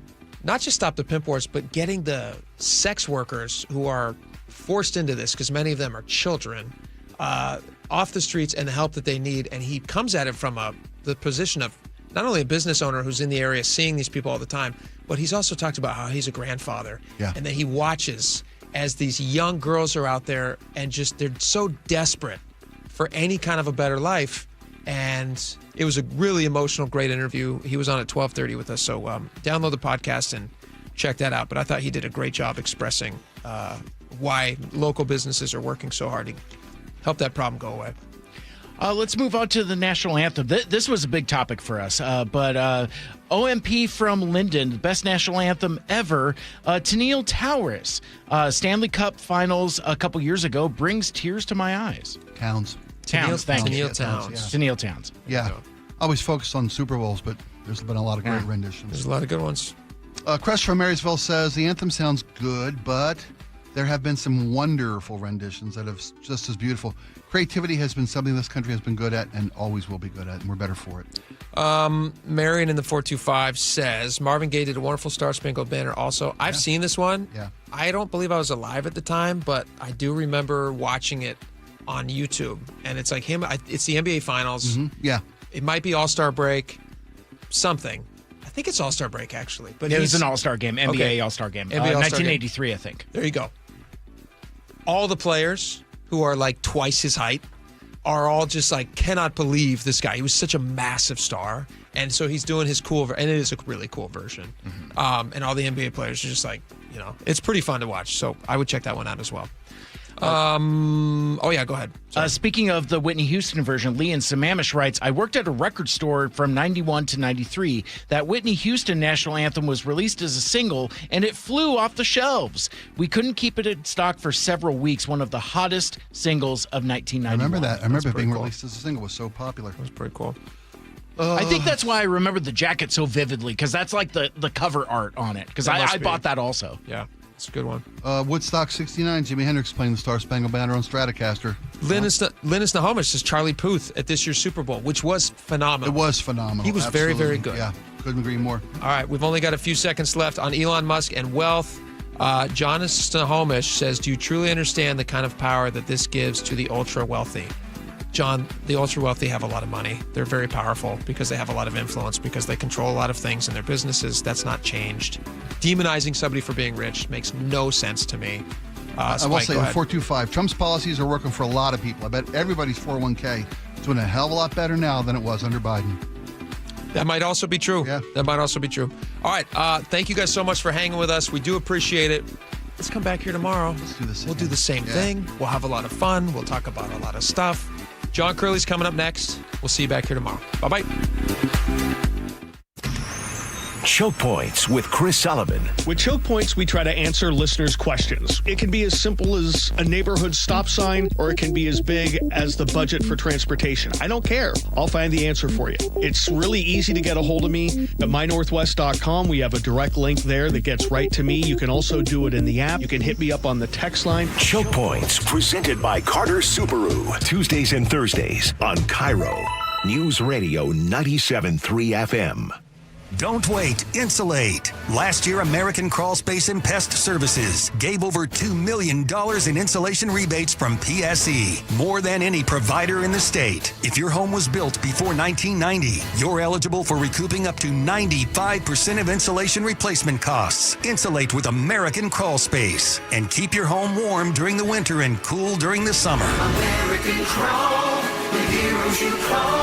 not just stop the Pimp Wars, but getting the sex workers who are forced into this, because many of them are children, off the streets and the help that they need. And he comes at it from the position of not only a business owner who's in the area seeing these people all the time, but he's also talked about how he's a grandfather and that he watches as these young girls are out there and just they're so desperate for any kind of a better life. And it was a really emotional, great interview. He was on at 12:30 with us. So download the podcast and check that out. But I thought he did a great job expressing why local businesses are working so hard to help that problem go away. Let's move on to the national anthem. This was a big topic for us, but OMP from Linden, the best national anthem ever. Tennille Towers, Stanley Cup Finals a couple years ago, brings tears to my eyes. Towns. Thank you. Tennille Towns. Tennille Towns. Yeah. I always focus on Super Bowls, but there's been a lot of great renditions. There's a lot of good ones. Crush from Marysville says, the anthem sounds good, but there have been some wonderful renditions that have just as beautiful. Creativity has been something this country has been good at and always will be good at, and we're better for it. Marion in the 425 says, Marvin Gaye did a wonderful Star Spangled Banner also. I've seen this one. Yeah. I don't believe I was alive at the time, but I do remember watching it on YouTube. And it's like him, it's the NBA Finals. Mm-hmm. Yeah. It might be All-Star Break, something. I think it's All-Star Break, actually. But it was an All-Star game, NBA All-Star game. NBA All-Star 1983, game. I think. There you go. All the players who are like twice his height are all just like, cannot believe this guy. He was such a massive star. And so he's doing his cool, and it is a really cool version. Mm-hmm. And all the NBA players are just like, it's pretty fun to watch. So I would check that one out as well. Oh, yeah, go ahead. Speaking of the Whitney Houston version, Lee in Sammamish writes, I worked at a record store from 91 to 93. That Whitney Houston national anthem was released as a single, and it flew off the shelves. We couldn't keep it in stock for several weeks, one of the hottest singles of 1991. I remember that. I remember it being released as a single. It was so popular. That was pretty cool. I think that's why I remember the jacket so vividly, because that's like the cover art on it, because I bought that also. Yeah. It's a good one. Woodstock 69, Jimi Hendrix playing the Star Spangled Banner on Stratocaster. Linus Nahomish says Charlie Puth at this year's Super Bowl, which was phenomenal. It was phenomenal. He was Absolutely. very, very good. Yeah, couldn't agree more. All right, we've only got a few seconds left on Elon Musk and wealth. Jonas Nahomish says, do you truly understand the kind of power that this gives to the ultra-wealthy? John, the ultra-wealthy have a lot of money. They're very powerful because they have a lot of influence, because they control a lot of things in their businesses. That's not changed. Demonizing somebody for being rich makes no sense to me. I will say, 425, Trump's policies are working for a lot of people. I bet everybody's 401k is doing a hell of a lot better now than it was under Biden. That might also be true. Yeah. That might also be true. All right. Thank you guys so much for hanging with us. We do appreciate it. Let's come back here tomorrow. Let's do this. We'll do the same thing. We'll have a lot of fun. We'll talk about a lot of stuff. John Curley's coming up next. We'll see you back here tomorrow. Bye-bye. Choke Points with Chris Sullivan. With Choke Points, we try to answer listeners' questions. It can be as simple as a neighborhood stop sign, or it can be as big as the budget for transportation. I don't care. I'll find the answer for you. It's really easy to get a hold of me at mynorthwest.com. We have a direct link there that gets right to me. You can also do it in the app. You can hit me up on the text line. Choke Points, presented by Carter Subaru. Tuesdays and Thursdays on KIRO Newsradio 97.3 FM. Don't wait. Insulate. Last year, American Crawl Space and Pest Services gave over $2 million in insulation rebates from PSE, more than any provider in the state. If your home was built before 1990, you're eligible for recouping up to 95% of insulation replacement costs. Insulate with American Crawl Space and keep your home warm during the winter and cool during the summer. American Crawl, the heroes you call.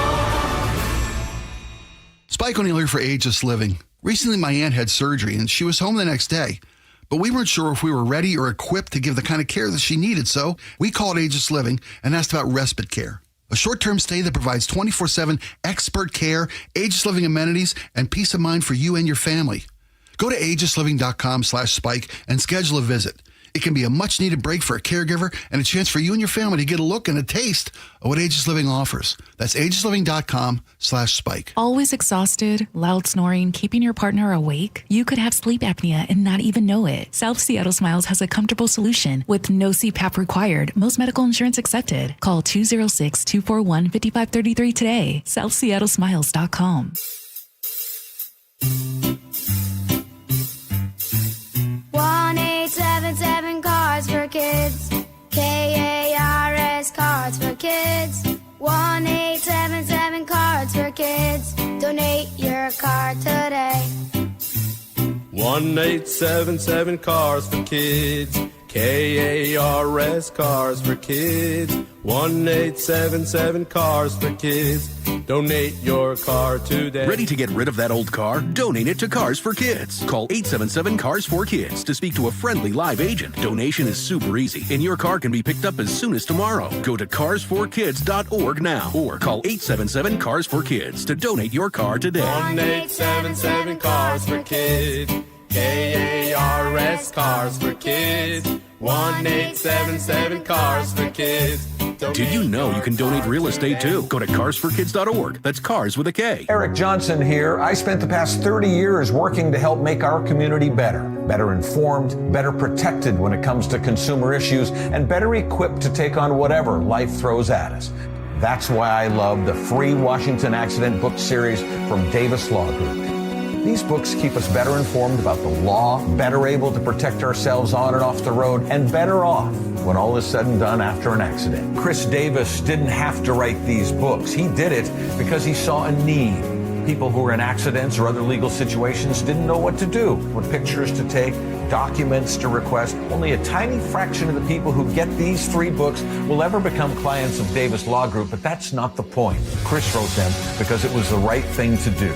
Spike O'Neill here for Ageless Living. Recently, my aunt had surgery, and she was home the next day. But we weren't sure if we were ready or equipped to give the kind of care that she needed, so we called Ageless Living and asked about respite care, a short-term stay that provides 24/7 expert care, Ageless Living amenities, and peace of mind for you and your family. Go to agelessliving.com/spike and schedule a visit. It can be a much-needed break for a caregiver and a chance for you and your family to get a look and a taste of what Ageless Living offers. That's agelessliving.com/spike. Always exhausted, loud snoring, keeping your partner awake? You could have sleep apnea and not even know it. South Seattle Smiles has a comfortable solution with no CPAP required. Most medical insurance accepted. Call 206-241-5533 today. SouthSeattleSmiles.com. 1-877 Cards for Kids. KARS Cards for Kids. 1-877 Cards for Kids. Donate your card today. 1-877 Cars for Kids. KARS Cars for Kids. 1-877 Cars for Kids. Donate your car today. Ready to get rid of that old car? Donate it to Cars for Kids. Call 877 Cars for Kids to speak to a friendly live agent. Donation is super easy, and your car can be picked up as soon as tomorrow. Go to carsforkids.org now or call 877 Cars for Kids to donate your car today. 1-877 Cars for Kids. KARS Cars for Kids. 1-877 Cars for Kids. Did you know you can donate real estate too? Go to carsforkids.org. That's cars with a K. Eric Johnson here. I spent the past 30 years working to help make our community better informed, better protected when it comes to consumer issues, and better equipped to take on whatever life throws at us. That's why I love the free Washington Accident book series from Davis Law Group. These books keep us better informed about the law, better able to protect ourselves on and off the road, and better off when all is said and done after an accident. Chris Davis didn't have to write these books. He did it because he saw a need. People who were in accidents or other legal situations didn't know what to do, what pictures to take, documents to request. Only a tiny fraction of the people who get these free books will ever become clients of Davis Law Group, but that's not the point. Chris wrote them because it was the right thing to do.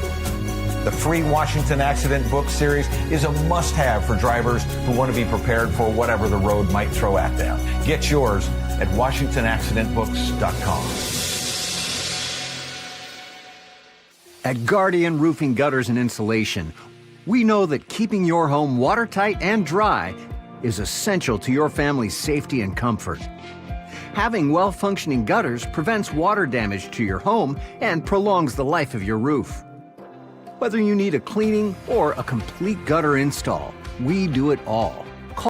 The free Washington Accident Book series is a must-have for drivers who want to be prepared for whatever the road might throw at them. Get yours at WashingtonAccidentBooks.com. At Guardian Roofing, Gutters, and Insulation, we know that keeping your home watertight and dry is essential to your family's safety and comfort. Having well-functioning gutters prevents water damage to your home and prolongs the life of your roof. Whether you need a cleaning or a complete gutter install, we do it all.